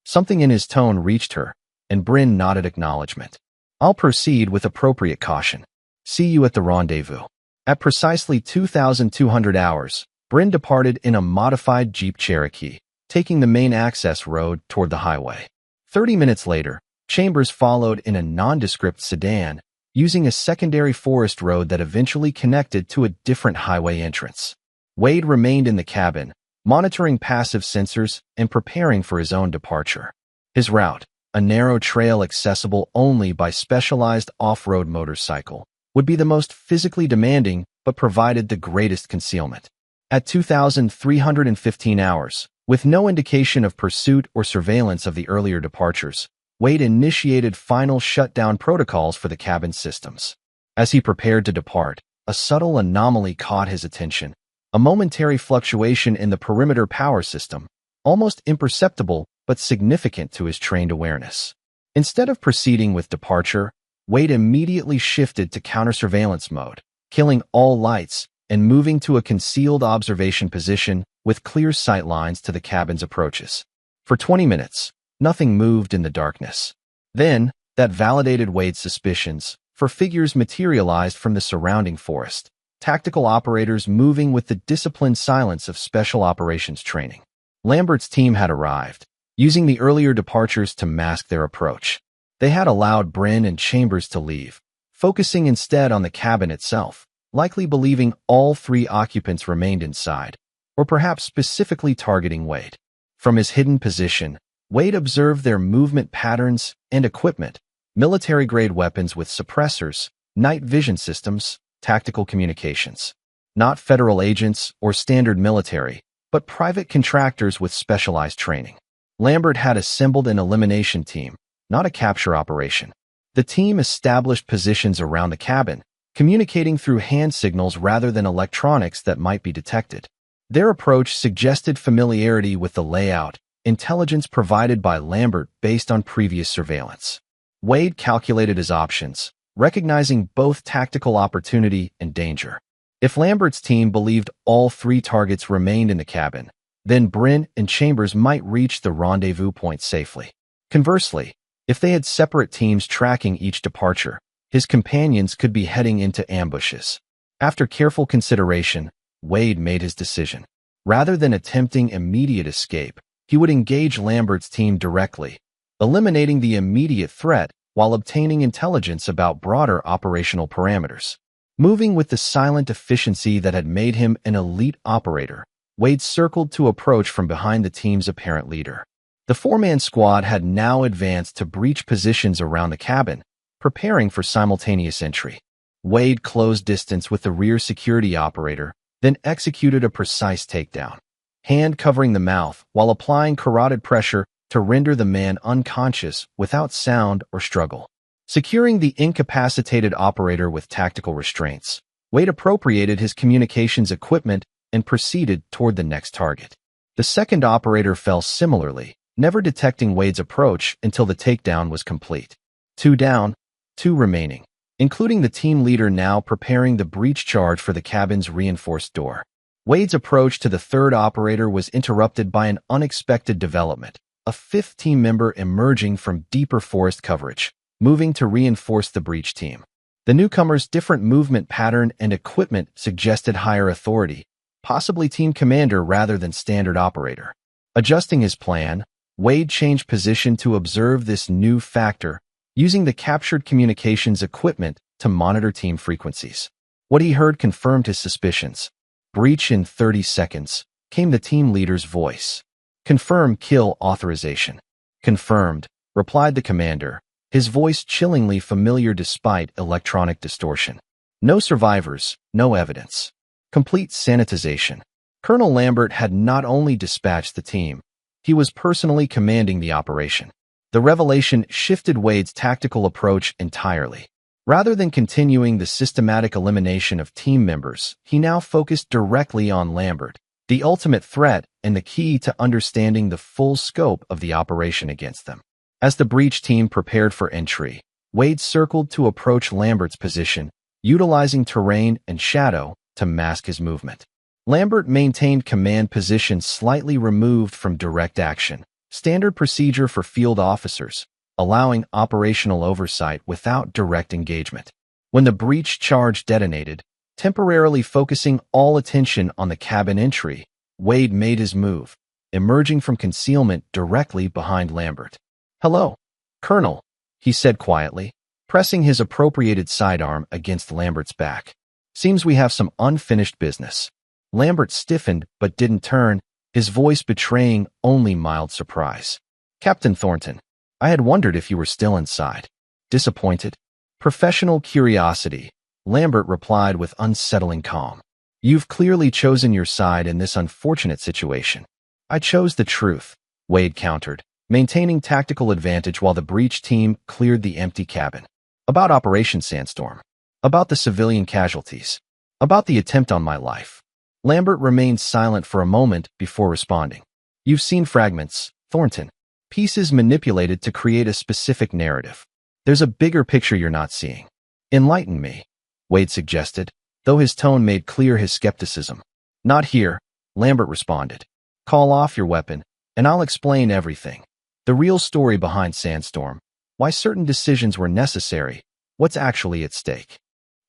Something in his tone reached her, and Bryn nodded acknowledgement. I'll proceed with appropriate caution. See you at the rendezvous. At precisely 2,200 hours, Bryn departed in a modified Jeep Cherokee, taking the main access road toward the highway. 30 minutes later, Chambers followed in a nondescript sedan, using a secondary forest road that eventually connected to a different highway entrance. Wade remained in the cabin, monitoring passive sensors and preparing for his own departure. His route, a narrow trail accessible only by specialized off-road motorcycle, would be the most physically demanding but provided the greatest concealment. At 2,315 hours, with no indication of pursuit or surveillance of the earlier departures, Wade initiated final shutdown protocols for the cabin systems. As he prepared to depart, a subtle anomaly caught his attention, a momentary fluctuation in the perimeter power system, almost imperceptible but significant to his trained awareness. Instead of proceeding with departure, Wade immediately shifted to counter-surveillance mode, killing all lights and moving to a concealed observation position with clear sight lines to the cabin's approaches. For 20 minutes, nothing moved in the darkness. Then, that validated Wade's suspicions, for figures materialized from the surrounding forest, tactical operators moving with the disciplined silence of special operations training. Lambert's team had arrived, using the earlier departures to mask their approach. They had allowed Bryn and Chambers to leave, focusing instead on the cabin itself, likely believing all three occupants remained inside, or perhaps specifically targeting Wade. From his hidden position, Wade observed their movement patterns and equipment, military-grade weapons with suppressors, night vision systems, tactical communications. Not federal agents or standard military, but private contractors with specialized training. Lambert had assembled an elimination team, not a capture operation. The team established positions around the cabin, communicating through hand signals rather than electronics that might be detected. Their approach suggested familiarity with the layout, intelligence provided by Lambert based on previous surveillance. Wade calculated his options, recognizing both tactical opportunity and danger. If Lambert's team believed all three targets remained in the cabin, then Bryn and Chambers might reach the rendezvous point safely. Conversely, if they had separate teams tracking each departure, his companions could be heading into ambushes. After careful consideration, Wade made his decision. Rather than attempting immediate escape, he would engage Lambert's team directly, eliminating the immediate threat while obtaining intelligence about broader operational parameters. Moving with the silent efficiency that had made him an elite operator, Wade circled to approach from behind the team's apparent leader. The four-man squad had now advanced to breach positions around the cabin, preparing for simultaneous entry. Wade closed distance with the rear security operator, then executed a precise takedown, hand covering the mouth while applying carotid pressure to render the man unconscious without sound or struggle. Securing the incapacitated operator with tactical restraints, Wade appropriated his communications equipment and proceeded toward the next target. The second operator fell similarly, never detecting Wade's approach until the takedown was complete. 2 down, 2 remaining, including the team leader now preparing the breach charge for the cabin's reinforced door. Wade's approach to the third operator was interrupted by an unexpected development, a fifth team member emerging from deeper forest coverage, moving to reinforce the breach team. The newcomer's different movement pattern and equipment suggested higher authority, possibly team commander rather than standard operator. Adjusting his plan, Wade changed position to observe this new factor, using the captured communications equipment to monitor team frequencies. What he heard confirmed his suspicions. Breach in 30 seconds, came the team leader's voice. Confirm kill authorization. Confirmed, replied the commander, his voice chillingly familiar despite electronic distortion. No survivors, no evidence. Complete sanitization. Colonel Lambert had not only dispatched the team, he was personally commanding the operation. The revelation shifted Wade's tactical approach entirely. Rather than continuing the systematic elimination of team members, he now focused directly on Lambert, the ultimate threat and the key to understanding the full scope of the operation against them. As the breach team prepared for entry, Wade circled to approach Lambert's position, utilizing terrain and shadow to mask his movement. Lambert maintained command position slightly removed from direct action, standard procedure for field officers, allowing operational oversight without direct engagement. When the breach charge detonated, temporarily focusing all attention on the cabin entry, Wade made his move, emerging from concealment directly behind Lambert. "Hello, Colonel," he said quietly, pressing his appropriated sidearm against Lambert's back. "Seems we have some unfinished business." Lambert stiffened but didn't turn, his voice betraying only mild surprise. "Captain Thornton, I had wondered if you were still inside." "Disappointed?" "Professional curiosity," Lambert replied with unsettling calm. "You've clearly chosen your side in this unfortunate situation." "I chose the truth," Wade countered, maintaining tactical advantage while the breach team cleared the empty cabin. "About Operation Sandstorm. About the civilian casualties. About the attempt on my life." Lambert remained silent for a moment before responding. "You've seen fragments, Thornton. Pieces manipulated to create a specific narrative. There's a bigger picture you're not seeing." "Enlighten me," Wade suggested, though his tone made clear his skepticism. "Not here," Lambert responded. "Call off your weapon, and I'll explain everything. The real story behind Sandstorm, why certain decisions were necessary, what's actually at stake."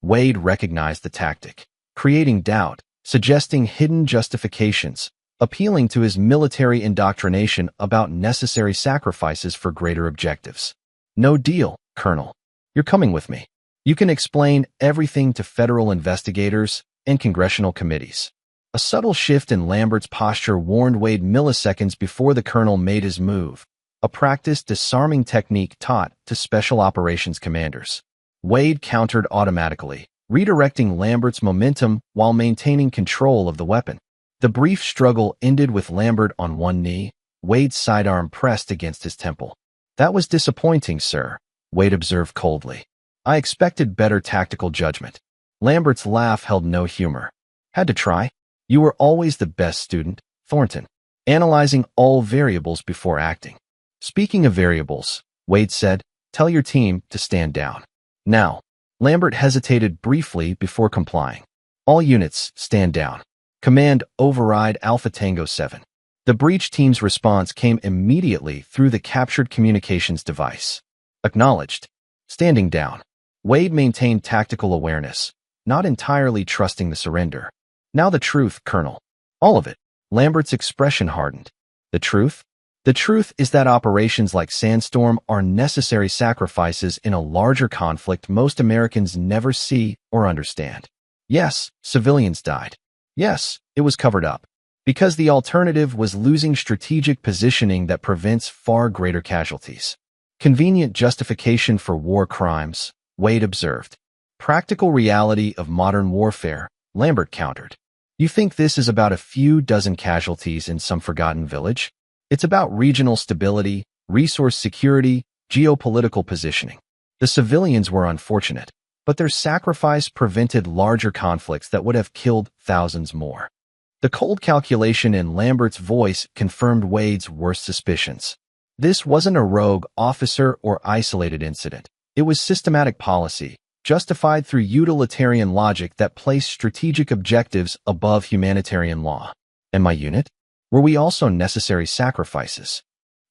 Wade recognized the tactic, creating doubt, suggesting hidden justifications, appealing to his military indoctrination about necessary sacrifices for greater objectives. "No deal, Colonel. You're coming with me. You can explain everything to federal investigators and congressional committees." A subtle shift in Lambert's posture warned Wade milliseconds before the colonel made his move, a practiced disarming technique taught to special operations commanders. Wade countered automatically, redirecting Lambert's momentum while maintaining control of the weapon. The brief struggle ended with Lambert on one knee, Wade's sidearm pressed against his temple. "That was disappointing, sir," Wade observed coldly. "I expected better tactical judgment." Lambert's laugh held no humor. "Had to try. You were always the best student, Thornton, analyzing all variables before acting." "Speaking of variables," Wade said, "tell your team to stand down." "Now." Lambert hesitated briefly before complying. "All units, stand down. Command override Alpha Tango 7. The breach team's response came immediately through the captured communications device. "Acknowledged." Standing down, Wade maintained tactical awareness, not entirely trusting the surrender. "Now the truth, Colonel." "All of it." Lambert's expression hardened. "The truth?" "The truth is that operations like Sandstorm are necessary sacrifices in a larger conflict most Americans never see or understand. Yes, civilians died. Yes, it was covered up. Because the alternative was losing strategic positioning that prevents far greater casualties. Convenient justification for war crimes, Wade observed. Practical reality of modern warfare, Lambert countered. You think this is about a few dozen casualties in some forgotten village? It's about regional stability, resource security, geopolitical positioning. The civilians were unfortunate, but their sacrifice prevented larger conflicts that would have killed thousands more. The cold calculation in Lambert's voice confirmed Wade's worst suspicions. This wasn't a rogue officer or isolated incident. It was systematic policy, justified through utilitarian logic that placed strategic objectives above humanitarian law. And my unit? Were we also necessary sacrifices?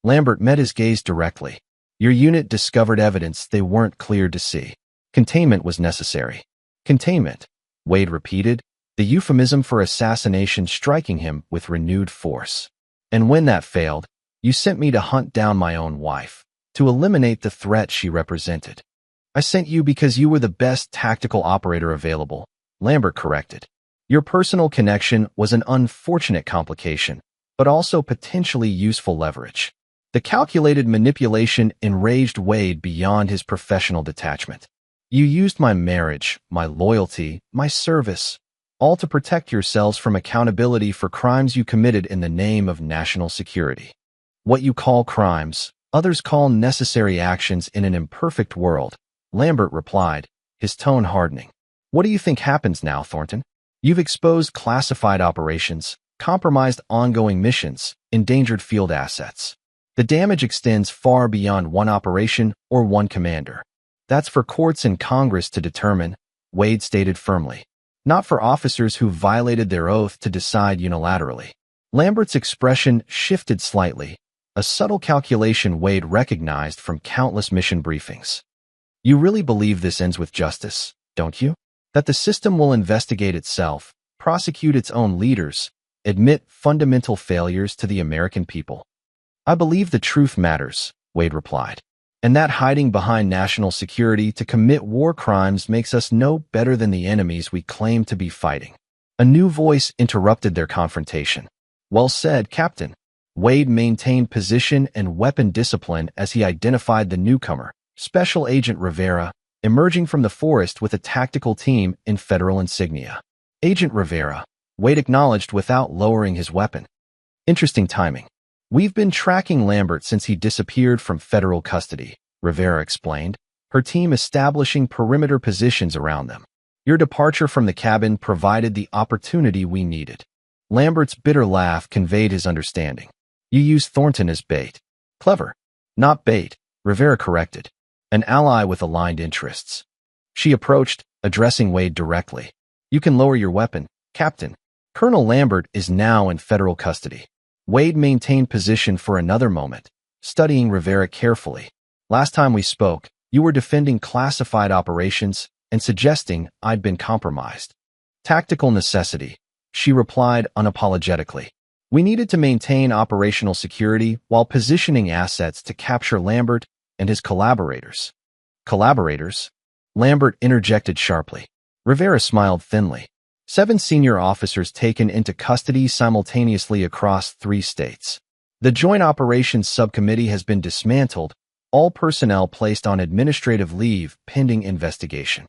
Lambert met his gaze directly. Your unit discovered evidence they weren't cleared to see. Containment was necessary. Containment, Wade repeated, the euphemism for assassination striking him with renewed force. And when that failed, you sent me to hunt down my own wife, to eliminate the threat she represented. I sent you because you were the best tactical operator available, Lambert corrected. Your personal connection was an unfortunate complication, but also potentially useful leverage. The calculated manipulation enraged Wade beyond his professional detachment. You used my marriage, my loyalty, my service, all to protect yourselves from accountability for crimes you committed in the name of national security. What you call crimes, others call necessary actions in an imperfect world, Lambert replied, his tone hardening. What do you think happens now, Thornton? You've exposed classified operations, compromised ongoing missions, endangered field assets. The damage extends far beyond one operation or one commander. That's for courts and Congress to determine, Wade stated firmly. Not for officers who violated their oath to decide unilaterally. Lambert's expression shifted slightly, a subtle calculation Wade recognized from countless mission briefings. You really believe this ends with justice, don't you? That the system will investigate itself, prosecute its own leaders, admit fundamental failures to the American people. I believe the truth matters, Wade replied, and that hiding behind national security to commit war crimes makes us no better than the enemies we claim to be fighting. A new voice interrupted their confrontation. Well said, Captain. Wade maintained position and weapon discipline as he identified the newcomer, Special Agent Rivera, emerging from the forest with a tactical team in federal insignia. Agent Rivera, Wade acknowledged without lowering his weapon. Interesting timing. We've been tracking Lambert since he disappeared from federal custody, Rivera explained, her team establishing perimeter positions around them. Your departure from the cabin provided the opportunity we needed. Lambert's bitter laugh conveyed his understanding. You used Thornton as bait. Clever. Not bait, Rivera corrected. An ally with aligned interests. She approached, addressing Wade directly. You can lower your weapon, Captain. Colonel Lambert is now in federal custody. Wade maintained position for another moment, studying Rivera carefully. Last time we spoke, you were defending classified operations and suggesting I'd been compromised. Tactical necessity, she replied unapologetically. We needed to maintain operational security while positioning assets to capture Lambert and his collaborators. Collaborators? Lambert interjected sharply. Rivera smiled thinly. 7 senior officers taken into custody simultaneously across 3 states. The Joint Operations Subcommittee has been dismantled, all personnel placed on administrative leave pending investigation.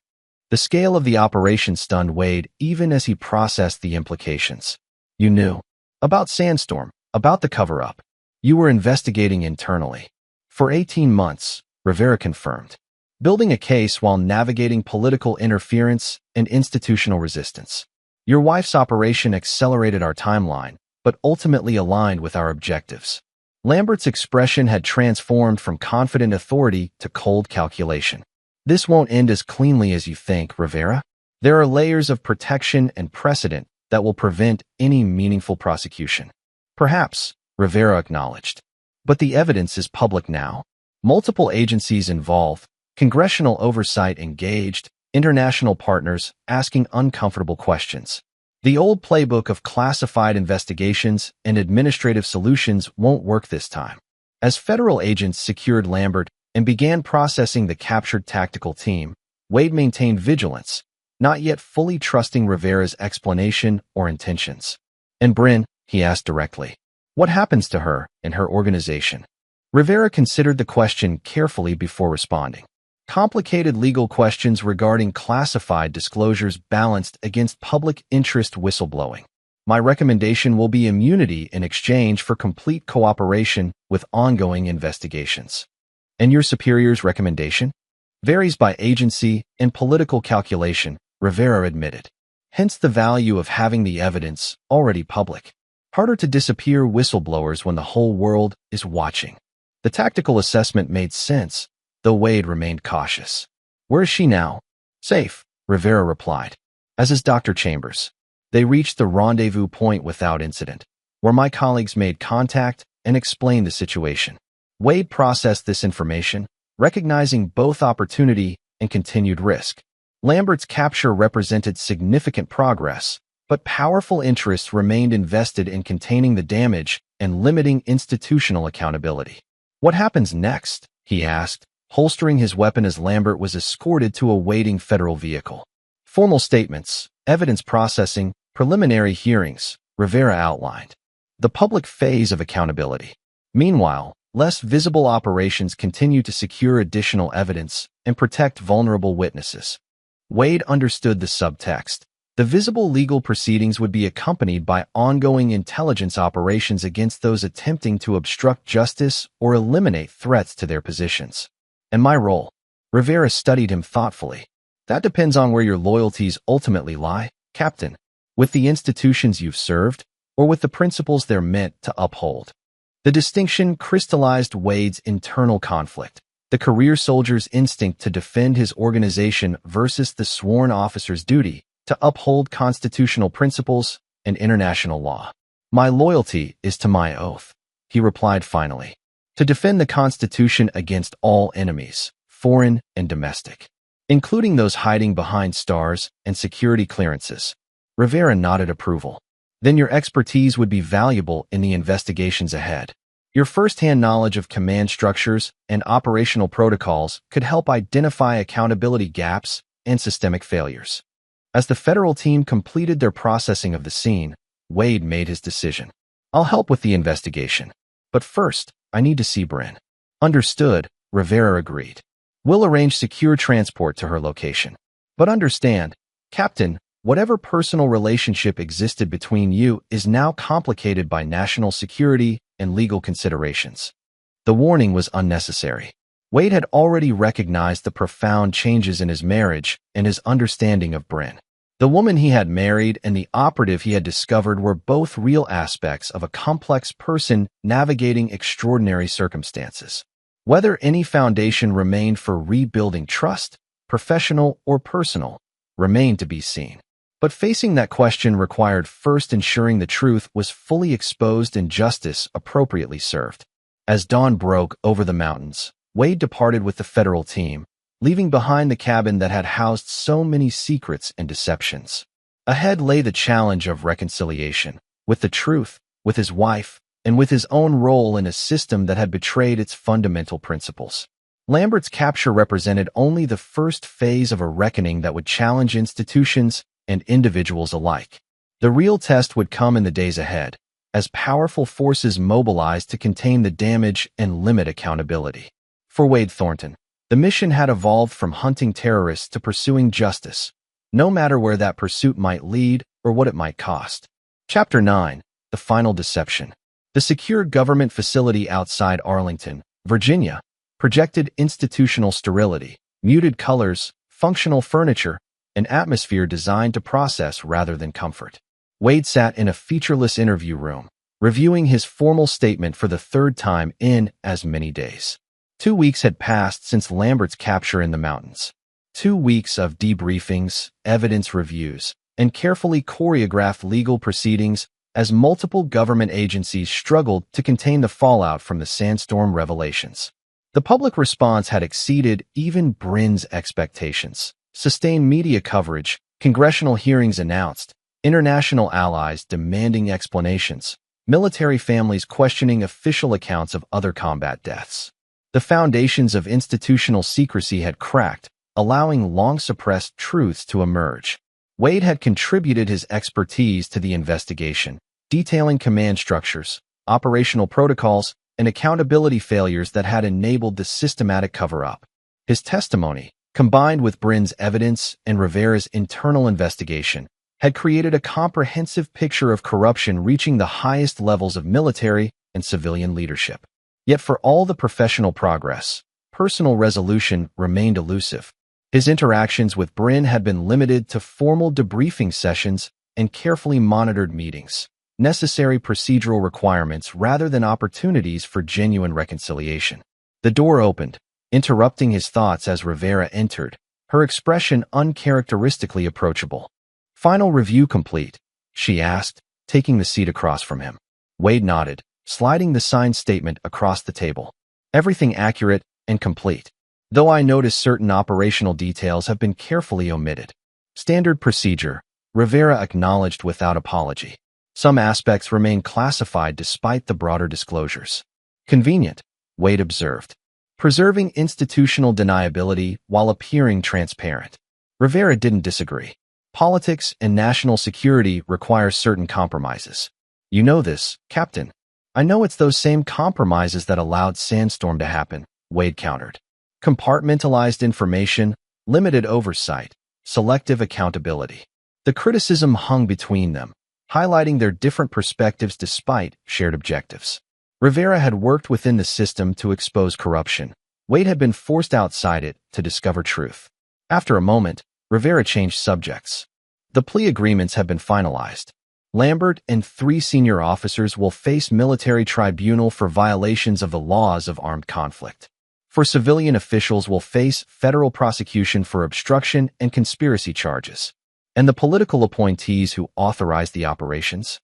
The scale of the operation stunned Wade even as he processed the implications. You knew. About Sandstorm, about the cover-up. You were investigating internally. For 18 months, Rivera confirmed. Building a case while navigating political interference and institutional resistance. Your wife's operation accelerated our timeline, but ultimately aligned with our objectives. Lambert's expression had transformed from confident authority to cold calculation. This won't end as cleanly as you think, Rivera. There are layers of protection and precedent that will prevent any meaningful prosecution. Perhaps, Rivera acknowledged. But the evidence is public now. Multiple agencies involved, congressional oversight engaged, international partners asking uncomfortable questions. The old playbook of classified investigations and administrative solutions won't work this time. As federal agents secured Lambert and began processing the captured tactical team, Wade maintained vigilance, not yet fully trusting Rivera's explanation or intentions. And Bryn, he asked directly, what happens to her and her organization? Rivera considered the question carefully before responding. Complicated legal questions regarding classified disclosures balanced against public interest whistleblowing. My recommendation will be immunity in exchange for complete cooperation with ongoing investigations. And your superior's recommendation? Varies by agency and political calculation, Rivera admitted. Hence the value of having the evidence already public. Harder to disappear whistleblowers when the whole world is watching. The tactical assessment made sense, though Wade remained cautious. Where is she now? Safe, Rivera replied. As is Dr. Chambers. They reached the rendezvous point without incident, where my colleagues made contact and explained the situation. Wade processed this information, recognizing both opportunity and continued risk. Lambert's capture represented significant progress, but powerful interests remained invested in containing the damage and limiting institutional accountability. What happens next? He asked, holstering his weapon as Lambert was escorted to a waiting federal vehicle. Formal statements, evidence processing, preliminary hearings, Rivera outlined. The public phase of accountability. Meanwhile, less visible operations continue to secure additional evidence and protect vulnerable witnesses. Wade understood the subtext. The visible legal proceedings would be accompanied by ongoing intelligence operations against those attempting to obstruct justice or eliminate threats to their positions. And my role? Rivera studied him thoughtfully. That depends on where your loyalties ultimately lie, Captain. With the institutions you've served, or with the principles they're meant to uphold. The distinction crystallized Wade's internal conflict. The career soldier's instinct to defend his organization versus the sworn officer's duty to uphold constitutional principles and international law. My loyalty is to my oath, he replied finally. To defend the Constitution against all enemies, foreign and domestic, including those hiding behind stars and security clearances. Rivera nodded approval. Then your expertise would be valuable in the investigations ahead. Your first-hand knowledge of command structures and operational protocols could help identify accountability gaps and systemic failures. As the federal team completed their processing of the scene, Wade made his decision. I'll help with the investigation. But first, I need to see Bryn. Understood, Rivera agreed. We'll arrange secure transport to her location. But understand, Captain, whatever personal relationship existed between you is now complicated by national security and legal considerations. The warning was unnecessary. Wade had already recognized the profound changes in his marriage and his understanding of Bryn. The woman he had married and the operative he had discovered were both real aspects of a complex person navigating extraordinary circumstances. Whether any foundation remained for rebuilding trust, professional or personal, remained to be seen. But facing that question required first ensuring the truth was fully exposed and justice appropriately served. As dawn broke over the mountains, Wade departed with the federal team, leaving behind the cabin that had housed so many secrets and deceptions. Ahead lay the challenge of reconciliation, with the truth, with his wife, and with his own role in a system that had betrayed its fundamental principles. Lambert's capture represented only the first phase of a reckoning that would challenge institutions and individuals alike. The real test would come in the days ahead, as powerful forces mobilized to contain the damage and limit accountability. For Wade Thornton, the mission had evolved from hunting terrorists to pursuing justice, no matter where that pursuit might lead or what it might cost. Chapter 9. The Final Deception. The secure government facility outside Arlington, Virginia, projected institutional sterility, muted colors, functional furniture, an atmosphere designed to process rather than comfort. Wade sat in a featureless interview room, reviewing his formal statement for the third time in as many days. 2 weeks had passed since Lambert's capture in the mountains. 2 weeks of debriefings, evidence reviews, and carefully choreographed legal proceedings as multiple government agencies struggled to contain the fallout from the Sandstorm revelations. The public response had exceeded even Bryn's expectations. Sustained media coverage, congressional hearings announced, international allies demanding explanations, military families questioning official accounts of other combat deaths. The foundations of institutional secrecy had cracked, allowing long-suppressed truths to emerge. Wade had contributed his expertise to the investigation, detailing command structures, operational protocols, and accountability failures that had enabled the systematic cover-up. His testimony, combined with Bryn's evidence and Rivera's internal investigation, had created a comprehensive picture of corruption reaching the highest levels of military and civilian leadership. Yet for all the professional progress, personal resolution remained elusive. His interactions with Bryn had been limited to formal debriefing sessions and carefully monitored meetings, necessary procedural requirements rather than opportunities for genuine reconciliation. The door opened, interrupting his thoughts as Rivera entered, her expression uncharacteristically approachable. "Final review complete?" she asked, taking the seat across from him. Wade nodded, sliding the signed statement across the table. "Everything accurate and complete, though I notice certain operational details have been carefully omitted." "Standard procedure," Rivera acknowledged without apology. "Some aspects remain classified despite the broader disclosures." "Convenient," Wade observed, preserving institutional deniability while appearing transparent. Rivera didn't disagree. Politics and national security require certain compromises. "You know this, Captain." "I know it's those same compromises that allowed Sandstorm to happen," Wade countered. "Compartmentalized information, limited oversight, selective accountability." The criticism hung between them, highlighting their different perspectives despite shared objectives. Rivera had worked within the system to expose corruption. Wade had been forced outside it to discover truth. After a moment, Rivera changed subjects. "The plea agreements have been finalized. Lambert and 3 senior officers will face military tribunal for violations of the laws of armed conflict. 4 civilian officials will face federal prosecution for obstruction and conspiracy charges. And the political appointees who authorized the operations?"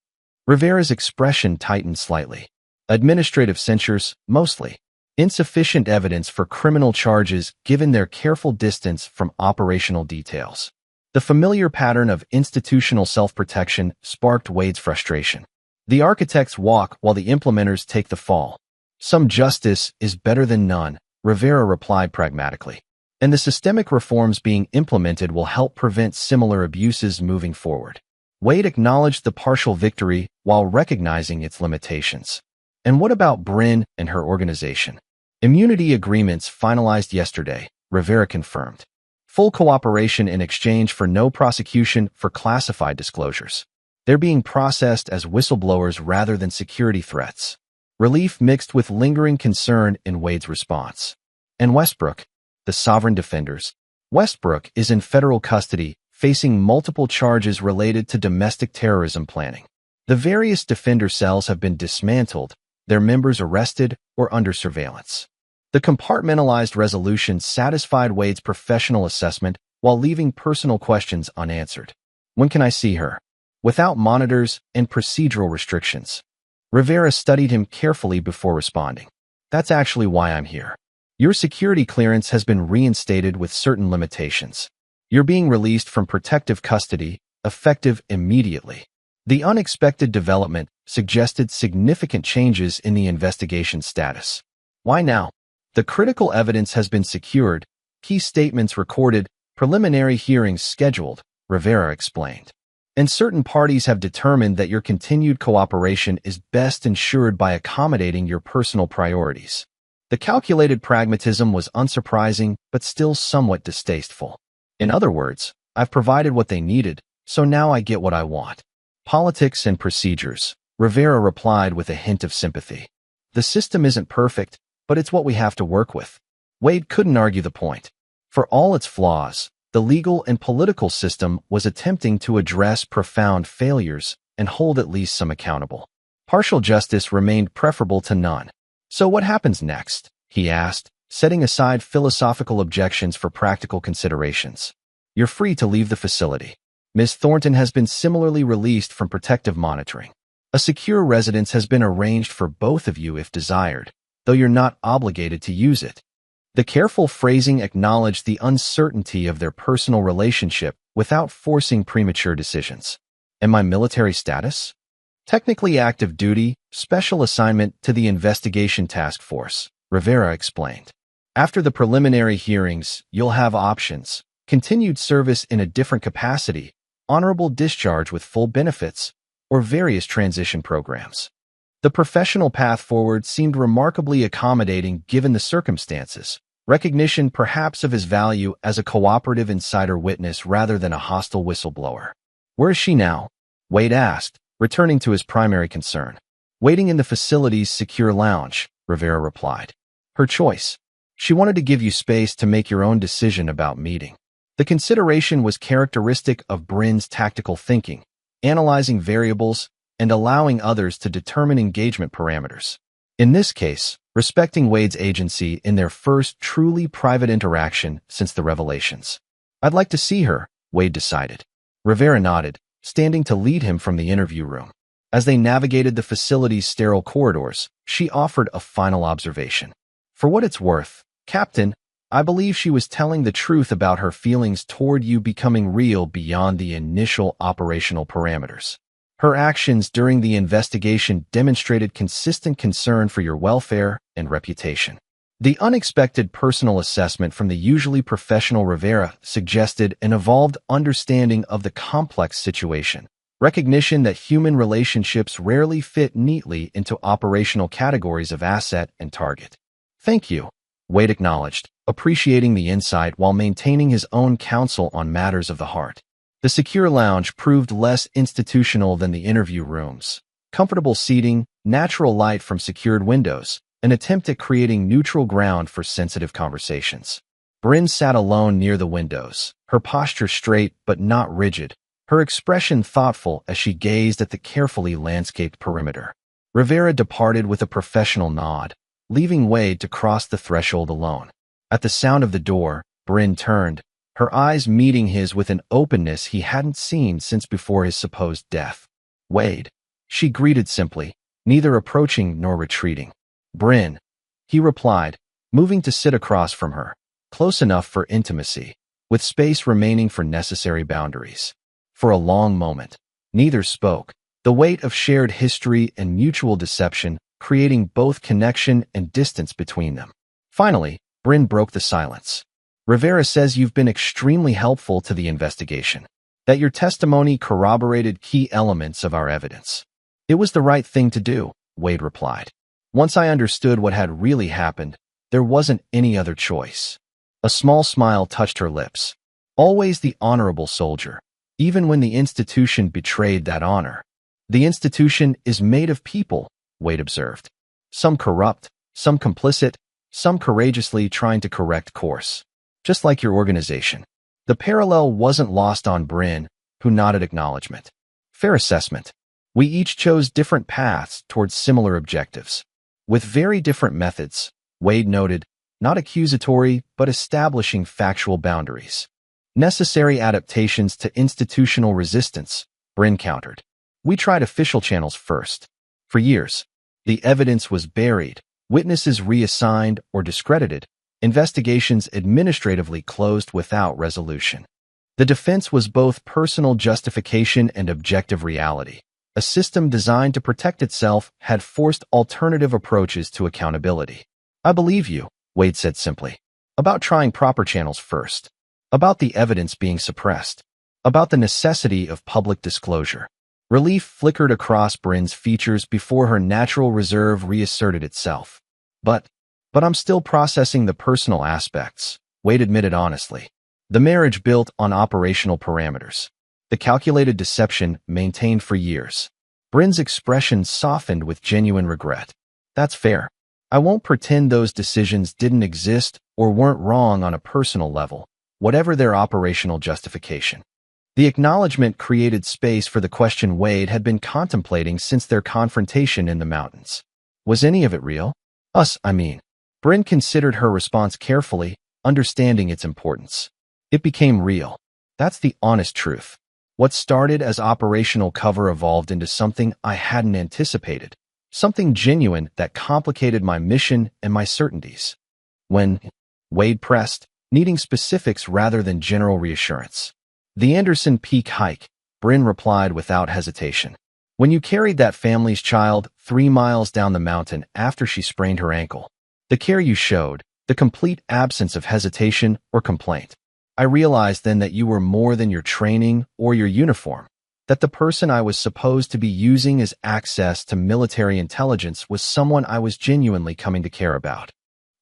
Rivera's expression tightened slightly. Administrative censures, mostly. Insufficient evidence for criminal charges given their careful distance from operational details. The familiar pattern of institutional self-protection sparked Wade's frustration. The architects walk while the implementers take the fall. Some justice is better than none, Rivera replied pragmatically. And the systemic reforms being implemented will help prevent similar abuses moving forward. Wade acknowledged the partial victory while recognizing its limitations. And what about Bryn and her organization? Immunity agreements finalized yesterday, Rivera confirmed. Full cooperation in exchange for no prosecution for classified disclosures. They're being processed as whistleblowers rather than security threats. Relief mixed with lingering concern in Wade's response. And Westbrook, the sovereign defenders. Westbrook is in federal custody, facing multiple charges related to domestic terrorism planning. The various defender cells have been dismantled, their members arrested or under surveillance. The compartmentalized resolution satisfied Wade's professional assessment while leaving personal questions unanswered. When can I see her? Without monitors and procedural restrictions. Rivera studied him carefully before responding. That's actually why I'm here. Your security clearance has been reinstated with certain limitations. You're being released from protective custody, effective immediately. The unexpected development suggested significant changes in the investigation status. Why now? The critical evidence has been secured, key statements recorded, preliminary hearings scheduled, Rivera explained. And certain parties have determined that your continued cooperation is best ensured by accommodating your personal priorities. The calculated pragmatism was unsurprising but still somewhat distasteful. In other words, I've provided what they needed, so now I get what I want. Politics and procedures, Rivera replied with a hint of sympathy. The system isn't perfect, but it's what we have to work with. Wade couldn't argue the point. For all its flaws, the legal and political system was attempting to address profound failures and hold at least some accountable. Partial justice remained preferable to none. So what happens next? He asked, setting aside philosophical objections for practical considerations. You're free to leave the facility. Ms. Thornton has been similarly released from protective monitoring. A secure residence has been arranged for both of you if desired, though you're not obligated to use it. The careful phrasing acknowledged the uncertainty of their personal relationship without forcing premature decisions. And my military status? Technically active duty, special assignment to the investigation task force, Rivera explained. After the preliminary hearings, you'll have options: continued service in a different capacity, honorable discharge with full benefits, or various transition programs. The professional path forward seemed remarkably accommodating given the circumstances, recognition perhaps of his value as a cooperative insider witness rather than a hostile whistleblower. Where is she now? Wade asked, returning to his primary concern. Waiting in the facility's secure lounge, Rivera replied. Her choice. She wanted to give you space to make your own decision about meeting. The consideration was characteristic of Bryn's tactical thinking, analyzing variables and allowing others to determine engagement parameters. In this case, respecting Wade's agency in their first truly private interaction since the revelations. I'd like to see her, Wade decided. Rivera nodded, standing to lead him from the interview room. As they navigated the facility's sterile corridors, she offered a final observation. For what it's worth, Captain, I believe she was telling the truth about her feelings toward you becoming real beyond the initial operational parameters. Her actions during the investigation demonstrated consistent concern for your welfare and reputation. The unexpected personal assessment from the usually professional Rivera suggested an evolved understanding of the complex situation, recognition that human relationships rarely fit neatly into operational categories of asset and target. Thank you, Wade acknowledged, appreciating the insight while maintaining his own counsel on matters of the heart. The secure lounge proved less institutional than the interview rooms. Comfortable seating, natural light from secured windows, an attempt at creating neutral ground for sensitive conversations. Bryn sat alone near the windows, her posture straight but not rigid, her expression thoughtful as she gazed at the carefully landscaped perimeter. Rivera departed with a professional nod, leaving Wade to cross the threshold alone. At the sound of the door, Bryn turned, her eyes meeting his with an openness he hadn't seen since before his supposed death. Wade, she greeted simply, neither approaching nor retreating. "Bryn," he replied, moving to sit across from her, close enough for intimacy, with space remaining for necessary boundaries. For a long moment, neither spoke, the weight of shared history and mutual deception creating both connection and distance between them. Finally, Bryn broke the silence. "Rivera says you've been extremely helpful to the investigation, that your testimony corroborated key elements of our evidence." "It was the right thing to do," Wade replied. "Once I understood what had really happened, there wasn't any other choice." A small smile touched her lips. Always the honorable soldier, even when the institution betrayed that honor. "The institution is made of people," Wade observed. "Some corrupt, some complicit, some courageously trying to correct course. Just like your organization." The parallel wasn't lost on Bryn, who nodded acknowledgement. "Fair assessment. We each chose different paths towards similar objectives. With very different methods," Wade noted, not accusatory but establishing factual boundaries. "Necessary adaptations to institutional resistance," Bryn countered. "We tried official channels first. For years, the evidence was buried, witnesses reassigned or discredited, investigations administratively closed without resolution. The defense was both personal justification and objective reality. A system designed to protect itself had forced alternative approaches to accountability." "I believe you," Wade said simply. "About trying proper channels first. About the evidence being suppressed. About the necessity of public disclosure." Relief flickered across Bryn's features before her natural reserve reasserted itself. But I'm still processing the personal aspects," Wade admitted honestly. "The marriage built on operational parameters. The calculated deception maintained for years." Bryn's expression softened with genuine regret. "That's fair. I won't pretend those decisions didn't exist or weren't wrong on a personal level, whatever their operational justification." The acknowledgement created space for the question Wade had been contemplating since their confrontation in the mountains. Was any of it real? Us, I mean. Bryn considered her response carefully, understanding its importance. "It became real. That's the honest truth. What started as operational cover evolved into something I hadn't anticipated, something genuine that complicated my mission and my certainties." "When?" Wade pressed, needing specifics rather than general reassurance. "The Anderson Peak hike," Bryn replied without hesitation. "When you carried that family's child 3 miles down the mountain after she sprained her ankle. The care you showed, the complete absence of hesitation or complaint. I realized then that you were more than your training or your uniform, that the person I was supposed to be using as access to military intelligence was someone I was genuinely coming to care about."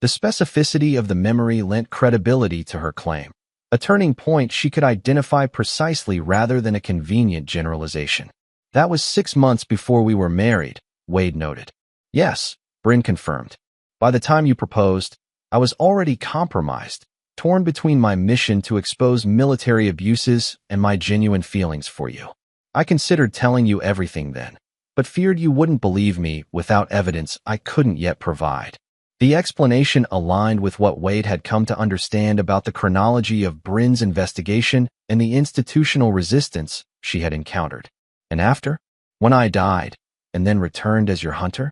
The specificity of the memory lent credibility to her claim, a turning point she could identify precisely rather than a convenient generalization. "That was 6 months before we were married," Wade noted. "Yes," Bryn confirmed. "By the time you proposed, I was already compromised, torn between my mission to expose military abuses and my genuine feelings for you. I considered telling you everything then, but feared you wouldn't believe me without evidence I couldn't yet provide." The explanation aligned with what Wade had come to understand about the chronology of Bryn's investigation and the institutional resistance she had encountered. "And after? When I died, and then returned as your hunter?"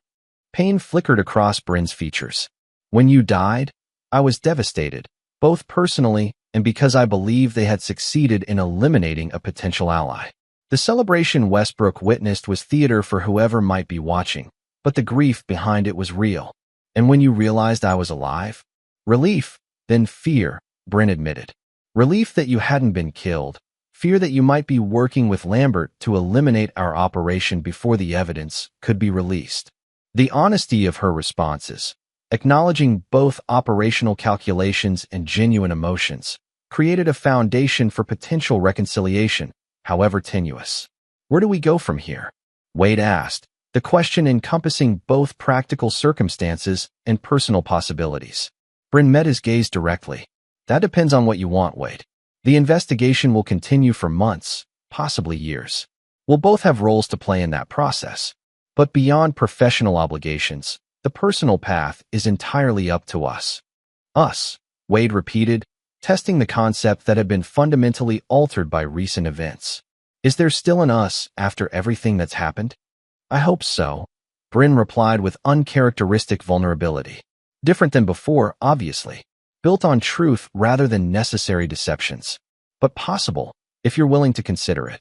Pain flickered across Bryn's features. "When you died, I was devastated, both personally and because I believed they had succeeded in eliminating a potential ally. The celebration Westbrook witnessed was theater for whoever might be watching, but the grief behind it was real. And when you realized I was alive?" "Relief, then fear," Bryn admitted. "Relief that you hadn't been killed, fear that you might be working with Lambert to eliminate our operation before the evidence could be released." The honesty of her responses, acknowledging both operational calculations and genuine emotions, created a foundation for potential reconciliation, however tenuous. "Where do we go from here?" Wade asked, the question encompassing both practical circumstances and personal possibilities. Bryn met his gaze directly. "That depends on what you want, Wade. The investigation will continue for months, possibly years. We'll both have roles to play in that process. But beyond professional obligations, the personal path is entirely up to us." "Us," Wade repeated, testing the concept that had been fundamentally altered by recent events. "Is there still an us after everything that's happened?" "I hope so," Bryn replied with uncharacteristic vulnerability. Different than before, obviously. Built on truth rather than necessary deceptions. But possible, if you're willing to consider it.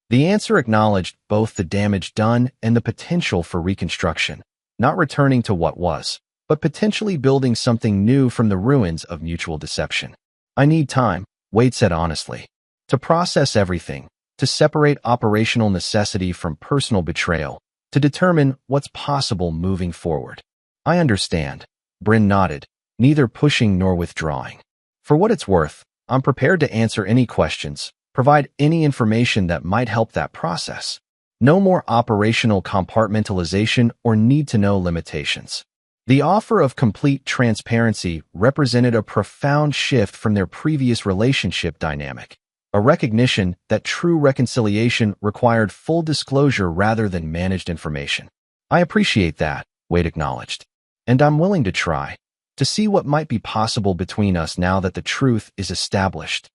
The answer acknowledged both the damage done and the potential for reconstruction, not returning to what was, but potentially building something new from the ruins of mutual deception. I need time, Wade said honestly, to process everything, to separate operational necessity from personal betrayal, to determine what's possible moving forward. I understand, Bryn nodded, neither pushing nor withdrawing. For what it's worth, I'm prepared to answer any questions, provide any information that might help that process. No more operational compartmentalization or need-to-know limitations. The offer of complete transparency represented a profound shift from their previous relationship dynamic, a recognition that true reconciliation required full disclosure rather than managed information. I appreciate that, Wade acknowledged. And I'm willing to try, to see what might be possible between us now that the truth is established.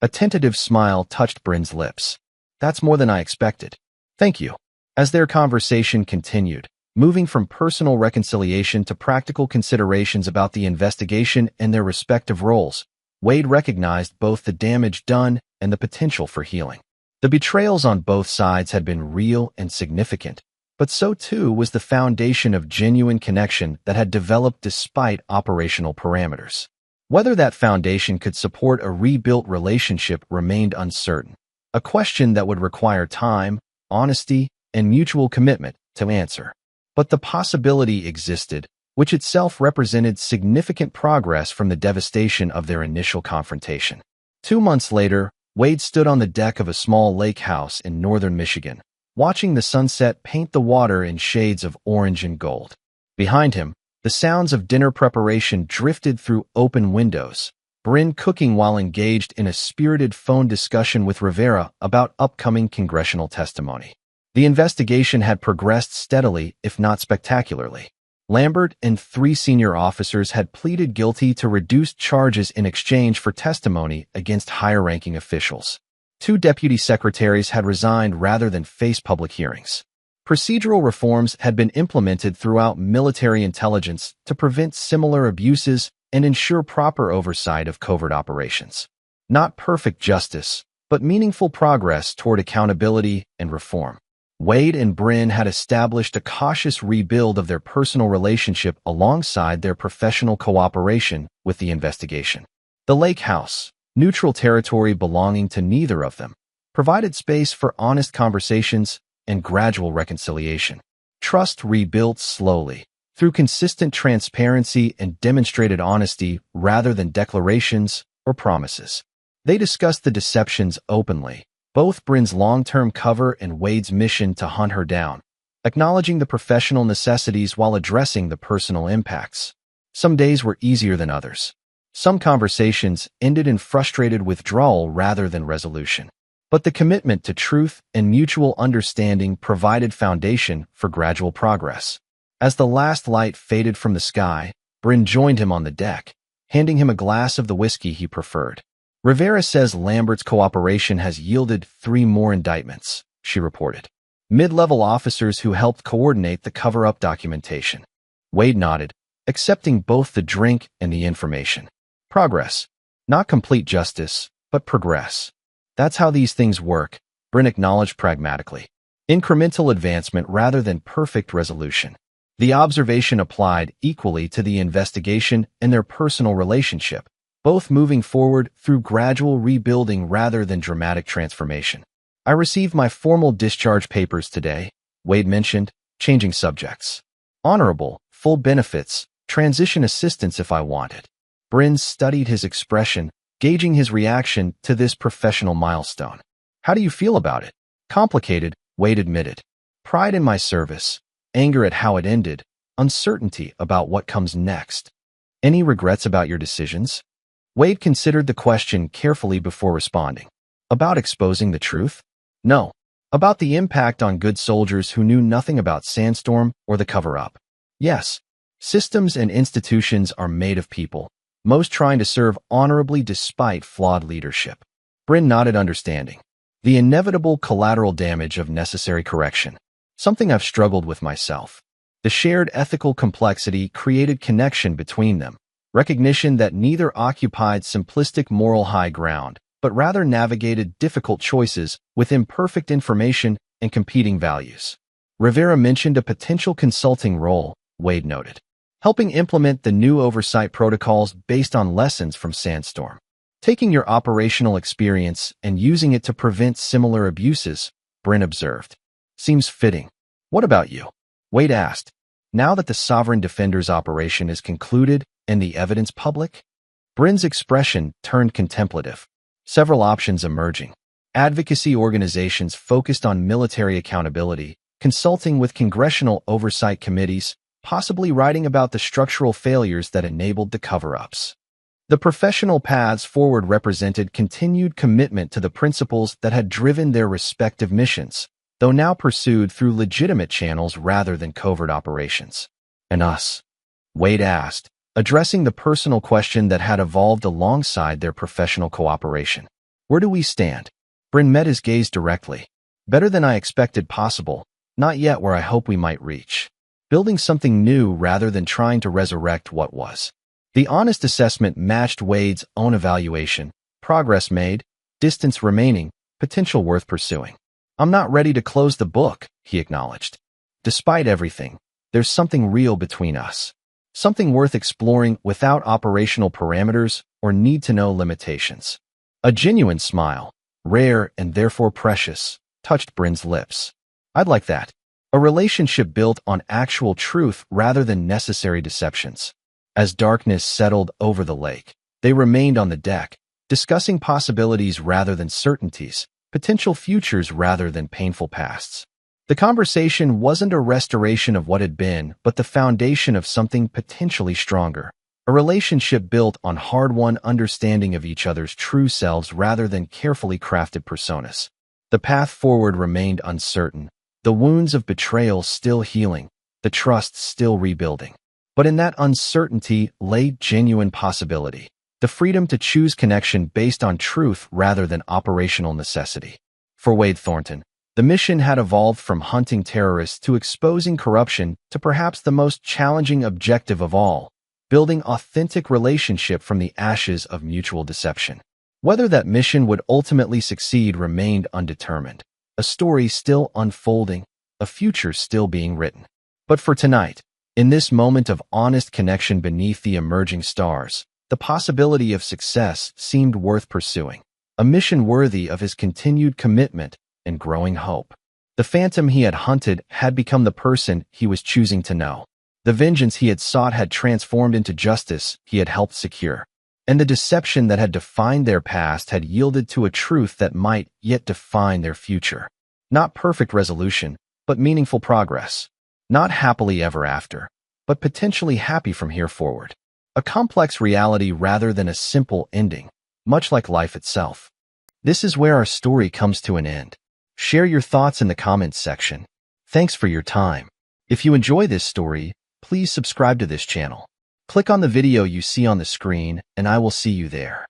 A tentative smile touched Bryn's lips. That's more than I expected. Thank you. As their conversation continued, moving from personal reconciliation to practical considerations about the investigation and their respective roles, Wade recognized both the damage done and the potential for healing. The betrayals on both sides had been real and significant, but so too was the foundation of genuine connection that had developed despite operational parameters. Whether that foundation could support a rebuilt relationship remained uncertain, a question that would require time, honesty, and mutual commitment to answer. But the possibility existed, which itself represented significant progress from the devastation of their initial confrontation. 2 months later, Wade stood on the deck of a small lake house in northern Michigan, watching the sunset paint the water in shades of orange and gold. Behind him, the sounds of dinner preparation drifted through open windows, Bryn cooking while engaged in a spirited phone discussion with Rivera about upcoming congressional testimony. The investigation had progressed steadily, if not spectacularly. Lambert and 3 senior officers had pleaded guilty to reduced charges in exchange for testimony against higher-ranking officials. 2 deputy secretaries had resigned rather than face public hearings. Procedural reforms had been implemented throughout military intelligence to prevent similar abuses and ensure proper oversight of covert operations. Not perfect justice, but meaningful progress toward accountability and reform. Wade and Bryn had established a cautious rebuild of their personal relationship alongside their professional cooperation with the investigation. The lake house, neutral territory belonging to neither of them, provided space for honest conversations and gradual reconciliation. Trust rebuilt slowly, through consistent transparency and demonstrated honesty rather than declarations or promises. They discussed the deceptions openly, both Bryn's long-term cover and Wade's mission to hunt her down, acknowledging the professional necessities while addressing the personal impacts. Some days were easier than others. Some conversations ended in frustrated withdrawal rather than resolution. But the commitment to truth and mutual understanding provided foundation for gradual progress. As the last light faded from the sky, Bryn joined him on the deck, handing him a glass of the whiskey he preferred. Rivera says Lambert's cooperation has yielded 3 more indictments, she reported. Mid-level officers who helped coordinate the cover-up documentation. Wade nodded, accepting both the drink and the information. Progress. Not complete justice, but progress. That's how these things work, Bryn acknowledged pragmatically. Incremental advancement rather than perfect resolution. The observation applied equally to the investigation and their personal relationship, both moving forward through gradual rebuilding rather than dramatic transformation. I received my formal discharge papers today, Wade mentioned, changing subjects. Honorable, full benefits, transition assistance if I wanted. Bryn studied his expression, gauging his reaction to this professional milestone. How do you feel about it? Complicated, Wade admitted. Pride in my service, anger at how it ended, uncertainty about what comes next. Any regrets about your decisions? Wade considered the question carefully before responding. About exposing the truth? No. About the impact on good soldiers who knew nothing about Sandstorm or the cover-up. Yes. Systems and institutions are made of people, most trying to serve honorably despite flawed leadership. Bryn nodded understanding. The inevitable collateral damage of necessary correction. Something I've struggled with myself. The shared ethical complexity created connection between them, recognition that neither occupied simplistic moral high ground, but rather navigated difficult choices with imperfect information and competing values. Rivera mentioned a potential consulting role, Wade noted, helping implement the new oversight protocols based on lessons from Sandstorm. Taking your operational experience and using it to prevent similar abuses, Bryn observed. Seems fitting. What about you? Wade asked. Now that the Sovereign Defender's operation is concluded and the evidence public? Bryn's expression turned contemplative. Several options emerging. Advocacy organizations focused on military accountability, consulting with congressional oversight committees, possibly writing about the structural failures that enabled the cover-ups. The professional paths forward represented continued commitment to the principles that had driven their respective missions, though now pursued through legitimate channels rather than covert operations. And us? Wade asked, addressing the personal question that had evolved alongside their professional cooperation. Where do we stand? Bryn met his gaze directly. Better than I expected possible, not yet where I hope we might reach. Building something new rather than trying to resurrect what was. The honest assessment matched Wade's own evaluation. Progress made, distance remaining, potential worth pursuing. I'm not ready to close the book, he acknowledged. Despite everything, there's something real between us. Something worth exploring without operational parameters or need-to-know limitations. A genuine smile, rare and therefore precious, touched Bryn's lips. I'd like that. A relationship built on actual truth rather than necessary deceptions. As darkness settled over the lake, they remained on the deck, discussing possibilities rather than certainties, potential futures rather than painful pasts. The conversation wasn't a restoration of what had been, but the foundation of something potentially stronger. A relationship built on hard-won understanding of each other's true selves rather than carefully crafted personas. The path forward remained uncertain, the wounds of betrayal still healing, the trust still rebuilding. But in that uncertainty lay genuine possibility, the freedom to choose connection based on truth rather than operational necessity. For Wade Thornton, the mission had evolved from hunting terrorists to exposing corruption to perhaps the most challenging objective of all, building authentic relationship from the ashes of mutual deception. Whether that mission would ultimately succeed remained undetermined, a story still unfolding, a future still being written. But for tonight, in this moment of honest connection beneath the emerging stars, the possibility of success seemed worth pursuing, a mission worthy of his continued commitment and growing hope. The phantom he had hunted had become the person he was choosing to know. The vengeance he had sought had transformed into justice he had helped secure. And the deception that had defined their past had yielded to a truth that might yet define their future. Not perfect resolution, but meaningful progress. Not happily ever after, but potentially happy from here forward. A complex reality rather than a simple ending, much like life itself. This is where our story comes to an end. Share your thoughts in the comments section. Thanks for your time. If you enjoy this story, please subscribe to this channel. Click on the video you see on the screen, and I will see you there.